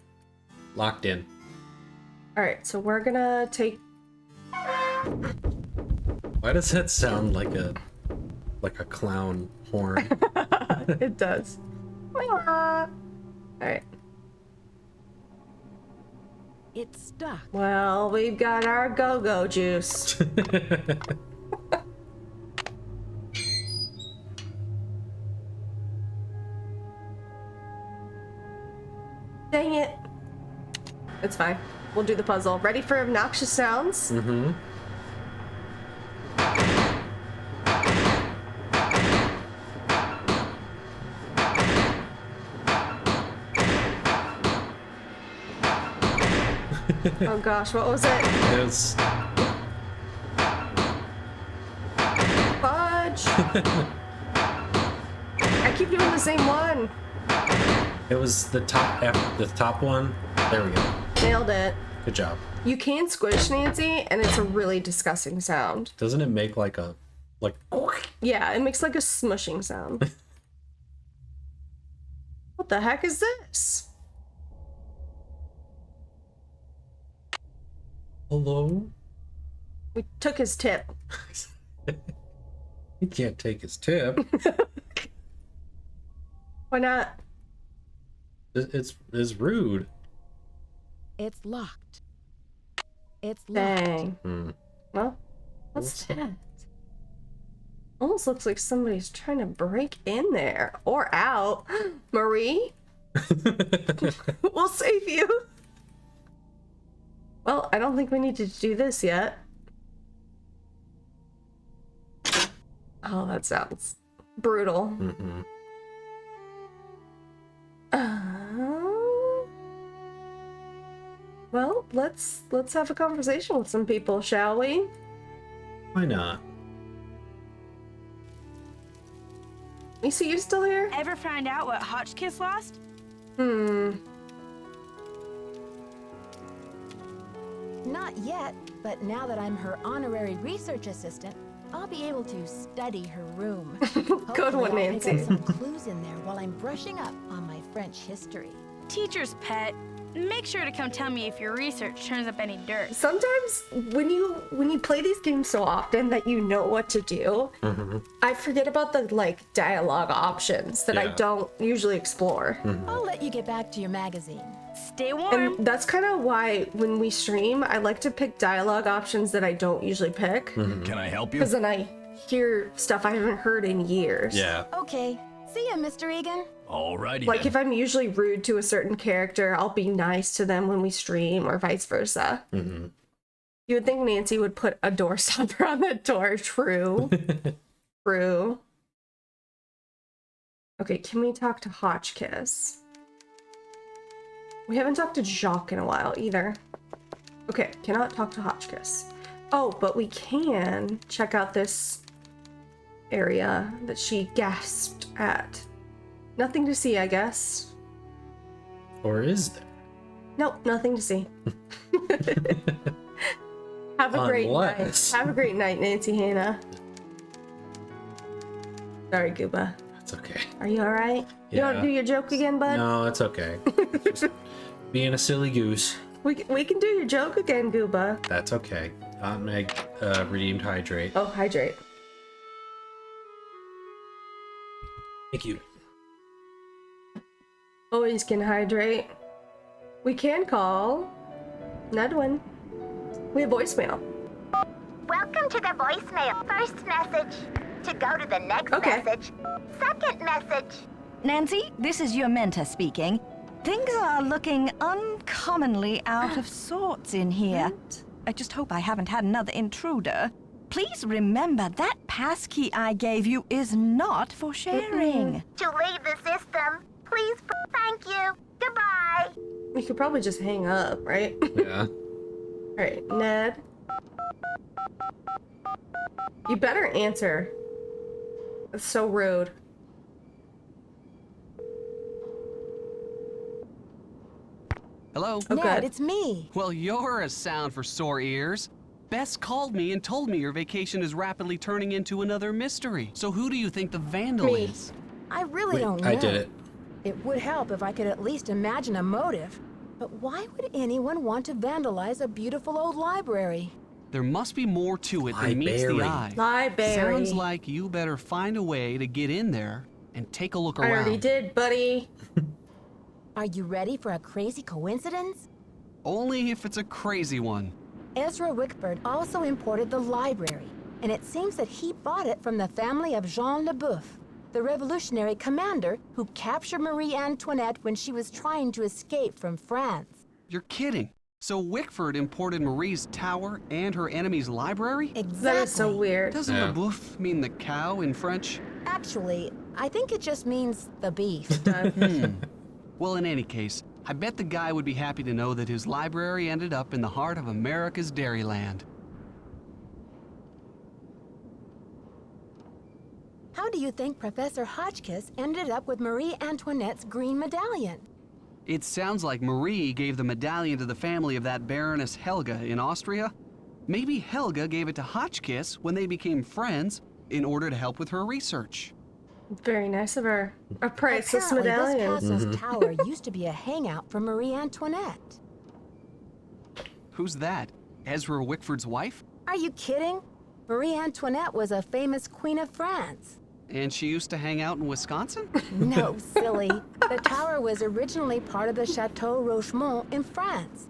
Locked in. Alright, so we're gonna take... Why does that sound like a clown horn? It does. Alright. It's stuck. Well, we've got our go-go juice. Dang it. It's fine. We'll do the puzzle. Ready for obnoxious sounds? Mm-hmm. Oh gosh, what was it? It's Fudge! I keep doing the same one. it was the top one. There we go. Nailed it. Good job. You can squish, Nancy, and it's a really disgusting sound. Doesn't it make like Yeah, it makes like a smushing sound. What the heck is this? hello? We took his tip. He can't take his tip. Why not? It's rude. It's locked. It's locked. Dang. Well, what's that? Almost looks like somebody's trying to break in there. Or out. Marie? We'll save you. Well, I don't think we need to do this yet. Oh, that sounds brutal. Mm-hmm. Well, let's have a conversation with some people, shall we? Why not? Lisa, you still here? Ever find out what Hotchkiss lost? Not yet, but now that I'm her honorary research assistant, I'll be able to study her room. Good one, Hopefully I'll pick Nancy. up some clues in there while I'm brushing up on my French history. Teacher's pet. Make sure to come tell me if your research turns up any dirt. Sometimes when you play these games so often that you know what to do, I forget about the dialogue options that I Yeah. don't usually explore. I'll let you get back to your magazine. Stay warm. And that's kind of why when we stream, I like to pick dialogue options that I don't usually pick. Can I help you? Because then I hear stuff I haven't heard in years. Yeah. Okay, see ya, Mr. Egan. Alrighty Like then. if I'm usually rude to a certain character, I'll be nice to them when we stream or vice versa. Mm-hmm. You would think Nancy would put a door stopper on the door. True. True. Okay, can we talk to Hotchkiss? We haven't talked to Jacques in a while either. Okay, cannot talk to Hotchkiss. Oh, but we can check out this area that she gasped at. Nothing to see, I guess. Or is there? Nope, nothing to see. Have a great night. Unless- Have a great night, Nancy Hannah. Sorry, Gooba. It's okay. Are you alright? You Yeah. want to do your joke again, bud? No, it's okay. Just being a silly goose. We can do your joke again, Gooba. That's okay. Aunt Meg redeemed hydrate. Oh, hydrate. Thank you. Always can hydrate. We can call Nedwin. We have voicemail. Welcome to the voicemail. First message. To go to the next Okay. message. Second message. Nancy, this is your mentor speaking. Things are looking uncommonly out of sorts in here. I just hope I haven't had another intruder. Please remember that passkey I gave you is not for sharing. To leave the system. Please. Thank you. Goodbye. We could probably just hang up, right? Yeah. Alright, Ned. You better answer. That's so rude. Hello? Oh, Ned, good. it's me. Well, you're a sound for sore ears. Bess called me and told me your vacation is rapidly turning into another mystery. So who do you think the vandal Me. is? I really Wait, don't know. I did it. It would help if I could at least imagine a motive. But why would anyone want to vandalize a beautiful old library? There must be more to it than meets the Library. eye. Library. Sounds like you better find a way to get in there and take a look I around. already did, buddy. Are you ready for a crazy coincidence? Only if it's a crazy one. Ezra Wickford also imported the library, and it seems that he bought it from the family of Jean Leboeuf, the revolutionary commander who captured Marie Antoinette when she was trying to escape from France. You're kidding. So Wickford imported Marie's tower and her enemy's library? Exactly. That is so weird. Doesn't Yeah. Leboeuf mean the cow in French? Actually, I think it just means the beef. Well, in any case, I bet the guy would be happy to know that his library ended up in the heart of America's Dairyland. How do you think Professor Hotchkiss ended up with Marie Antoinette's green medallion? It sounds like Marie gave the medallion to the family of that Baroness Helga in Austria. Maybe Helga gave it to Hotchkiss when they became friends in order to help with her research. Very nice of her. A priceless Apparently, medallion. this castle's tower used to be a hangout for Marie Antoinette. Who's that? Ezra Wickford's wife? Are you kidding? Marie Antoinette was a famous queen of France. And she used to hang out in Wisconsin? No, silly. The tower was originally part of the Chateau Rochemont in France.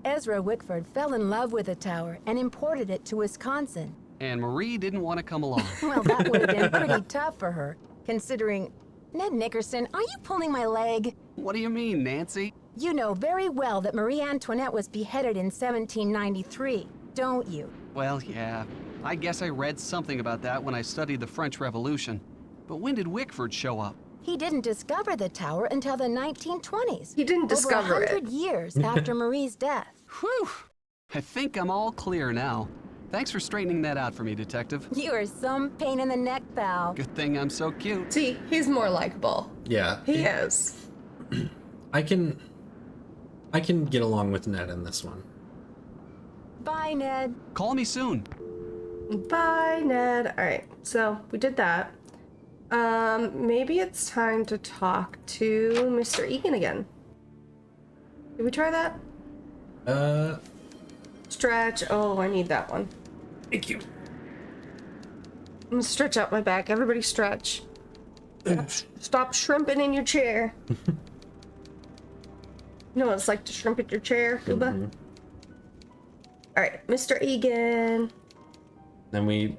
Ezra Wickford fell in love with the tower and imported it to Wisconsin. And Marie didn't want to come along. Well, that would have been pretty tough for her, considering... Ned Nickerson, are you pulling my leg? What do you mean, Nancy? You know very well that Marie Antoinette was beheaded in 1793, don't you? Well, yeah. I guess I read something about that when I studied the French Revolution. But when did Wickford show up? He didn't discover the tower until the 1920s. He didn't discover over it. 100 years after Marie's death. Whew! I think I'm all clear now. Thanks for straightening that out for me, Detective. You are some pain in the neck, pal. Good thing I'm so cute. See, he's more likable. Yeah. He is. I can get along with Ned in this one. Bye, Ned. Call me soon. Bye, Ned. All right, so we did that. Maybe it's time to talk to Mr. Egan again. Did we try that? Stretch. Oh, I need that one. Thank you. I'm gonna stretch out my back. Everybody stretch. Stop shrimping in your chair. You know what it's like to shrimp at your chair, Gooba? All right, Mr. Egan. Then we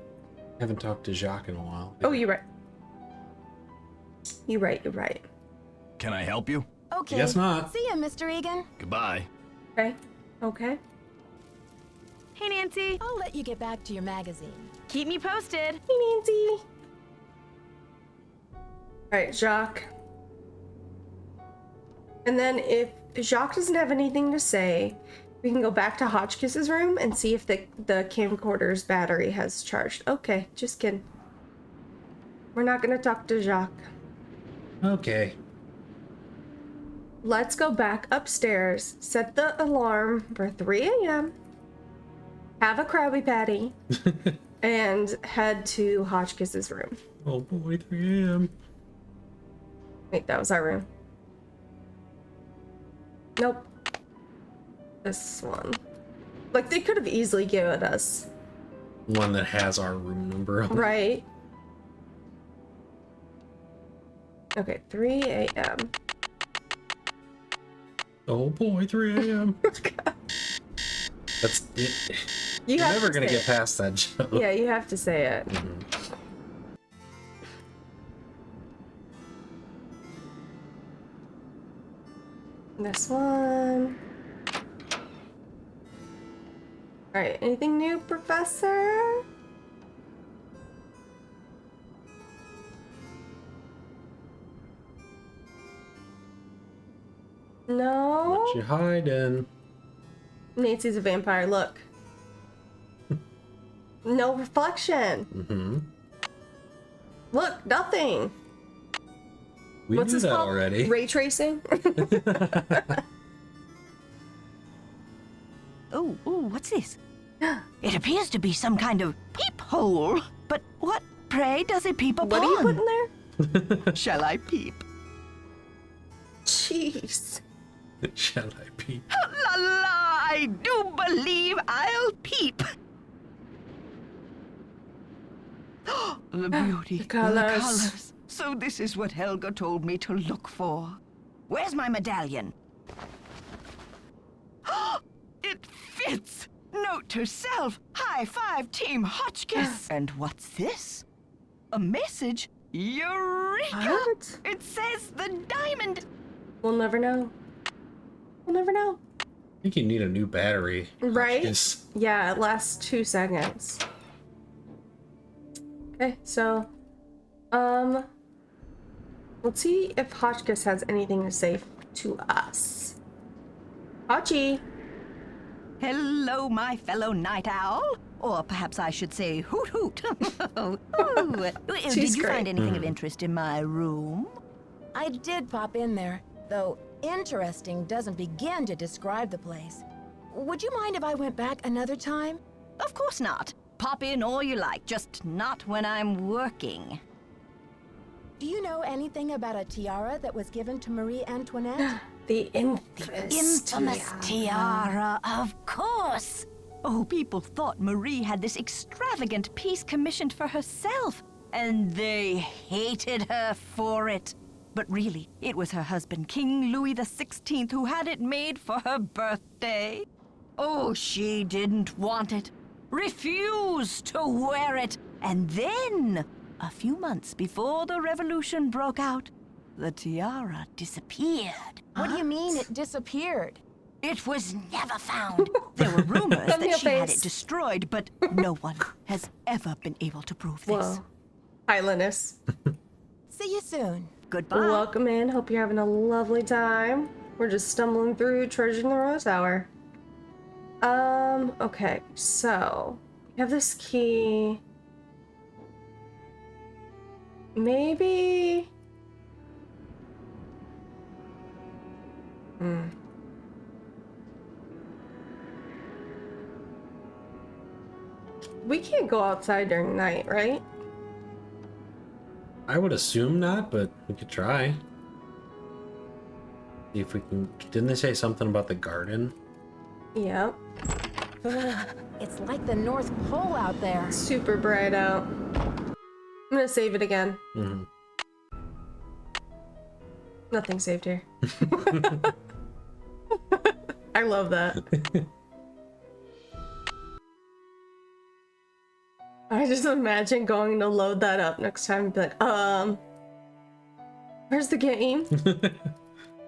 haven't talked to Jacques in a while. Oh, you're right. You're right. Can I help you? Okay. Guess not. See ya, Mr. Egan. Goodbye. Okay. Hey, Nancy. I'll let you get back to your magazine. Keep me posted. Hey, Nancy. All right, Jacques. And then if Jacques doesn't have anything to say, we can go back to Hotchkiss's room and see if the camcorder's battery has charged. Okay, just kidding. We're not gonna talk to Jacques. Okay. Let's go back upstairs, set the alarm for 3 a.m., have a Krabby Patty, and head to Hotchkiss's room. Oh boy, 3 a.m. Wait, that was our room. Nope. This one. Like, they could have easily given us. One that has our room number on it. Right? Okay, 3 a.m. Oh boy, 3 a.m. That's... You're have never to gonna say get it. past that joke. Yeah, you have to say it. This one. Alright, anything new, Professor? No? What you hiding? Nancy's a vampire, look. No reflection. Mm-hmm. Look, nothing. We What's knew this that called? already. Ray tracing? Oh, what's this? It appears to be some kind of peephole. But what, pray, does it peep upon? What are you putting there? Shall I peep? Jeez. Shall I peep? La la, I do believe I'll peep. The beauty, The colors. So this is what Helga told me to look for. Where's my medallion? It fits! Note to self, high five Team Hotchkiss. And what's this? A message? Eureka! What? It says the diamond. We'll never know. We'll never know. I think you need a new battery. Right? Just- Yeah, it lasts 2 seconds. Okay, so, let's see if Hotchkiss has anything to say to us. Hachi! Hello, my fellow night owl. Or perhaps I should say hoot hoot. Ooh. Did you great. find anything of interest in my room? I did pop in there, though interesting doesn't begin to describe the place. Would you mind if I went back another time? Of course not. Pop in all you like, just not when I'm working. Do you know anything about a tiara that was given to Marie Antoinette? The infamous Tiara, of course. Oh, people thought Marie had this extravagant piece commissioned for herself, and they hated her for it. But really, it was her husband, King Louis XVI, who had it made for her birthday. Oh, she didn't want it, refused to wear it, and then, a few months before the revolution broke out, the tiara disappeared. What do you mean it disappeared? It was never found. There were rumors Come that your she had face. it destroyed, but no one has ever been able to prove this. Whoa. Hi, Linus. See you soon. Goodbye. Welcome in. Hope you're having a lovely time. We're just stumbling through Treasure in the Rose Hour. Okay, so we have this key. Maybe. We can't go outside during night, right? I would assume not, but we could try. See if we can. Didn't they say something about the garden? Yep. It's like the North Pole out there. Super bright out. I'm gonna save it again. Mm-hmm. Nothing saved here. I love that. I just imagine going to load that up next time and be like, where's the game?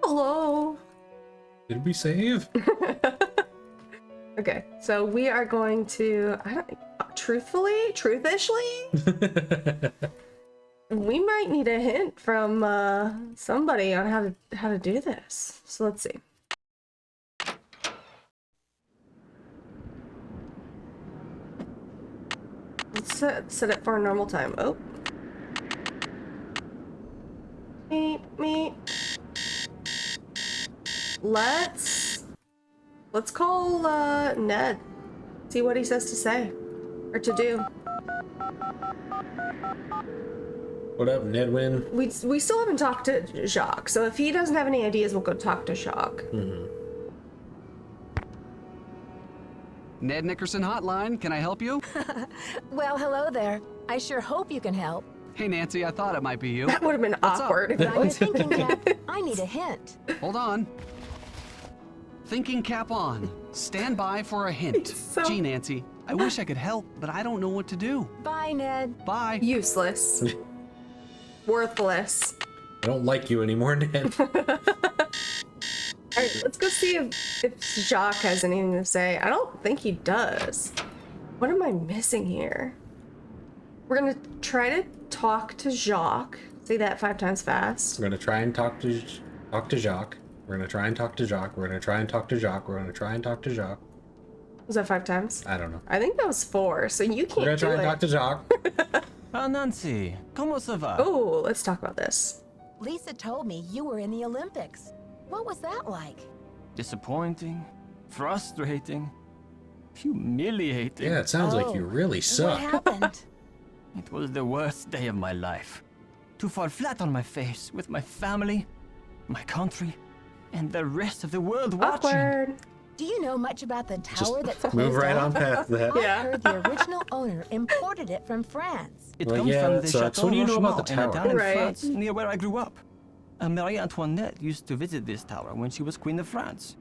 Hello? Did we save? Okay, so we are going to, truthishly, we might need a hint from somebody on how to do this. So let's see. Let's set it for a normal time. Oh. Meet. Let's call Ned. See what he says to say or to do. What up, Nedwin? We still haven't talked to Jacques, so if he doesn't have any ideas, we'll go talk to Jacques. Mm-hmm. Ned Nickerson Hotline, can I help you? Well, hello there. I sure hope you can help. Hey, Nancy, I thought it might be you. That would have been What's up? awkward if But it on your was. thinking cap, I need a hint. Hold on. Thinking cap on. Stand by for a hint. So- Gee, Nancy, I wish I could help, but I don't know what to do. Bye, Ned. Bye. Useless. Worthless. I don't like you anymore, Ned. Alright, let's go see if Jacques has anything to say. I don't think he does. What am I missing here? We're gonna try to talk to Jacques. Say that 5 times fast. We're gonna try and talk to Jacques. We're gonna try and talk to Jacques. We're gonna try and talk to Jacques. We're gonna try and talk to Jacques. Was that 5 times? I don't know. I think that was 4, so you can't We're gonna try and do talk to Jacques. Nancy, comment ça va? Oh, let's talk about this. Lisa told me you were in the Olympics. What was that like? Disappointing, frustrating, humiliating. Yeah, it sounds like you really What suck. happened? It was the worst day of my life. To fall flat on my face with my family, my country, and the rest of the world watching. Awkward. Do you know much about the tower that's closed Move right off? on past that. I Yeah. heard the original owner imported it from France. It Well, comes yeah, from that the sucks. Chateau What do you know about the Rochemont in a tower? town in Right. France near where I grew up. Marie Antoinette used to visit this tower when she was Queen of France.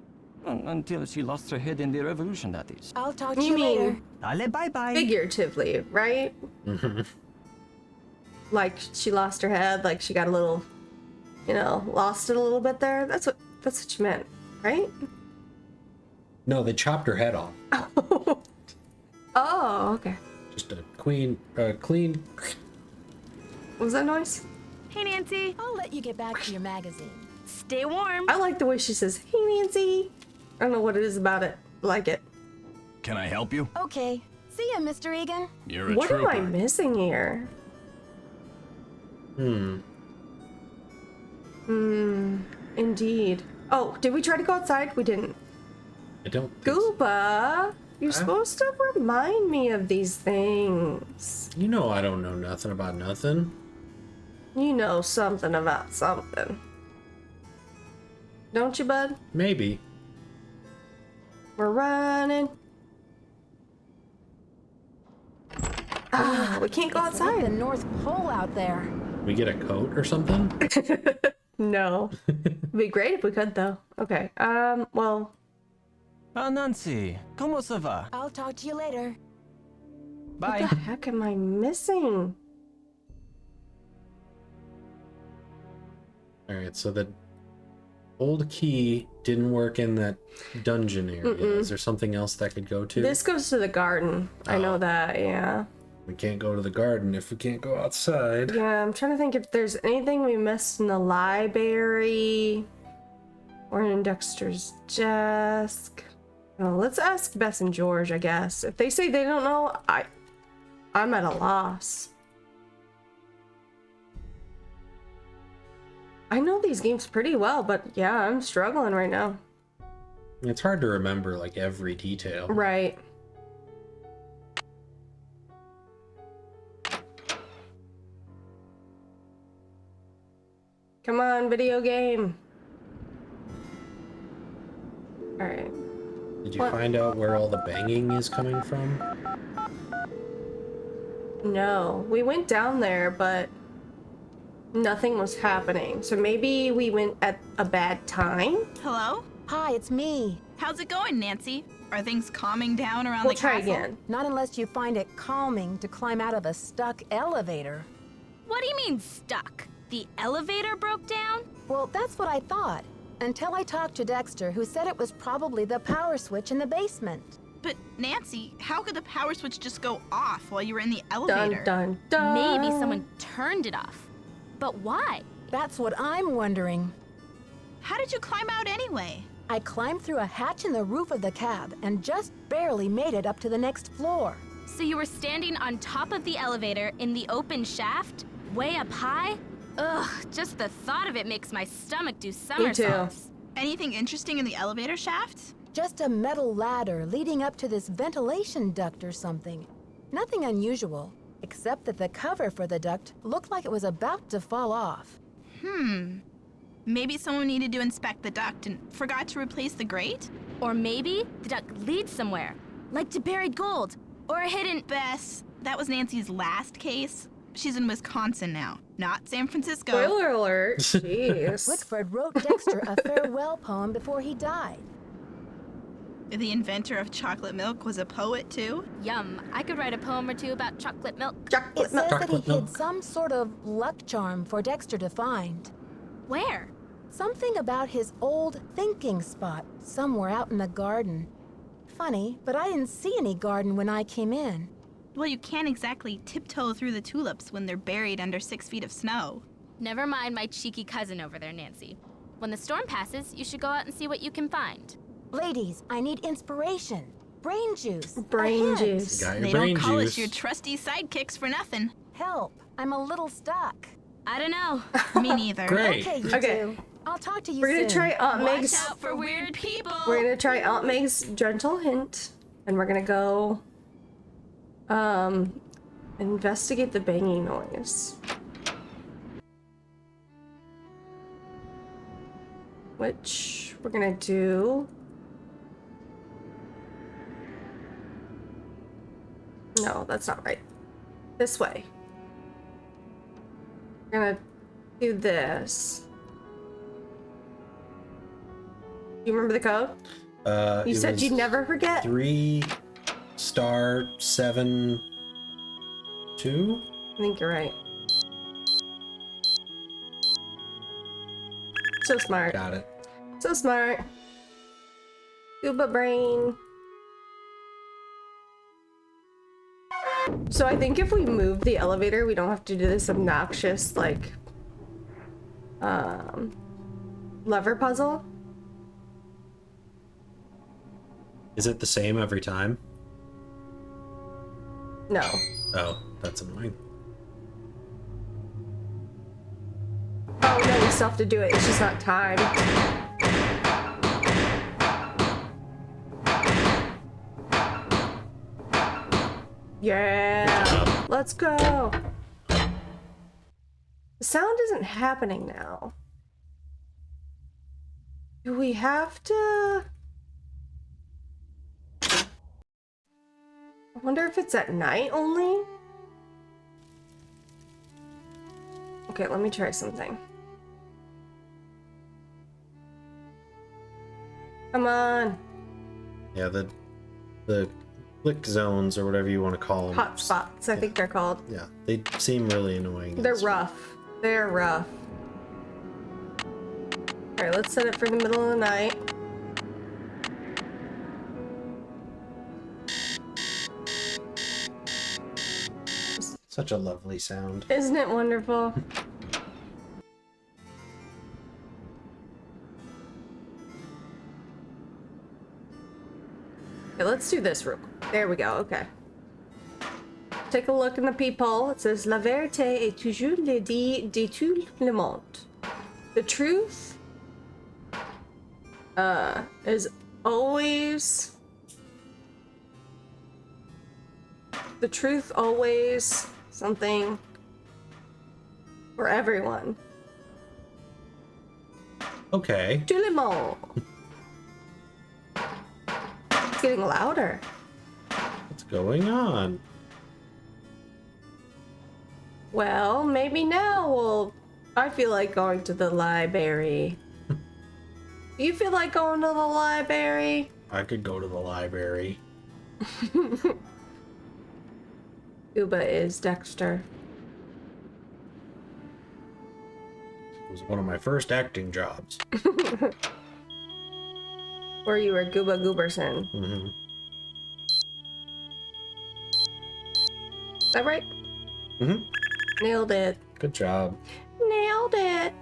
Until she lost her head in the revolution, that is. I'll talk to You you later. mean Allez, bye-bye. figuratively, right? Like she lost her head, like she got a little, lost it a little bit there. That's what you meant, right? No, they chopped her head off. Oh, okay. Just a clean. What was that noise? Hey, Nancy. I'll let you get back to your magazine. Stay warm. I like the way she says, "Hey, Nancy." I don't know what it is about it. I like it. Can I help you? Okay. See ya, Mr. Egan. You're a What trooper. am I missing here? Indeed. Oh, did we try to go outside? We didn't. I don't. think so. Gooba, you're supposed to remind me of these things. You know I don't know nothing about nothing. You know something about something. Don't you, bud? Maybe. We're running. Ah, we can't go It's like the outside. North Pole out there. We get a coat or something? No. It'd be great if we could, though. Okay. Well, Nancy, comment ça va? I'll talk to you later. what Bye. the heck am I missing? Alright, so the old key didn't work in that dungeon area. Is there something else that could go to? This goes to the garden. I know Oh. that, yeah. We can't go to the garden if we can't go outside. Yeah, I'm trying to think if there's anything we missed in the library or in Dexter's desk. Oh, let's ask Bess and George, I guess. If they say they don't know, I'm at a loss. I know these games pretty well, but yeah, I'm struggling right now. It's hard to remember like every detail. Right. Come on, video game. Alright. Did you What? find out where all the banging is coming from? No, we went down there, but nothing was happening. So maybe we went at a bad time? Hello? Hi, it's me. How's it going, Nancy? Are things calming down around We'll the try castle? again. Not unless you find it calming to climb out of a stuck elevator. What do you mean stuck? The elevator broke down? Well, that's what I thought. Until I talked to Dexter, who said it was probably the power switch in the basement. But Nancy, how could the power switch just go off while you were in the Dun elevator? dun dun. Maybe someone turned it off. But why? That's what I'm wondering. How did you climb out anyway? I climbed through a hatch in the roof of the cab and just barely made it up to the next floor. So you were standing on top of the elevator in the open shaft? Way up high? Ugh, just the thought of it makes my stomach do somersaults. Anything interesting in the elevator shaft? Just a metal ladder leading up to this ventilation duct or something. Nothing unusual, except that the cover for the duct looked like it was about to fall off. Maybe someone needed to inspect the duct and forgot to replace the grate? Or maybe the duct leads somewhere, like to buried gold, or a hidden... Bess, that was Nancy's last case. She's in Wisconsin now, not San Francisco. Spoiler alert. Jeez. Whitford wrote Dexter a farewell poem before he died. The inventor of chocolate milk was a poet too? Yum, I could write a poem or two about chocolate milk. It Chocolate says milk. that he Chocolate hid milk. some sort of luck charm for Dexter to find. Where? Something about his old thinking spot somewhere out in the garden. Funny, but I didn't see any garden when I came in. Well, you can't exactly tiptoe through the tulips when they're buried under 6 feet of snow. Never mind my cheeky cousin over there, Nancy. When the storm passes, you should go out and see what you can find. Ladies, I need inspiration. brain juice. Brain A hint. juice. Got your They brain don't call juice. us your trusty sidekicks for nothing. Help. I'm a little stuck. I don't know. Me neither. Great. Okay, you Okay. two. I'll talk to you We're gonna soon. try Aunt Watch Meg's. out for weird people. We're gonna try Aunt Meg's gentle hint, and we're gonna go investigate the banging noise. Which we're gonna do. No, that's not right. This way. We're gonna do this. Do you remember the code? You It said was you'd never forget. 3*7*2. I think you're right. So smart. Got it. So smart. Gooba brain. So I think if we move the elevator, we don't have to do this obnoxious, like, lever puzzle. Is it the same every time? No. Oh, that's annoying. Oh no, we still have to do it. It's just not time. Yeah. Let's go. The sound isn't happening now. Do we have to? I wonder if it's at night only? Okay, let me try something. Come on. Yeah, the click zones or whatever you want to call them. Hot spots, I think they're called. Yeah, they seem really annoying. They're rough. They're rough. Alright, let's set it for the middle of the night. Such a lovely sound. Isn't it wonderful? Okay, let's do this real quick. There we go, okay. Take a look in the peephole. It says, La vérité est toujours le dit de tout le monde. The truth is always... The truth always something for everyone. Okay. Tout le monde. It's getting louder. What's going on? Well, maybe now I feel like going to the library. Do you feel like going to the library? I could go to the library. Gooba is Dexter. It was one of my first acting jobs. Or you were Gooba Gooberson. Mm-hmm. Is that right? Mm-hmm. Nailed it. Good job. Nailed it.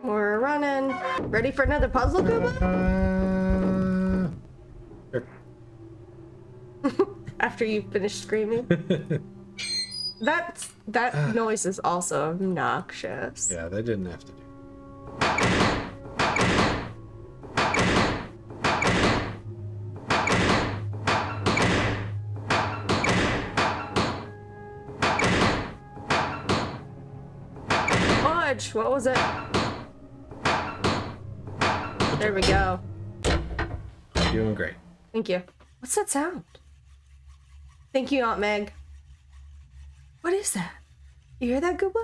We're running. Ready for another puzzle, Gooba? Sure. After you finish screaming. That noise is also obnoxious. Yeah, they didn't have to do. Fudge, what was it? There we go. You're doing great. Thank you. What's that sound? Thank you, Aunt Meg. What is that? You hear that, Gooba?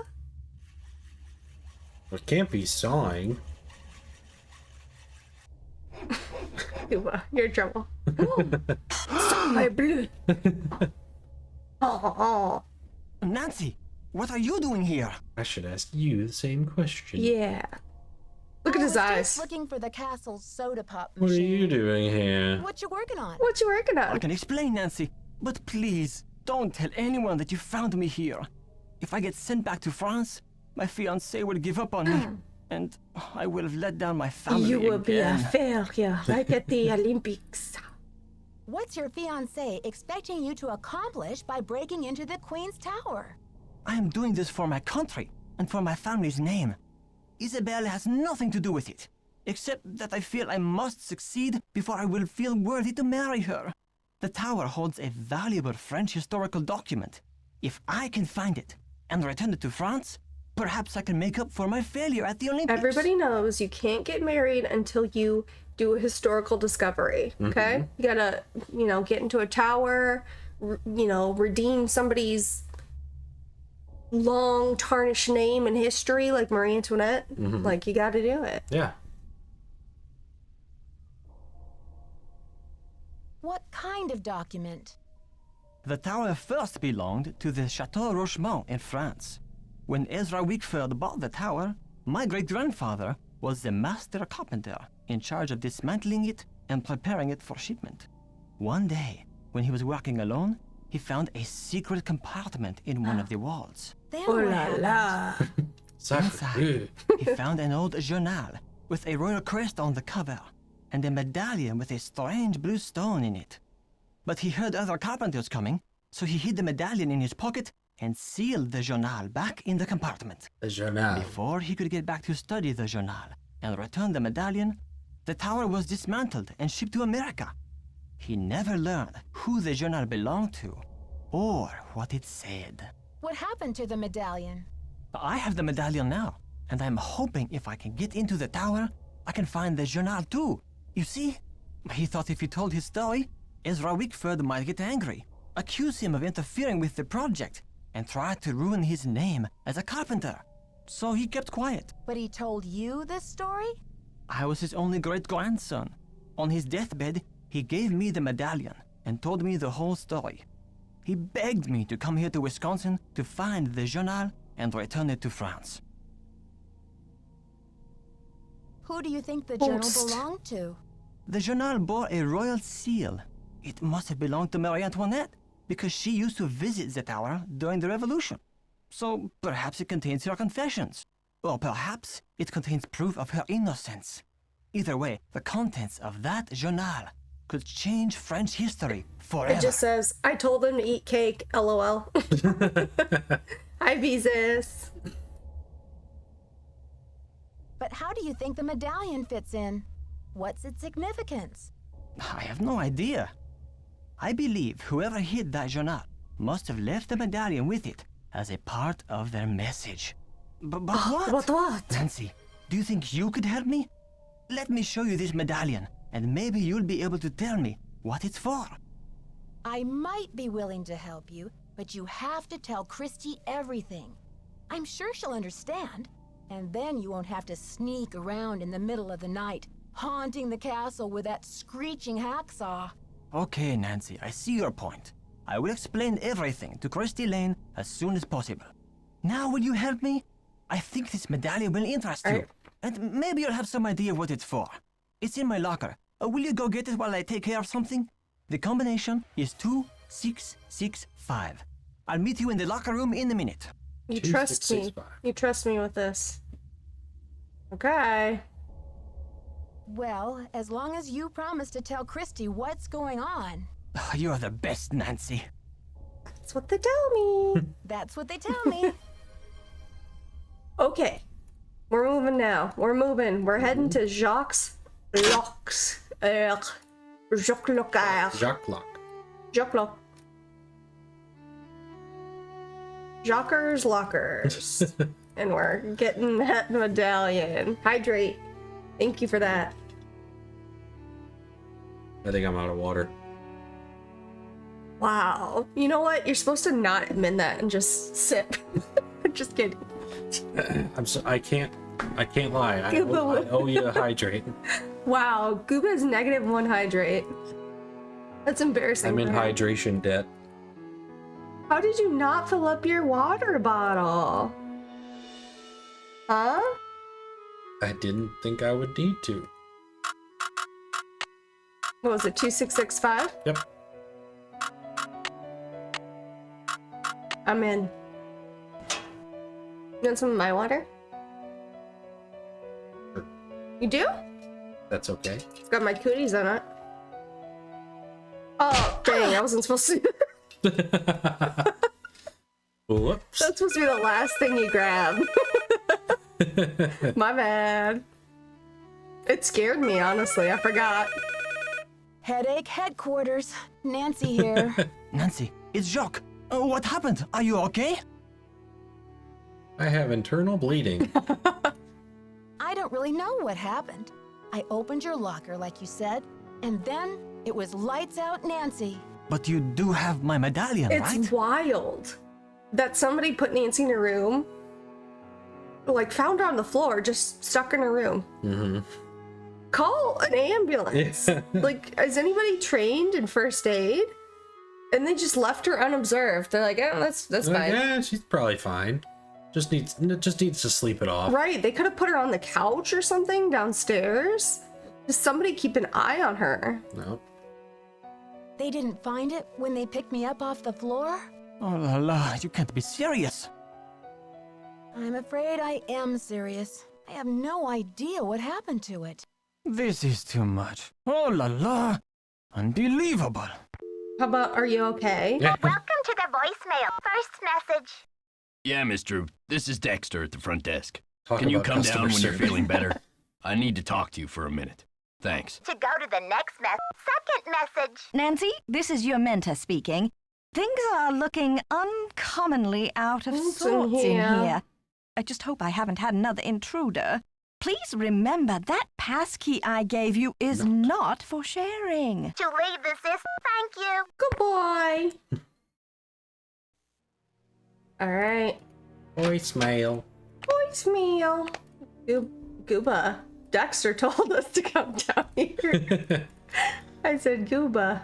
Well, it can't be sawing. Gooba, you're in trouble. Stop my blood. Oh, Nancy, what are you doing here? I should ask you the same question. yeah. Look at his I was eyes. just looking for the castle's soda pop What are machine. you doing here? What you working on? What you working I on? can explain, Nancy, but please don't tell anyone that you found me here. If I get sent back to France, my fiancé will give up on me. and I will have let down my family You will be a again. failure, like at the Olympics. What's your fiancé expecting you to accomplish by breaking into the Queen's Tower? I am doing this for my country and for my family's name. Isabelle has nothing to do with it, except that I feel I must succeed before I will feel worthy to marry her. The tower holds a valuable French historical document. If I can find it and return it to France, perhaps I can make up for my failure at the Olympics. Everybody knows you can't get married until you do a historical discovery, okay? You gotta, get into a tower, redeem somebody's long tarnished name in history like Marie Antoinette. Like, you gotta do it. Yeah. What kind of document? The tower first belonged to the Chateau Rochemont in France. When Ezra Wickford bought the tower, my great-grandfather was the master carpenter in charge of dismantling it and preparing it for shipment. One day, when he was working alone, he found a secret compartment in one of the walls. Then Oh what la happened? la. Inside, he found an old journal with a royal crest on the cover and a medallion with a strange blue stone in it. But he heard other carpenters coming, so he hid the medallion in his pocket and sealed the journal back in the compartment. The journal. Before he could get back to study the journal and return the medallion, the tower was dismantled and shipped to America. He never learned who the journal belonged to or what it said. What happened to the medallion? I have the medallion now, and I'm hoping if I can get into the tower, I can find the journal too. You see, he thought if he told his story, Ezra Wickford might get angry, accuse him of interfering with the project, and try to ruin his name as a carpenter. So he kept quiet. But he told you this story? I was his only great-grandson. On his deathbed, he gave me the medallion and told me the whole story. He begged me to come here to Wisconsin to find the journal and return it to France. Who do you think the journal Post. belonged to? The journal bore a royal seal. It must have belonged to Marie Antoinette, because she used to visit the tower during the Revolution. So perhaps it contains her confessions. Or perhaps it contains proof of her innocence. Either way, the contents of that journal could change French history forever. It just says, I told them to eat cake, LOL. Hi, Beezus. But how do you think the medallion fits in? What's its significance? I have no idea. I believe whoever hid that journal must have left the medallion with it as a part of their message. But what? What what? Nancy, do you think you could help me? Let me show you this medallion, and maybe you'll be able to tell me what it's for. I might be willing to help you, but you have to tell Christy everything. I'm sure she'll understand, and then you won't have to sneak around in the middle of the night, haunting the castle with that screeching hacksaw. Okay, Nancy, I see your point. I will explain everything to Christy Lane as soon as possible. Now will you help me? I think this medallion will interest you, and maybe you'll have some idea what it's for. It's in my locker. Will you go get it while I take care of something? The combination is 2665. I'll meet you in the locker room in a minute. You trust me. 2665. You trust me with this. Okay. Well, as long as you promise to tell Christy what's going on. You're the best, Nancy. That's what they tell me. That's what they tell me. Okay. We're moving now. We're moving. We're heading to Jacques Locks. Jacques Locard. Jacques Lock. Jacques Lock. Jacques Lockers. And we're getting that medallion. Hydrate. Thank you for that. I think I'm out of water. Wow. You know what? You're supposed to not admit that and just sip. Just kidding. I can't lie. I owe you a hydrate. Wow. Gooba is -1 hydrate. That's embarrassing. I'm in for him. hydration debt. How did you not fill up your water bottle? Huh? I didn't think I would need to. What was it? 2665? Yep. I'm in. You want some of my water? You do? That's okay. It's got my cooties on it. Oh, dang, I wasn't supposed to. Whoops. That's supposed to be the last thing you grab. My bad. It scared me, honestly. I forgot. Headache headquarters. Nancy here. Nancy, it's Jacques. What happened? Are you okay? I have internal bleeding. I don't really know what happened. I opened your locker like you said, and then it was lights out Nancy. But you do have my medallion, It's right? wild that somebody put Nancy in a room, like found her on the floor, just stuck in a room. Mm-hmm. Call an ambulance. Yeah. Like, is anybody trained in first aid? And they just left her unobserved. They're like, oh, that's fine. Yeah, she's probably fine. Just needs to sleep it off. Right, they could have put her on the couch or something downstairs. Just somebody keep an eye on her. No. They didn't find it when they picked me up off the floor? Oh la la, you can't be serious. I'm afraid I am serious. I have no idea what happened to it. This is too much. Oh la la. Unbelievable. How about, are you okay? Yeah. Welcome to the voicemail. First message. Yeah, Miss Drew, this is Dexter at the front desk. Talk Can you about come down customer when you're service. feeling better? I need to talk to you for a minute. Thanks. To go to the next second message. Nancy, this is your mentor speaking. Things are looking uncommonly out of What's sorts in here? here. I just hope I haven't had another intruder. Please remember that passkey I gave you is not for sharing. To leave the system. Thank you. Good boy. All right. Voicemail. Voicemail. Gooba. Dexter told us to come down here. I said Gooba.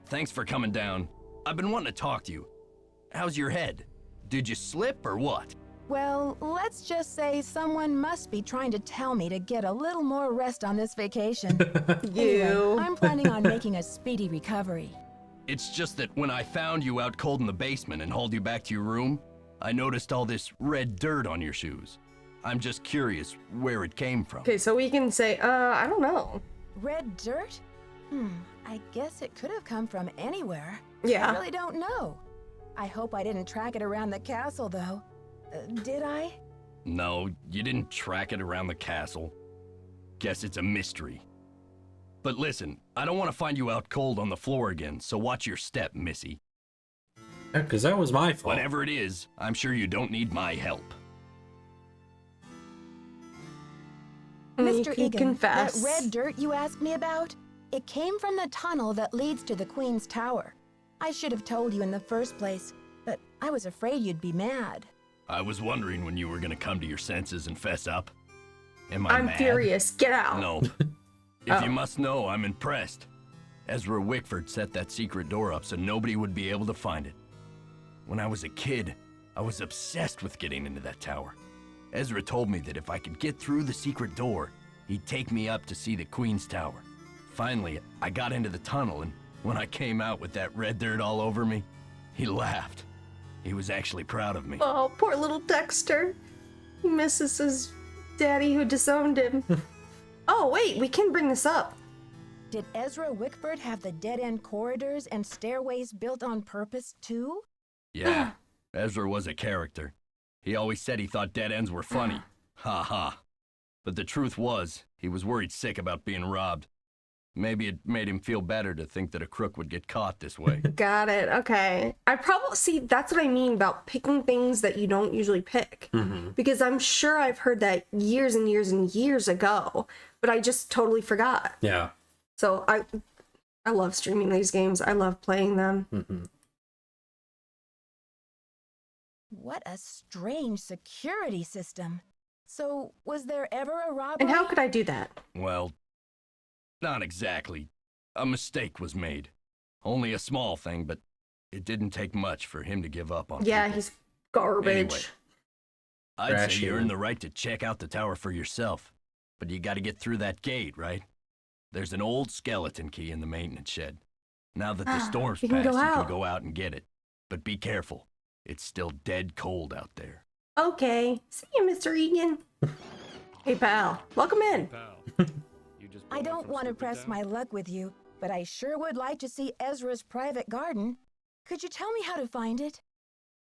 Thanks for coming down. I've been wanting to talk to you. How's your head? Did you slip or what? Well, let's just say someone must be trying to tell me to get a little more rest on this vacation. Anyway, I'm planning on making a speedy recovery. It's just that when I found you out cold in the basement and hauled you back to your room, I noticed all this red dirt on your shoes. I'm just curious where it came from. Okay, so we can say, I don't know. Red dirt? I guess it could have come from anywhere. Yeah. I really don't know. I hope I didn't track it around the castle, though. Did I? No, you didn't track it around the castle. Guess it's a mystery. But listen, I don't want to find you out cold on the floor again, so watch your step, Missy. Yeah, because that was my fault. Whatever it is, I'm sure you don't need my help. You Mr. can Egan, confess. that red dirt you asked me about, it came from the tunnel that leads to the Queen's Tower. I should have told you in the first place, but I was afraid you'd be mad. I was wondering when you were gonna come to your senses and fess up. Am I I'm mad? furious. Get out. No. If you must know, I'm impressed. Ezra Wickford set that secret door up so nobody would be able to find it. When I was a kid, I was obsessed with getting into that tower. Ezra told me that if I could get through the secret door, he'd take me up to see the Queen's Tower. Finally, I got into the tunnel, and when I came out with that red dirt all over me, he laughed. He was actually proud of me. Oh, poor little Dexter. He misses his daddy who disowned him. Oh, wait, we can bring this up. Did Ezra Wickford have the dead-end corridors and stairways built on purpose, too? Yeah, Ezra was a character. He always said he thought dead ends were funny. Ha ha. But the truth was, he was worried sick about being robbed. Maybe it made him feel better to think that a crook would get caught this way. Got it. Okay. I probably see that's what I mean about picking things that you don't usually pick. Because I'm sure I've heard that years and years and years ago, but I just totally forgot. Yeah. So I love streaming these games. I love playing them. What a strange security system. So, was there ever a robbery? And how could I do that? Well, not exactly. A mistake was made. Only a small thing, but it didn't take much for him to give up on Yeah, people. he's garbage. Anyway, I'd Trash say you human. earn the right to check out the tower for yourself. But you gotta get through that gate, right? There's an old skeleton key in the maintenance shed. Now that the storm's You can passed, go you out. can go out and get it. But be careful. It's still dead cold out there. Okay. See you, Mr. Egan. Hey, pal. Welcome in. I don't want to press my luck with you, but I sure would like to see Ezra's private garden. Could you tell me how to find it?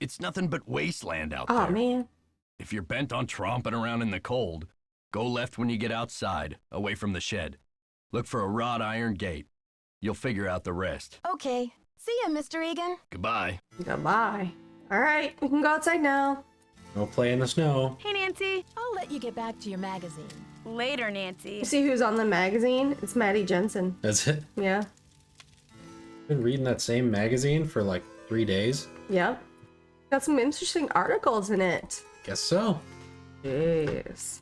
It's nothing but wasteland out Oh, there. man. If you're bent on tromping around in the cold, go left when you get outside, away from the shed. Look for a wrought iron gate. You'll figure out the rest. Okay. See ya, Mr. Egan. Goodbye. Goodbye. All right, we can go outside now. Go play in the snow. Hey, Nancy. I'll let you get back to your magazine. Later, Nancy. You see who's on the magazine? It's Maddie Jensen. That's it. Yeah. Been reading that same magazine for like 3 days. Yep. Got some interesting articles in it. Guess so. Yes.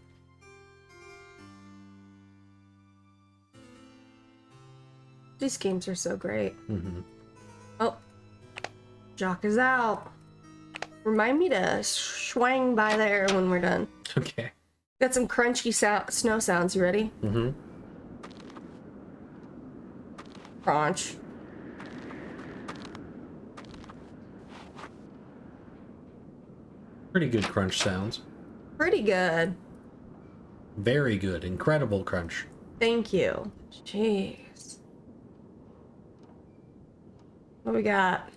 These games are so great. Oh, Jock is out. Remind me to swang by there when we're done. Okay. Got some crunchy snow sounds. You ready? Crunch. Pretty good crunch sounds. Pretty good. Very good. Incredible crunch. Thank you. Jeez. What we got?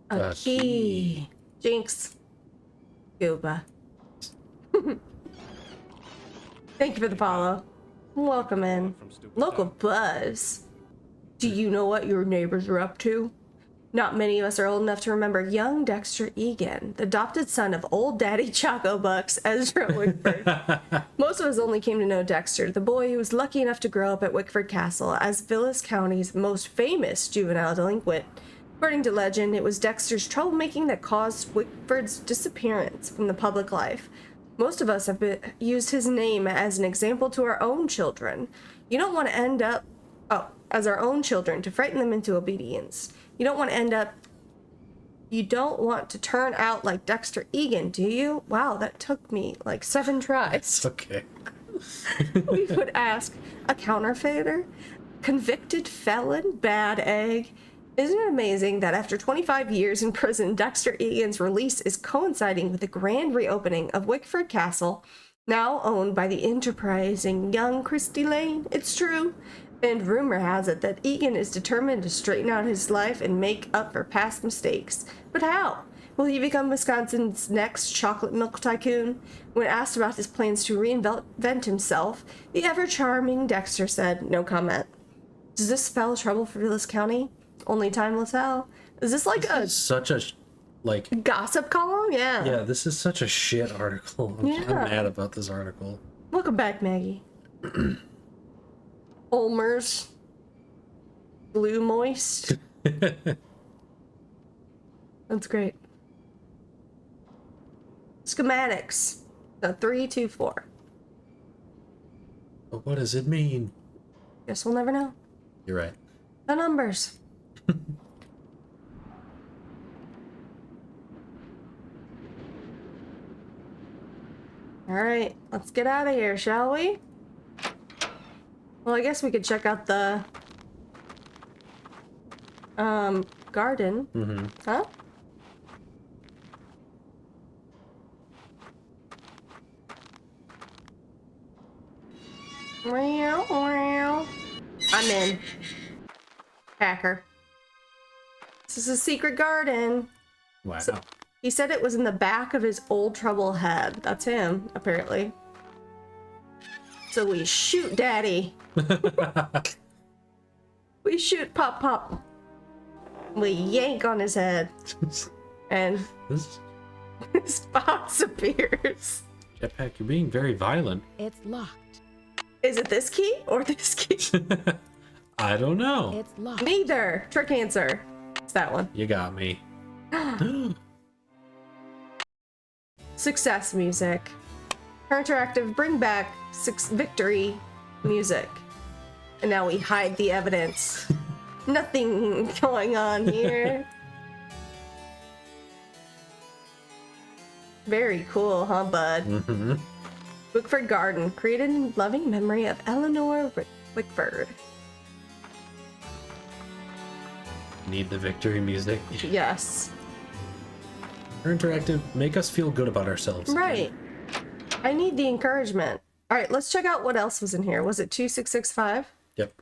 A key. Jinx. Gooba. Thank you for the follow. Welcome in. Local buzz. Do you know what your neighbors are up to? Not many of us are old enough to remember young Dexter Egan, the adopted son of old daddy Choco Bucks, Ezra Wickford. Most of us only came to know Dexter, the boy who was lucky enough to grow up at Wickford Castle as Vilas County's most famous juvenile delinquent. According to legend, it was Dexter's troublemaking that caused Wickford's disappearance from the public life. Most of us have used his name as an example to our own children. You don't want to end up, as our own children, to frighten them into obedience. You don't want to turn out like Dexter Egan, do you? Wow, that took me like 7 tries. It's okay. We would ask, a counterfeiter? Convicted felon? Bad egg? Isn't it amazing that after 25 years in prison, Dexter Egan's release is coinciding with the grand reopening of Wickford Castle, now owned by the enterprising young Christy Lane? It's true. And rumor has it that Egan is determined to straighten out his life and make up for past mistakes. But how? Will he become Wisconsin's next chocolate milk tycoon? When asked about his plans to reinvent himself, the ever-charming Dexter said, no comment. Does this spell trouble for Vilas County? Only time will tell. Is this like such a gossip column? Yeah. Yeah, this is such a shit article. I'm mad about this article. Welcome back, Maggie. Olmer's Blue Moist. That's great. Schematics. 3, 2, 4. But what does it mean? Guess we'll never know. You're right. The numbers. All right, let's get out of here, shall we? Well, I guess we could check out the garden. Huh? I'm in. Hacker. This is a secret garden. Wow. So, he said it was in the back of his old trouble head. That's him, apparently. So we shoot Daddy. We shoot Pop Pop. We yank on his head. And his box appears. Jetpack, you're being very violent. It's locked. Is it this key or this key? I don't know. It's locked. Neither. Trick answer. It's that one. You got me. Success music. HerInteractive, bring back victory music. And now we hide the evidence. Nothing going on here. Very cool, huh, bud? Mm-hmm. Wickford Garden, created in loving memory of Eleanor Wickford. Need the victory music. Yes. HerInteractive, make us feel good about ourselves. Right. I need the encouragement. All right, let's check out what else was in here. Was it 2665? Yep.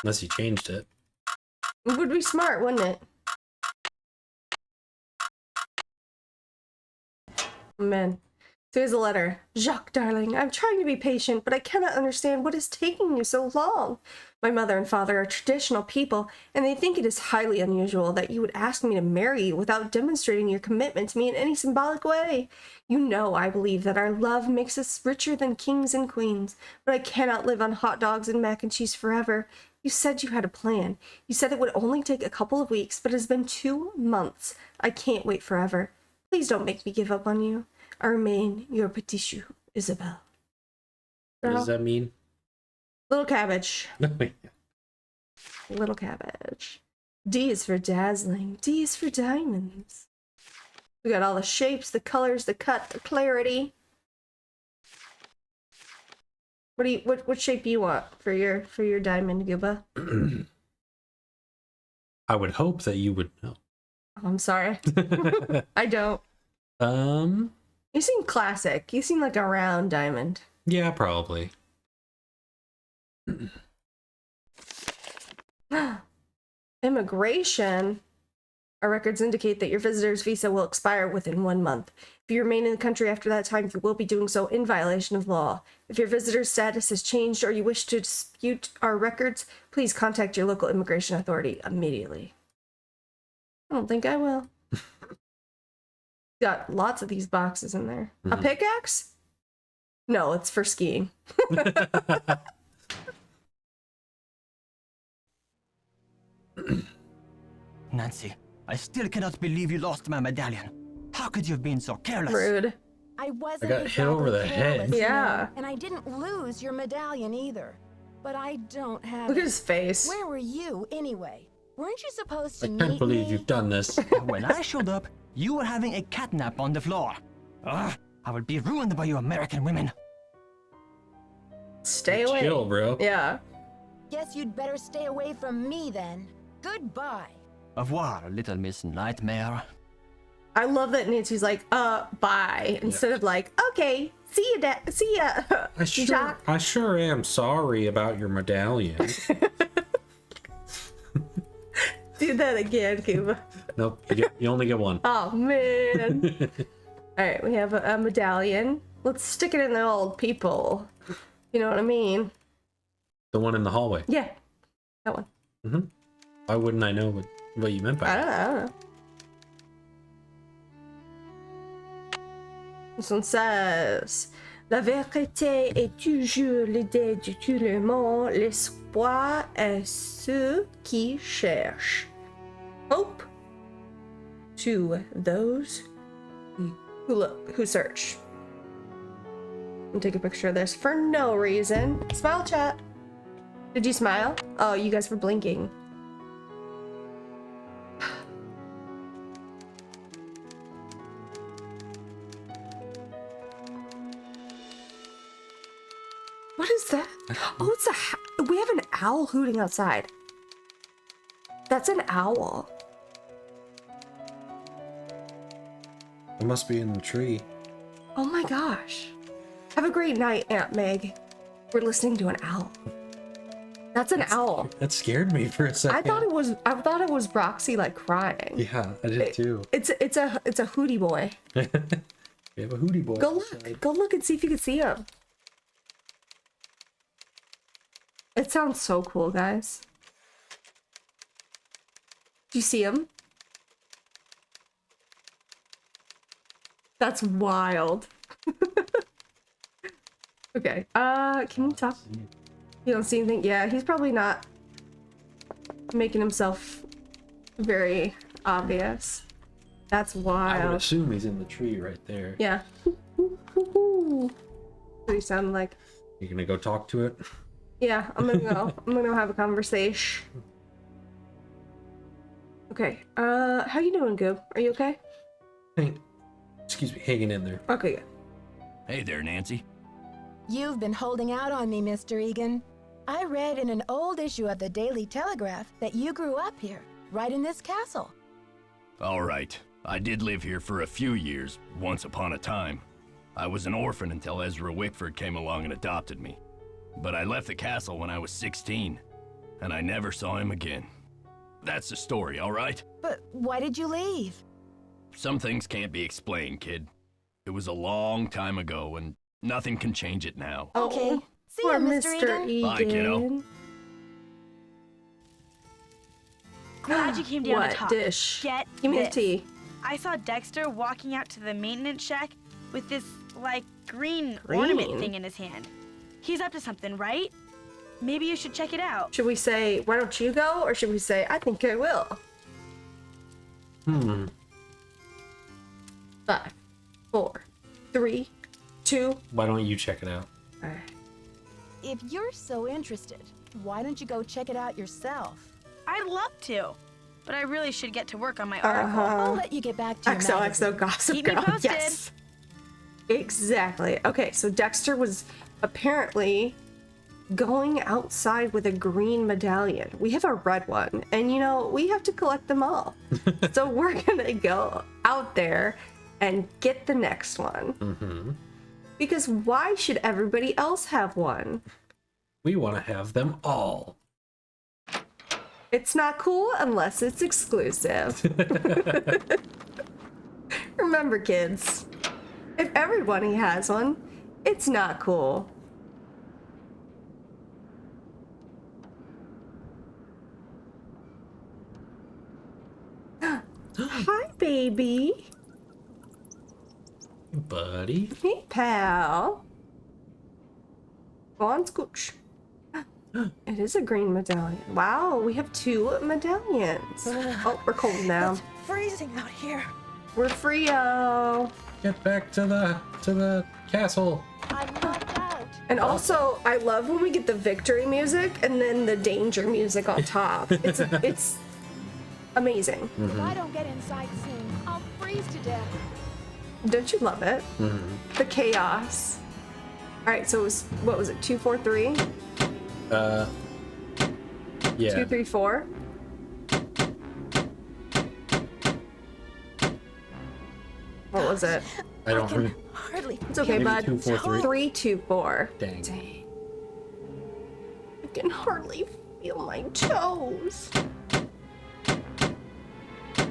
Unless you changed it. It would be smart, wouldn't it? Man. So here's a letter. Jacques, darling, I'm trying to be patient, but I cannot understand what is taking you so long. My mother and father are traditional people, and they think it is highly unusual that you would ask me to marry you without demonstrating your commitment to me in any symbolic way. You know I believe that our love makes us richer than kings and queens, but I cannot live on hot dogs and mac and cheese forever. You said you had a plan. You said it would only take a couple of weeks, but it has been 2 months. I can't wait forever. Please don't make me give up on you. I remain your petit chou, Isabel. What does that mean? Little cabbage. Little cabbage. D is for dazzling. D is for diamonds. We got all the shapes, the colors, the cut, the clarity. What shape do you want for your diamond, Gooba? I would hope that you would know. Oh, I'm sorry. I don't. You seem classic. You seem like a round diamond. Yeah, probably. Immigration. Our records indicate that your visitor's visa will expire within 1 month. If you remain in the country after that time, you will be doing so in violation of law. If your visitor's status has changed or you wish to dispute our records, please contact your local immigration authority immediately. I don't think I will. Got lots of these boxes in there. A pickaxe? No, it's for skiing. Nancy, I still cannot believe you lost my medallion. How could you have been so careless? Rude. I wasn't got hit over the head. careless, you Yeah. know, and I didn't lose your medallion either. But I don't have Look it. at his face. Where were you, anyway? Weren't you supposed to I meet can't believe me? you've done this. When I showed up, you were having a catnap on the floor. Ugh, I will be ruined by you American women. Stay away. Chill, bro. Yeah. Guess you'd better stay away from me then. Goodbye. Au revoir, little Miss Nightmare. I love that Nancy's like, bye, instead of like, okay, see ya, Jacques. I sure am sorry about your medallion. Do that again, Cuba. Nope, you only get one. Oh, man. All right, we have a medallion. Let's stick it in the old people. You know what I mean? The one in the hallway. Yeah, that one. Mm-hmm. Why wouldn't I know what you meant by I that? don't know. This one says, La vérité est toujours l'idée de tout le monde, l'espoir est ceux qui cherchent. Hope to those who search. And take a picture of this for no reason. Smile, chat. Did you smile? Oh, you guys were blinking. What is that? Oh, it's we have an owl hooting outside. That's an owl. It must be in the tree. Oh my gosh. Have a great night, Aunt Meg. We're listening to an owl. That's an owl. That scared me for a second. I thought it was Roxy like crying. Yeah, I did too. It's a hootie boy. We have a hootie boy. Go look. Go look and see if you can see him. It sounds so cool, guys. Do you see him? That's wild. Okay. Can you talk? You don't see anything? Yeah, he's probably not making himself very obvious. That's wild. I would assume he's in the tree right there. Yeah. What do you sound like? You gonna go talk to it? Yeah, I'm gonna go. I'm gonna have a conversation. Okay. How you doing, Goob? Are you okay? Hey, excuse me, hanging in there. Okay, good. Hey there, Nancy. You've been holding out on me, Mr. Egan. I read in an old issue of the Daily Telegraph that you grew up here, right in this castle. All right. I did live here for a few years, once upon a time. I was an orphan until Ezra Wickford came along and adopted me. But I left the castle when I was 16, and I never saw him again. That's the story, all right? But why did you leave? Some things can't be explained, kid. It was a long time ago, and nothing can change it now. Okay. See Poor ya, Mr. Egan. Bye, kiddo. Glad you came down What to talk. dish? Get Give me the this. tea. I saw Dexter walking out to the maintenance shack with this, like, green ornament thing in his hand. He's up to something, right? Maybe you should check it out. Should we say, why don't you go? Or should we say, I think I will? 5, 4, 3, 2. Why don't you check it out? Alright. If you're so interested, why don't you go check it out yourself? I'd love to, but I really should get to work on my article. I'll let you get back to your magazine. XOXO Gossip Keep me Girl. posted. Yes. Exactly. Okay, so Dexter was apparently going outside with a green medallion. We have a red one, and you know, we have to collect them all. So we're gonna go out there and get the next one. Because why should everybody else have one? We want to have them all. It's not cool unless it's exclusive. Remember, kids, if everybody has one, it's not cool. Hi, baby. Buddy. Hey, pal. Go on, scooch. It is a green medallion. Wow, we have 2 medallions. Oh, we're cold now. It's freezing out here. We're free-o. Get back to the castle. I'm knocked out. And also, I love when we get the victory music and then the danger music on top. It's amazing. If I don't get inside soon, I'll freeze to death. Don't you love it? The chaos. All right, so it was, what was it? 2, 4, 3? Yeah. 2, 3, 4. What was it? I don't remember. Hardly. It's okay, Maybe bud. 2, 4, 3. 3, 2, 4. Dang. I can hardly feel my toes.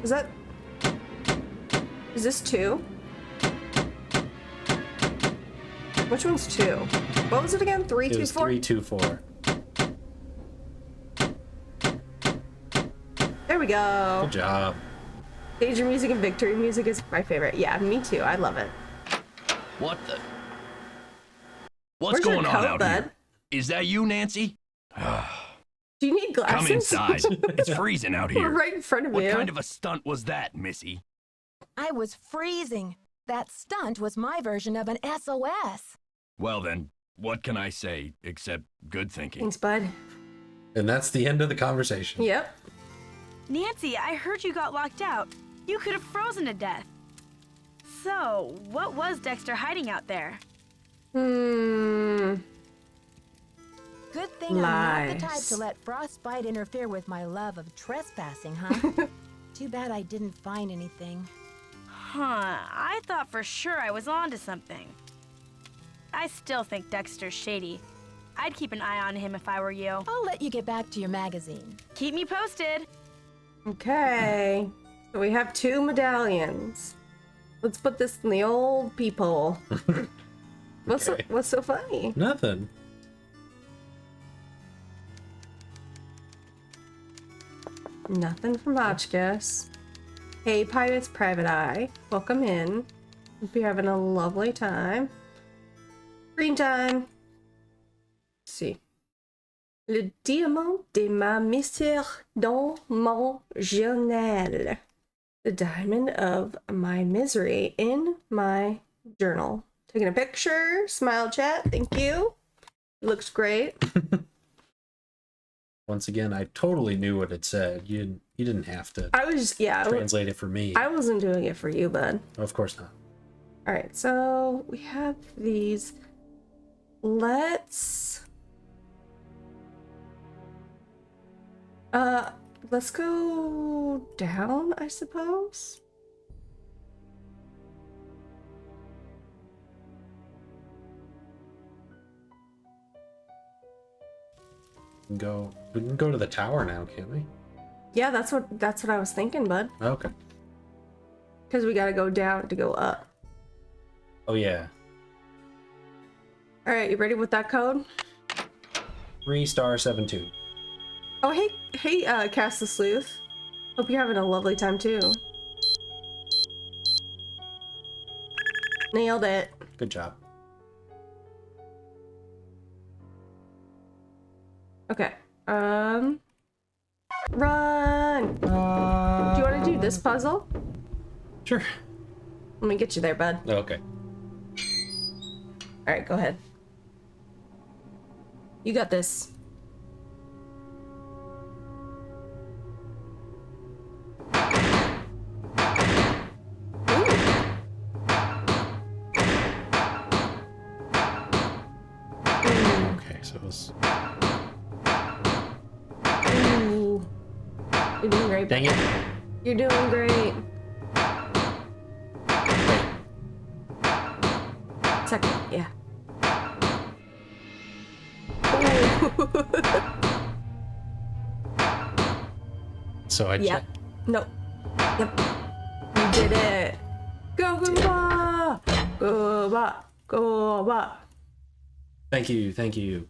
Is this 2? Which one's 2? What was it again? 3, It 2, was 4? 3, 2, 4. There we go. Good job. Danger music and victory music is my favorite. Yeah, me too. I love it. What the? What's Where's your going on coat, out bud? here? Is that you, Nancy? Do you need glasses? Come inside. It's freezing out We're here. right in front of What you. kind of a stunt was that, Missy? I was freezing. That stunt was my version of an SOS. Well then, what can I say except good thinking? Thanks, bud. And that's the end of the conversation. Yep. Nancy, I heard you got locked out. You could have frozen to death. So, what was Dexter hiding out there? Good thing I'm not the type Lies. to let frostbite interfere with my love of trespassing, huh? Too bad I didn't find anything. Huh, I thought for sure I was onto something. I still think Dexter's shady. I'd keep an eye on him if I were you. I'll let you get back to your magazine. Keep me posted. Okay. So we have 2 medallions. Let's put this in the old peephole. What's so funny? Nothing. Nothing from Hotchkiss. Hey, Pirates Private Eye. Welcome in. Hope you're having a lovely time. Green time. Let's see. Le diamant de ma misère dans mon journal. The diamond of my misery in my journal. Taking a picture. Smile chat. Thank you. Looks great. Once again, I totally knew what it said. You didn't have to I was, yeah. translate it for me. I wasn't doing it for you, bud. Of course not. All right, so we have these. Let's go down, I suppose. We can go to the tower now, can't we? Yeah, that's what I was thinking, bud. Okay. Because we gotta go down to go up. Oh yeah. All right, you ready with that code? 3*72. Oh, hey, Cass the Sleuth. Hope you're having a lovely time too. Nailed it. Good job. Okay. Run. Do you want to do this puzzle? Sure. Let me get you there, bud. Okay. All right, go ahead. You got this. Okay, so it was... Ooh. You're doing great. Dang it. You're doing great. Second, yeah. So I Yep. Nope. Yep. You did it. Go, Gooba! Gooba! Gooba! Thank you.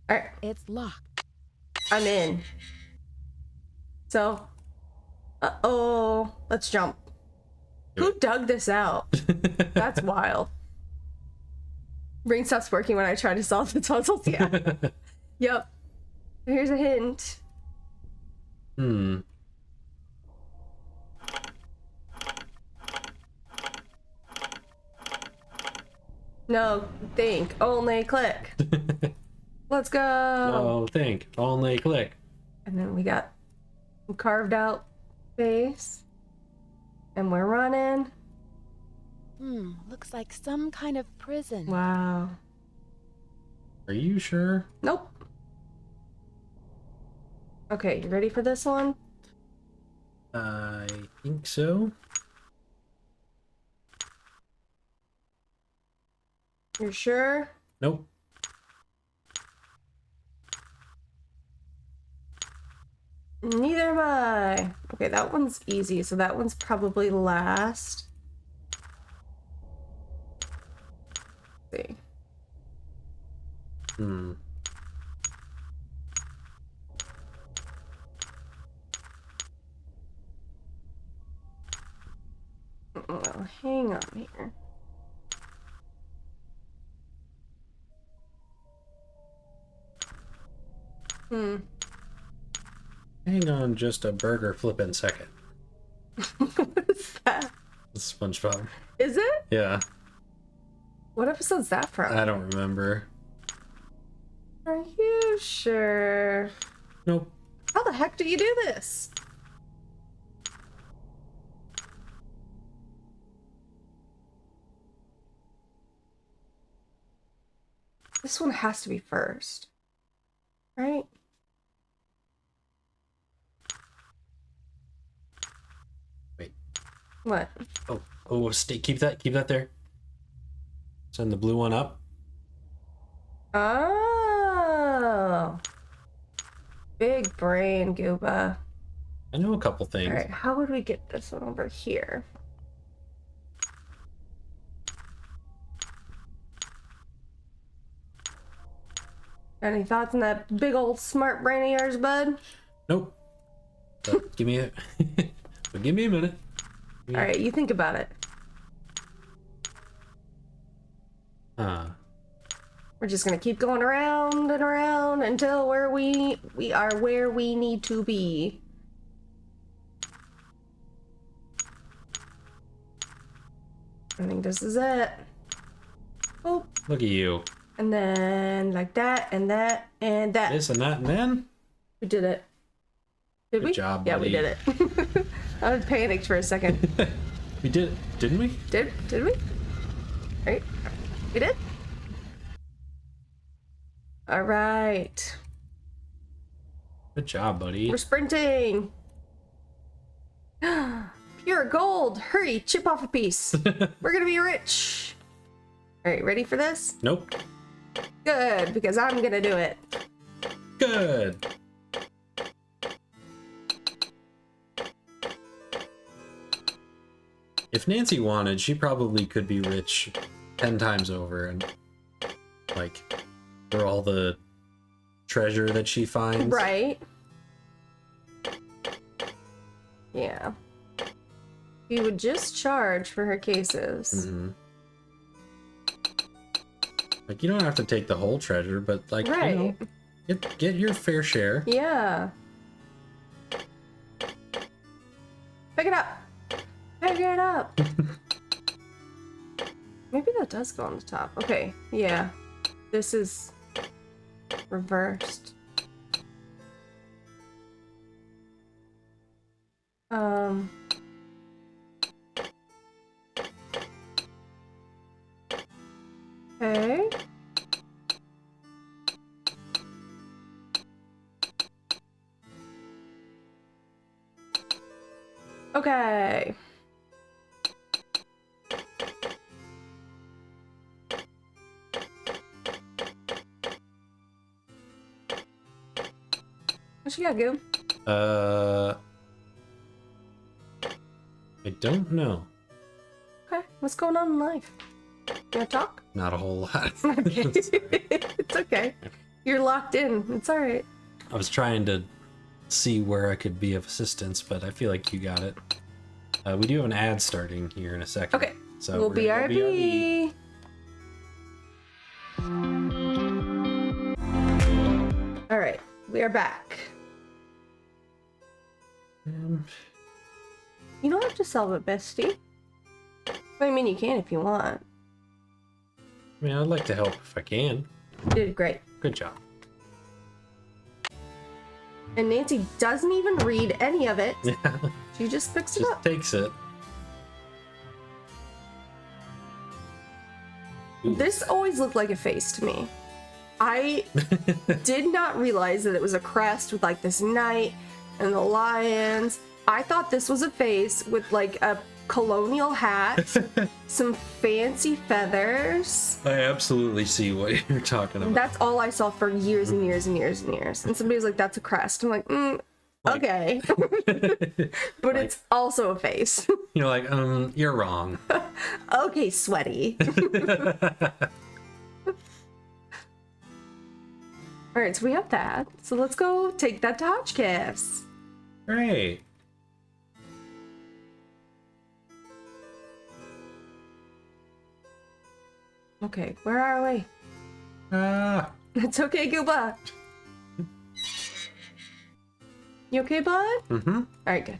Alright, It's locked. I'm in. So, uh-oh. Let's jump. Who dug this out? That's wild. Brain stops working when I try to solve the puzzles. Yeah. Yep. Here's a hint. No, think. Only click. Let's go. No, think. Only click. And then we got carved out face. And we're running. Looks like some kind of prison. Wow. Are you sure? Nope. Okay, you ready for this one? I think so. You're sure? Nope. Neither am I. Okay, that one's easy, so that one's probably last. Let's see. Well, hang on here. Hang on just a burger flippin' second. What is that? It's SpongeBob. Is it? Yeah. What episode's that from? I don't remember. Are you sure? Nope. How the heck do you do this? This one has to be first. Right? Wait. What? Oh, keep that there. Send the blue one up. Oh. Big brain, Gooba. I know a couple things. Alright, how would we get this one over here? Any thoughts on that big old smart brain of yours, bud? Nope. But give me a minute. Alright, you think about it. We're just gonna keep going around and around until we are where we need to be. I think this is it. Oh. Look at you. And then like that and that and that. This and that and then? We did it. Did we? Good job, yeah, we buddy. did it. I was panicked for a second. We did it, didn't we? Did we? Right? We did? All right. Good job, buddy. We're sprinting. Pure gold. Hurry, chip off a piece. We're gonna be rich. All right, ready for this? Nope. Good, because I'm gonna do it. Good. If Nancy wanted, she probably could be rich 10 times over and, like, for all the treasure that she finds. Right. Yeah. He would just charge for her cases. Mm-hmm. Like, you don't have to take the whole treasure, but, like, Right. you know, get your fair share. Yeah. Pick it up. Pick it up. Maybe that does go on the top. Okay, yeah. This is reversed. Okay. Okay. What you got, Goob? I don't know. Okay, what's going on in life? You wanna talk? Not a whole lot. Okay. It's okay. You're locked in. It's alright. I was trying to see where I could be of assistance, but I feel like you got it. We do have an ad starting here in a second. Okay. So we'll we're gonna go BRB. Alright, we are back. You don't have to solve it, bestie. I mean, you can if you want. I mean, I'd like to help if I can. You did great. Good job. And Nancy doesn't even read any of it. Yeah. She just picks it Just up. takes it. Ooh. This always looked like a face to me. I did not realize that it was a crest with like this knight and the lions. I thought this was a face with like a colonial hat, some fancy feathers. I absolutely see what you're talking about. That's all I saw for years and years and years and years. And somebody was like, that's a crest. I'm like, okay. But it's also a face. You're like, you're wrong. Okay, sweaty. All right, so we have that. So let's go take that to Hotchkiss. Great. Okay, where are we? It's okay, Gooba. You okay, bud? Mm-hmm. All right, good.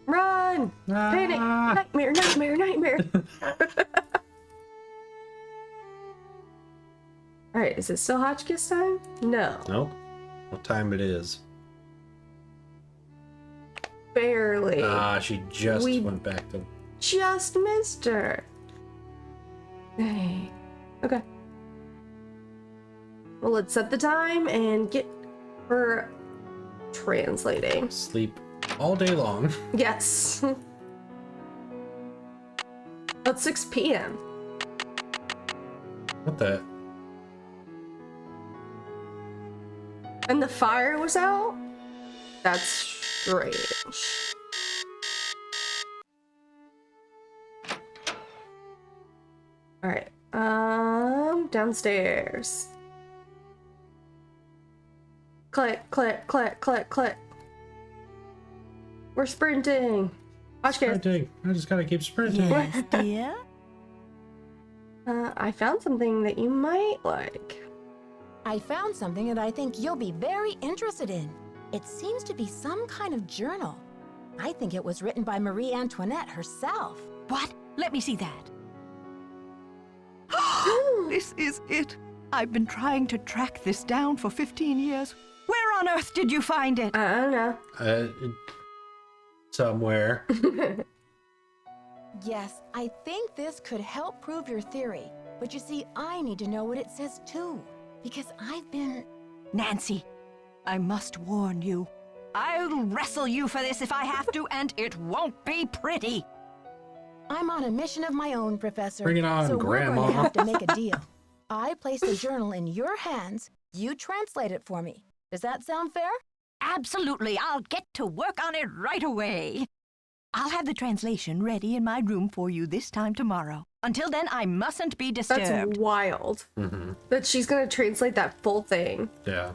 Run! Panic! Nightmare! Nightmare! Nightmare! All right, is it still Hotchkiss time? No. Nope. What time it is? Barely. She just We- went back to... Just missed her. Hey. Okay. Well, let's set the time and get her translating. Sleep all day long. Yes. It's 6 p.m. What the... And the fire was out? That's strange. Alright, downstairs. Click, click, click, click, click. We're sprinting. Hotchkiss. Sprinting. I just gotta keep sprinting. Yes, dear? I found something that you might like. I found something that I think you'll be very interested in. It seems to be some kind of journal. I think it was written by Marie Antoinette herself. What? Let me see that. This is it. I've been trying to track this down for 15 years. Where on earth did you find it? I don't know. Somewhere. Yes, I think this could help prove your theory. But you see, I need to know what it says too. Because I've been... Nancy, I must warn you. I'll wrestle you for this if I have to, and it won't be pretty. I'm on a mission of my own, Professor. Bring it on, so Grandma. we're going to have to make a deal. I place the journal in your hands, You translate it for me. Does that sound fair? Absolutely. I'll get to work on it right away. I'll have the translation ready in my room for you this time tomorrow. Until then, I mustn't be disturbed. That's wild. That she's gonna translate that full thing. Yeah.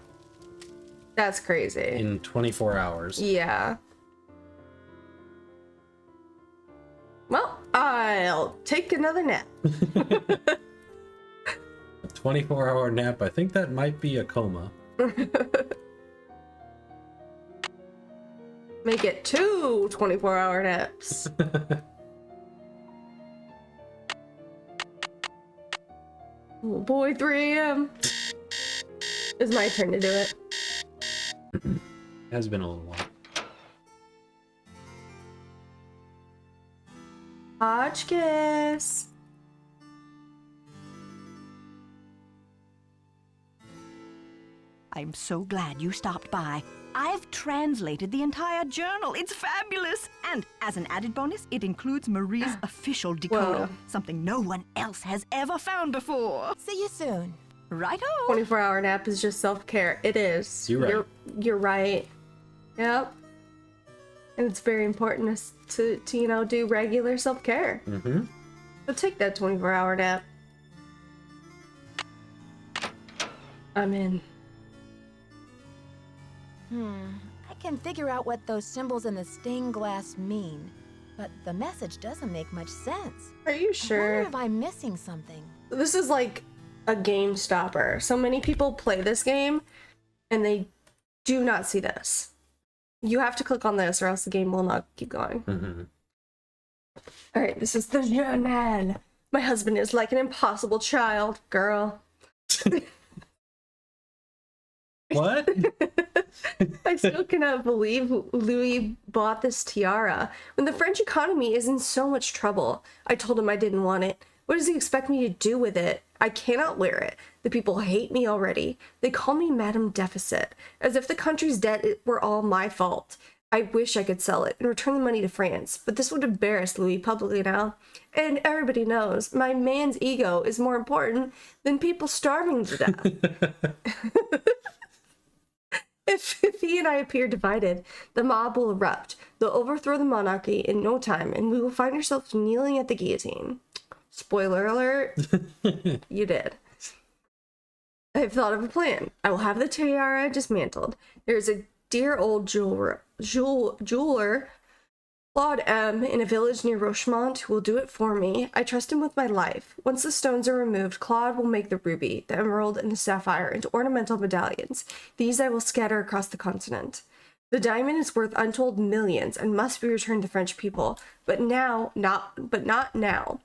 That's crazy. In 24 hours. Yeah. Well, I'll take another nap. A 24-hour nap. I think that might be a coma. Make it 2 24-hour naps. Oh boy, 3 a.m. It's my turn to do it. Has been a little while. Hotchkiss. I'm so glad you stopped by. I've translated the entire journal. It's fabulous. And as an added bonus, it includes Marie's official decoder, Whoa. something no one else has ever found before. See you soon. Righto. 24-hour nap is just self-care. It is. You're right. You're right. Yep. And it's very important to you know, do regular self-care. Mm-hmm. So take that 24-hour nap. I'm in. I can figure out what those symbols in the stained glass mean, but the message doesn't make much sense. Are you I sure? wonder if I'm missing something. This is like a game stopper. So many people play this game and they do not see this. You have to click on this or else the game will not keep going. Mm-hmm. All right, this is the journal. My husband is like an impossible child, girl. What? I still cannot believe Louis bought this tiara when the French economy is in so much trouble. I told him I didn't want it. What does he expect me to do with it? I cannot wear it. The people hate me already. They call me Madame Deficit, as if the country's debt were all my fault. I wish I could sell it and return the money to France, but this would embarrass Louis publicly now. And everybody knows my man's ego is more important than people starving to death. If he and I appear divided, the mob will erupt. They'll overthrow the monarchy in no time, and we will find ourselves kneeling at the guillotine. Spoiler alert, you did. I've thought of a plan. I will have the tiara dismantled. There's a dear old jeweler, Claude M., in a village near Rochemont, who will do it for me. I trust him with my life. Once the stones are removed, Claude will make the ruby, the emerald, and the sapphire into ornamental medallions. These I will scatter across the continent. The diamond is worth untold millions and must be returned to French people, but not now.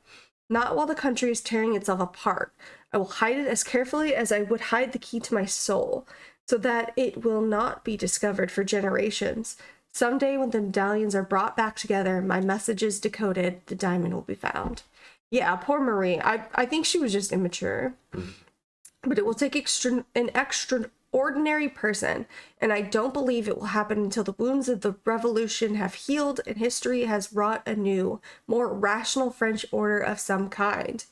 Not while the country is tearing itself apart. I will hide it as carefully as I would hide the key to my soul, so that it will not be discovered for generations. Someday when the medallions are brought back together, my message is decoded, the diamond will be found. Yeah, poor Marie. I think she was just immature. But it will take an extraordinary person, and I don't believe it will happen until the wounds of the revolution have healed and history has wrought a new, more rational French order of some kind.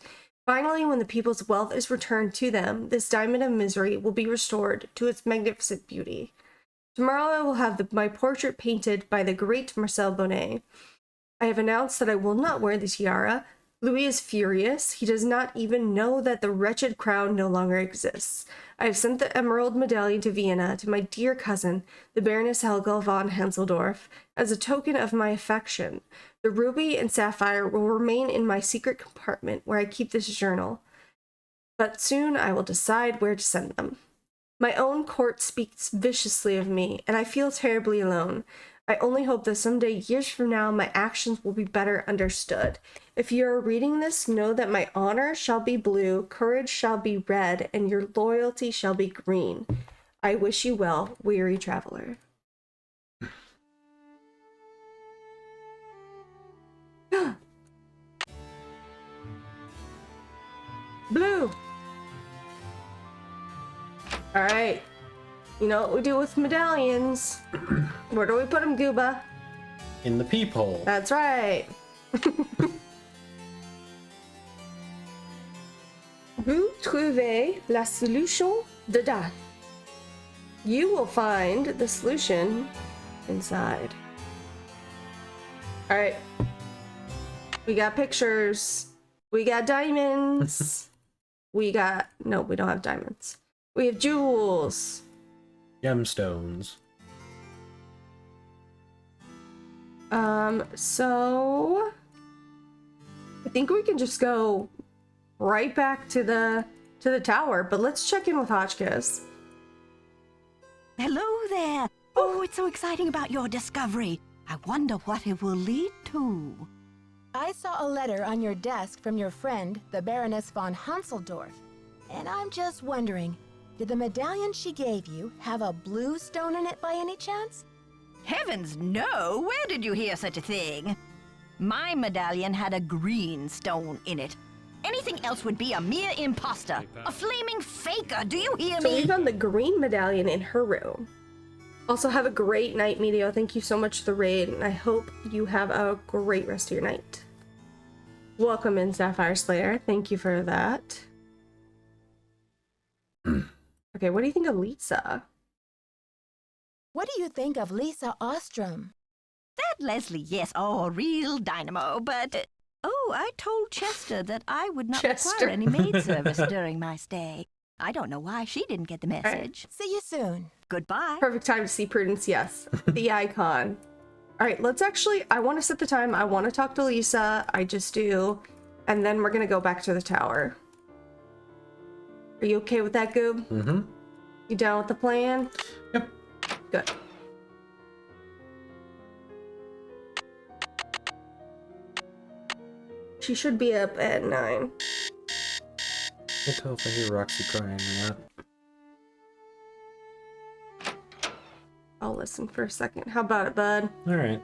Finally, when the people's wealth is returned to them, this diamond of misery will be restored to its magnificent beauty. Tomorrow I will have my portrait painted by the great Marcel Bonnet. I have announced that I will not wear the tiara. Louis is furious. He does not even know that the wretched crown no longer exists. I have sent the emerald medallion to Vienna to my dear cousin, the Baroness Helga von Hanselsdorf, as a token of my affection. The ruby and sapphire will remain in my secret compartment where I keep this journal. But soon I will decide where to send them. My own court speaks viciously of me, and I feel terribly alone. I only hope that someday, years from now, my actions will be better understood. If you are reading this, know that my honor shall be blue, courage shall be red, and your loyalty shall be green. I wish you well, weary traveler. Blue! Alright. You know what we do with medallions? Where do we put them, Gooba? In the peephole. That's right. Vous trouvez la solution dedans. you will find the solution inside. All right. We got pictures. We got diamonds. No, we don't have diamonds. We have jewels. Gemstones. So I think we can just go right back to the tower, but let's check in with Hotchkiss. Hello there. Oh, it's so exciting about your discovery. I wonder what it will lead to. I saw a letter on your desk from your friend, the Baroness von Hanseldorf. And I'm just wondering, did the medallion she gave you have a blue stone in it by any chance? Heavens no! Where did you hear such a thing? My medallion had a green stone in it. Anything else would be a mere imposter. A flaming faker, do you hear So me? we found the green medallion in her room. Also, have a great night, Medio. Thank you so much for the raid, and I hope you have a great rest of your night. Welcome in, Sapphire Slayer. Thank you for that. Okay, what do you think of Lisa? What do you think of Lisa Ostrom? That Leslie, yes, oh, real dynamo, but... oh, I told Chester that I would not require any maid service during my stay. I don't know why she didn't get the message. See you soon. Goodbye. Perfect time to see Prudence, yes. The icon. All right, let's actually, I want to set the time. I want to talk to Lisa. I just do. And then we're going to go back to the tower. Are you okay with that, Goob? Mm-hmm. You down with the plan? Yep. Good. She should be up at 9. Can't tell if I hear Roxy crying or not. I'll listen for a second. How about it, bud? All right.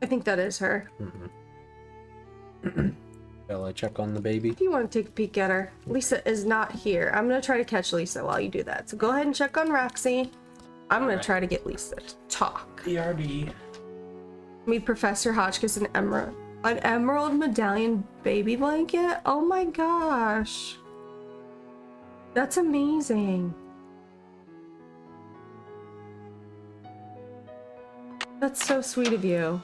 I think that is her. Mm-hmm. Shall I check on the baby? Do you want to take a peek at her? Lisa is not here. I'm going to try to catch Lisa while you do that. So go ahead and check on Roxy. I'm going to try to get Lisa to talk. ERD. Meet Professor Hotchkiss and Emerald. An emerald medallion baby blanket? Oh my gosh. That's amazing. That's so sweet of you.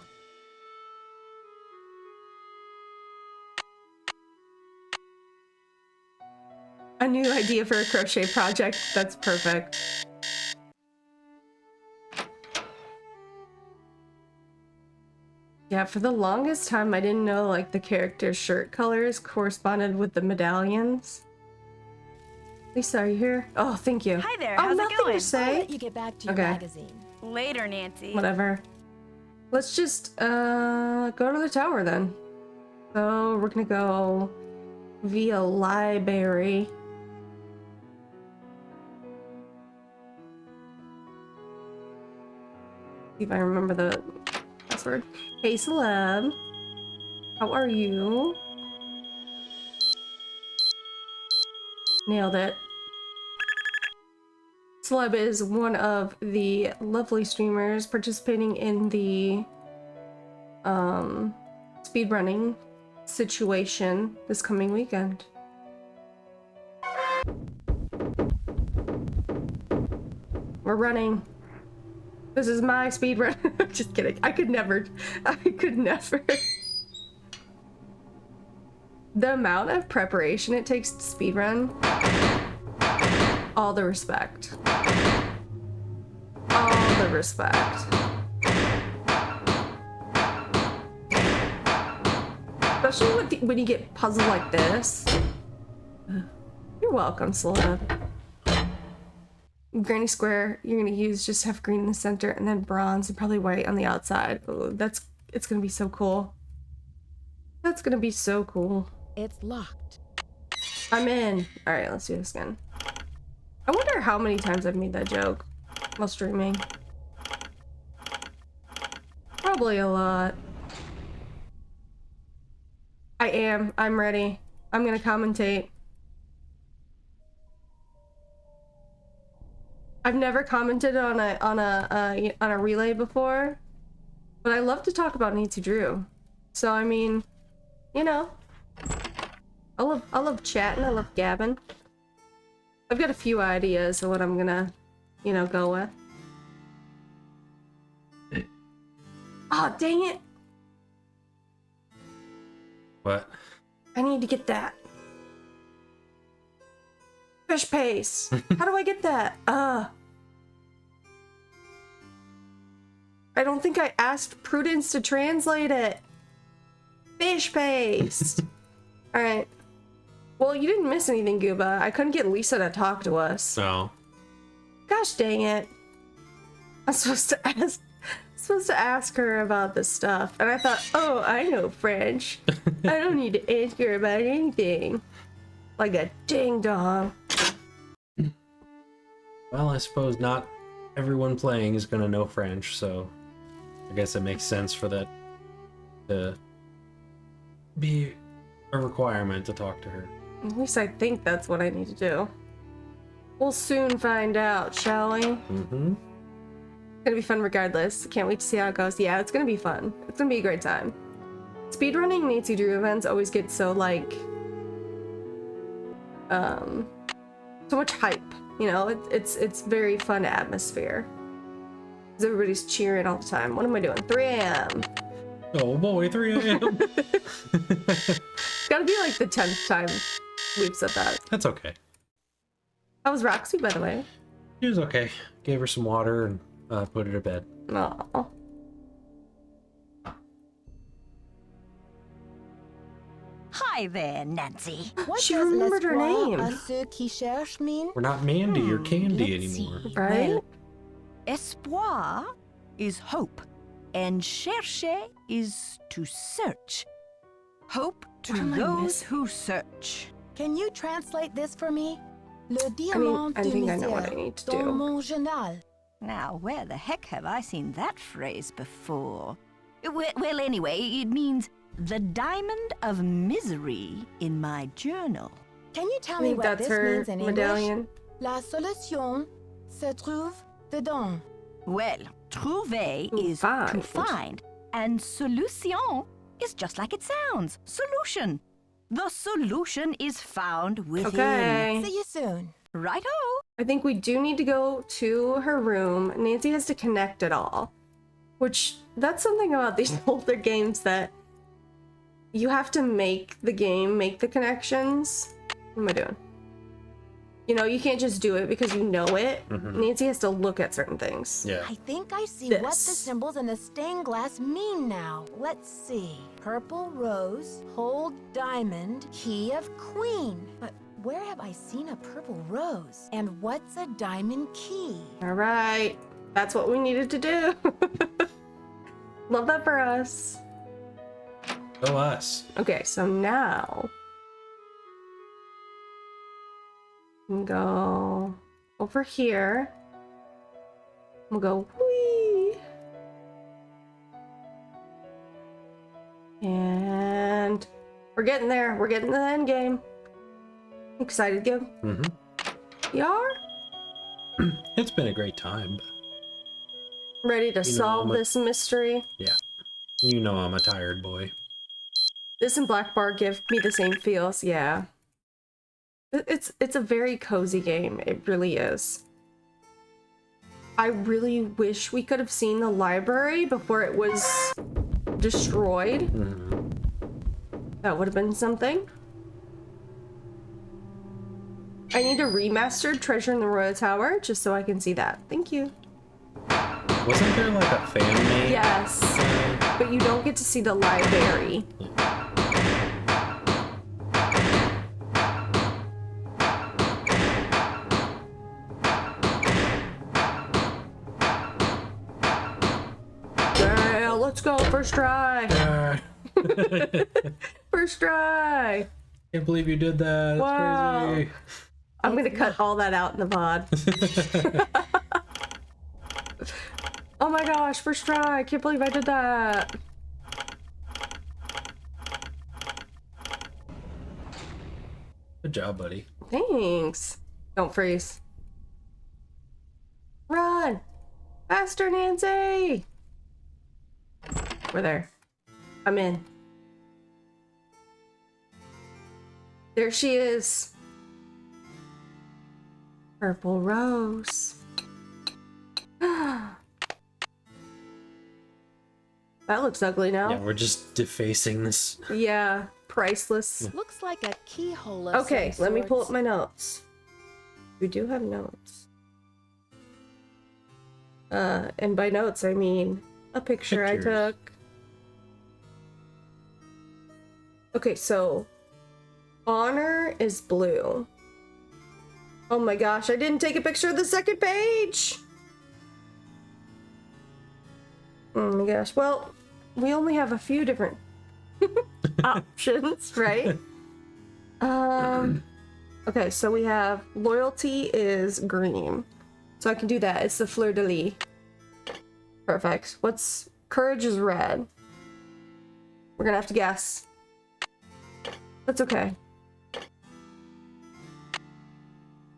A new idea for a crochet project. That's perfect. Yeah, for the longest time, I didn't know like the character's shirt colors corresponded with the medallions. Lisa, are you here? Oh, thank you. Hi there, Oh, how's it nothing going? to say. I'll let you get back to your Okay. magazine. Later, Nancy. Whatever. Let's just go to the tower then. So we're gonna go via library. See if I remember the password. Hey celeb, how are you? Nailed it. Celeb is one of the lovely streamers participating in the speedrunning situation this coming weekend. We're running. This is my speedrun. Just kidding. I could never. The amount of preparation it takes to speedrun. All the respect. All the respect. Especially with when you get puzzled like this. You're welcome, Celeb. Granny Square, you're gonna use just have green in the center and then bronze and probably white on the outside. Ooh, it's gonna be so cool. That's gonna be so cool. It's locked. I'm in. All right, let's do this again. I wonder how many times I've made that joke while streaming. Probably a lot. I am. I'm ready. I'm gonna commentate. I've never commented on a relay before, but I love to talk about Nancy Drew. So I mean, you know, I love chatting. I love gabbing. I've got a few ideas of what I'm gonna, you know, go with. Oh, dang it. What? I need to get that. Fish paste. How do I get that? I don't think I asked Prudence to translate it. Fish paste. Alright. Well, you didn't miss anything, Gooba. I couldn't get Lisa to talk to us. So. Gosh dang it. I'm supposed to ask her about this stuff. And I thought, oh, I know French. I don't need to ask her about anything. Like a ding dong. Well, I suppose not everyone playing is gonna know French, so I guess it makes sense for that to be a requirement to talk to her. At least I think that's what I need to do. We'll soon find out, shall we? Mm-hmm. It's gonna be fun regardless. Can't wait to see how it goes. Yeah, it's gonna be fun. It's gonna be a great time. Speedrunning Nancy Drew events always get so like so much hype, you know. It's very fun atmosphere because everybody's cheering all the time. What am I doing? 3 a.m. Oh boy, 3 a.m. Gotta be like the 10th time we've said that. That's okay. How was Roxy, by the way? She was okay. Gave her some water and put her to bed. Aww. Hi there, Nancy. What She does remembered her l'espoir name. à ceux qui cherchent mean? We're not Mandy or Candy let's see. anymore. Right? Well, espoir is hope, and chercher is to search. Hope to What am I those missing? who search. Can you translate this for me? Le diamant I du think I know what I misère need to dans do. mon journal. Now, where the heck have I seen that phrase before? Well, anyway, it means the diamond of misery in my journal. Can you tell I me think what that's this her means in medallion. English? La solution se trouve dedans. Well, trouver To is to find. find, and solution is just like it sounds. Solution. The solution is found within. Okay. See you soon. Righto. I think we do need to go to her room. Nancy has to connect it all. Which, that's something about these older games that you have to make the game make the connections. What am I doing? You know, you can't just do it because you know it. Nancy has to look at certain things. Yeah. I think I see This. what the symbols in the stained glass mean now. Let's see. Purple rose, whole diamond, key of queen. But where have I seen a purple rose? And what's a diamond key? All right. That's what we needed to do. Love that for us. Go us. Okay, so now we can go over here. We'll go whee. And we're getting there. We're getting to the end game. Excited, Gib? Mm-hmm. You are? It's been a great time. But Ready to solve I'm a- this mystery? yeah. You know I'm a tired boy. This and Black Bar give me the same feels, yeah. It's a very cozy game. It really is. I really wish we could have seen the library before it was destroyed. Mm-hmm. That would have been something. I need a remastered Treasure in the Royal Tower just so I can see that. Thank you. Wasn't there like a fan made? Yes, but you don't get to see the library. Yeah, let's go, first try. First try. Can't believe you did that. That's Wow. crazy. I'm gonna cut all that out in the pod. Oh my gosh, first try. I can't believe I did that. Good job, buddy. Thanks. Don't freeze. Run! Faster, Nancy! We're there. I'm in. There she is. Purple rose. That looks ugly now. Yeah, we're just defacing this. Yeah, priceless. Looks like a keyhole of Okay, some let me pull up sorts. my notes. We do have notes. And by notes, I mean a picture Pictures. I took. Okay, so honor is blue. Oh my gosh, I didn't take a picture of the second page! Oh my gosh, well, we only have a few different options, right? Okay, so we have loyalty is green. So I can do that. It's the fleur de lis. Perfect. What's courage is red. We're gonna have to guess. That's okay.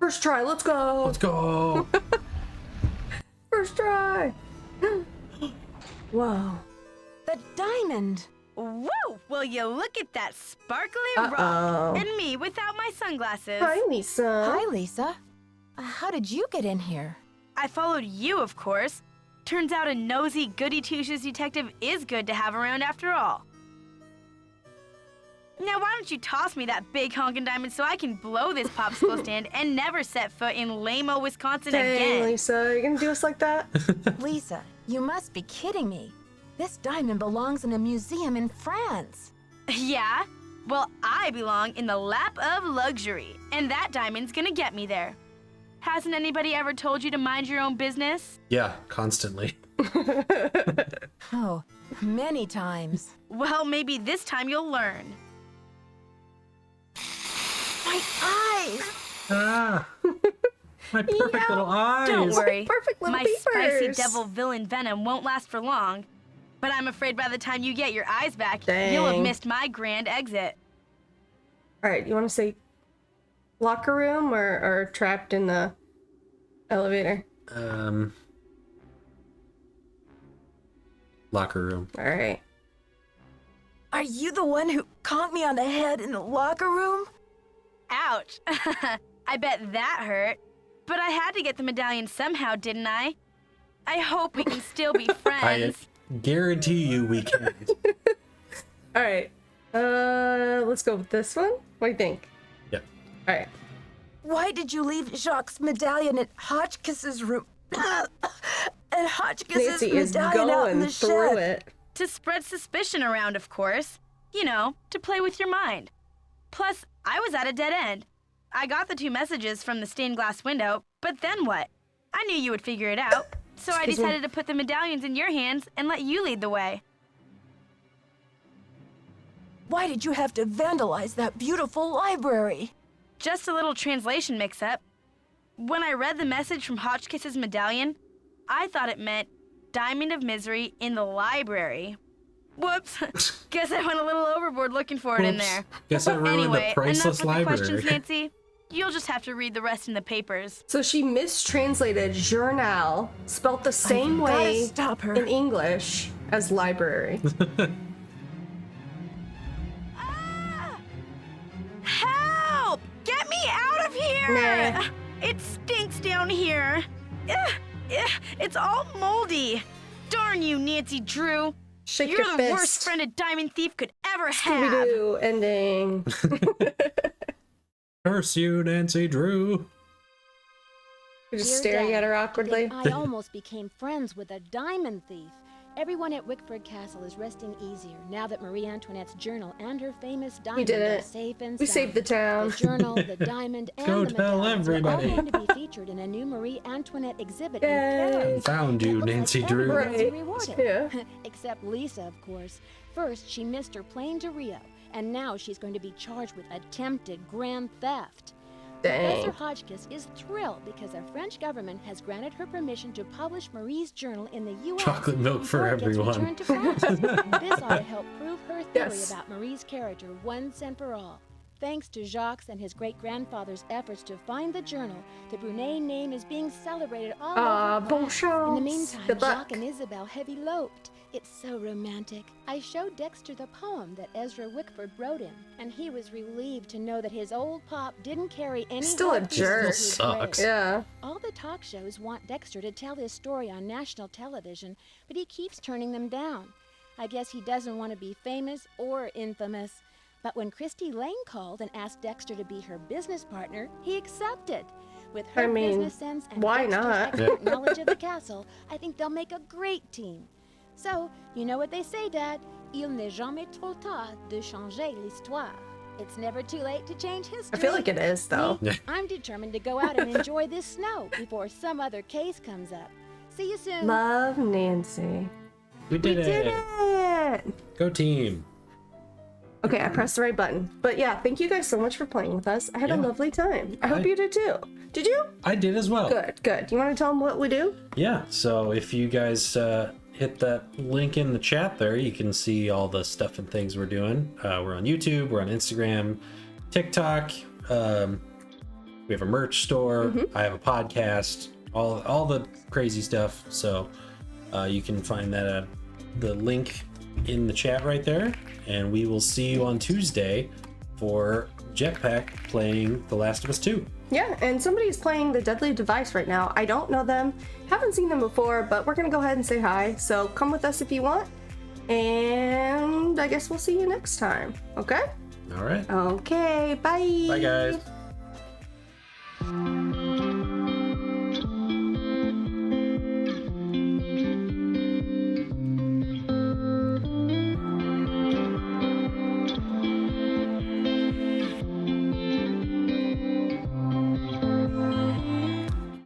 First try, let's go! Let's go! First try! Whoa. The diamond! Woo! Will you look at that sparkly rock? Uh-oh. And me without my sunglasses. Hi, Lisa. Hi, Lisa. How did you get in here? I followed you, of course. Turns out a nosy, goody-two-shoes detective is good to have around after all. Now, why don't you toss me that big honkin' diamond so I can blow this popsicle stand and never set foot in lame-o Wisconsin Dang, again? Lisa, are you gonna do us like that? Lisa, you must be kidding me. This diamond belongs in a museum in France. Yeah? Well, I belong in the lap of luxury, and that diamond's gonna get me there. Hasn't anybody ever told you to mind your own business? Yeah, constantly. Oh, many times. Well, maybe this time you'll learn. My eyes! Ah! My perfect little eyes! Don't worry. Perfect little My spicy peepers. devil villain venom won't last for long. But I'm afraid by the time you get your eyes back, you'll have Dang. missed my grand exit. Alright, you wanna say locker room or trapped in the elevator? Locker room. Alright. Are you the one who conked me on the head in the locker room? Ouch. I bet that hurt. But I had to get the medallion somehow, didn't I? I hope we can still be I friends. guarantee you we can't. Alright. Let's go with this one. What do you think? Yeah. Alright. Why did you leave Jacques' medallion at Hotchkiss's room? And Hotchkiss's Nancy is medallion out in going the through shed. it. To spread suspicion around, of course. You know, to play with your mind. Plus, I was at a dead end. I got the 2 messages from the stained glass window, but then what? I knew you would figure it out. So I Excuse me. decided to put the medallions in your hands and let you lead the way. Why did you have to vandalize that beautiful library? Just a little translation mix-up. When I read the message from Hotchkiss's medallion, I thought it meant Diamond of Misery in the library. Whoops. Guess I went a little overboard looking for it in Whoops. there. Guess I ruined Anyway, the priceless enough with library. the questions, Nancy. You'll just have to read the rest in the papers. So she mistranslated journal, spelt the same I've gotta way stop her. in English as library. Ah! Help! Get me out of here! Nah. It stinks down here. It's all moldy. Darn you, Nancy Drew. Shake You're your the fist. worst friend a diamond thief could ever have. Scooby-Doo ending. Curse you, Nancy Drew. You're just Dear staring Dad, at her awkwardly. today I almost became friends with a diamond thief. Everyone at Wickford Castle is resting easier now that Marie Antoinette's journal and her famous diamond did are it. safe and We sound. saved the town. The journal, the diamond, and Go the tell medallions are all everybody. going to be featured in a new Marie Antoinette exhibit in Yay. Paris. Found you, It looks like Nancy Drew. everyone's Right. rewarded. Yeah. Except Lisa, of course. First, she missed her plane to Rio, and now she's going to be charged with attempted grand theft. Professor Dang. Hotchkiss is thrilled because the French government has granted her permission to publish Marie's journal in the U.S. Chocolate milk for before it gets everyone. returned to France. This ought to help prove her theory Yes. about Marie's character once and for all. thanks to Jacques and his great-grandfather's efforts to find the journal, the Brunet name is being celebrated all over bon France. chance. In the meantime, Good luck. Jacques and Isabel have eloped. It's so romantic. I showed Dexter the poem that Ezra Wickford wrote him, and he was relieved to know that his old pop didn't carry any Still a hard feelings jerk. to his Sucks. grave. Yeah. All the talk shows want Dexter to tell his story on national television, but he keeps turning them down. I guess he doesn't want to be famous or infamous. But when Christy Lane called and asked Dexter to be her business partner, he accepted. With her I mean, business sense and why Dexter's not? expert knowledge of the castle, I think they'll make a great team. So, you know what they say, Dad? Il n'est jamais trop tard de changer l'histoire. It's never too late to change history. I feel like it is, though. Me, I'm determined to go out and enjoy this snow before some other case comes up. See you soon. Love, Nancy. We did it. it! Go team. Okay, I pressed the right button. But yeah, thank you guys so much for playing with us. I had a Yeah. lovely time. I hope you did too. Did you? I did as well. Good. You want to tell them what we do? Yeah, so if you guys hit that link in the chat there, you can see all the stuff and things we're doing. We're on YouTube, we're on Instagram, TikTok. We have a merch store. I have a podcast. All the crazy stuff. So you can find that at the link in the chat right there. And we will see you on Tuesday for Jetpack playing The Last of Us 2. Yeah, and somebody's playing the Deadly Device right now. I don't know them, haven't seen them before, but we're gonna go ahead and say hi. So come with us if you want. And I guess we'll see you next time. Okay? All right. Okay, bye. Bye, guys.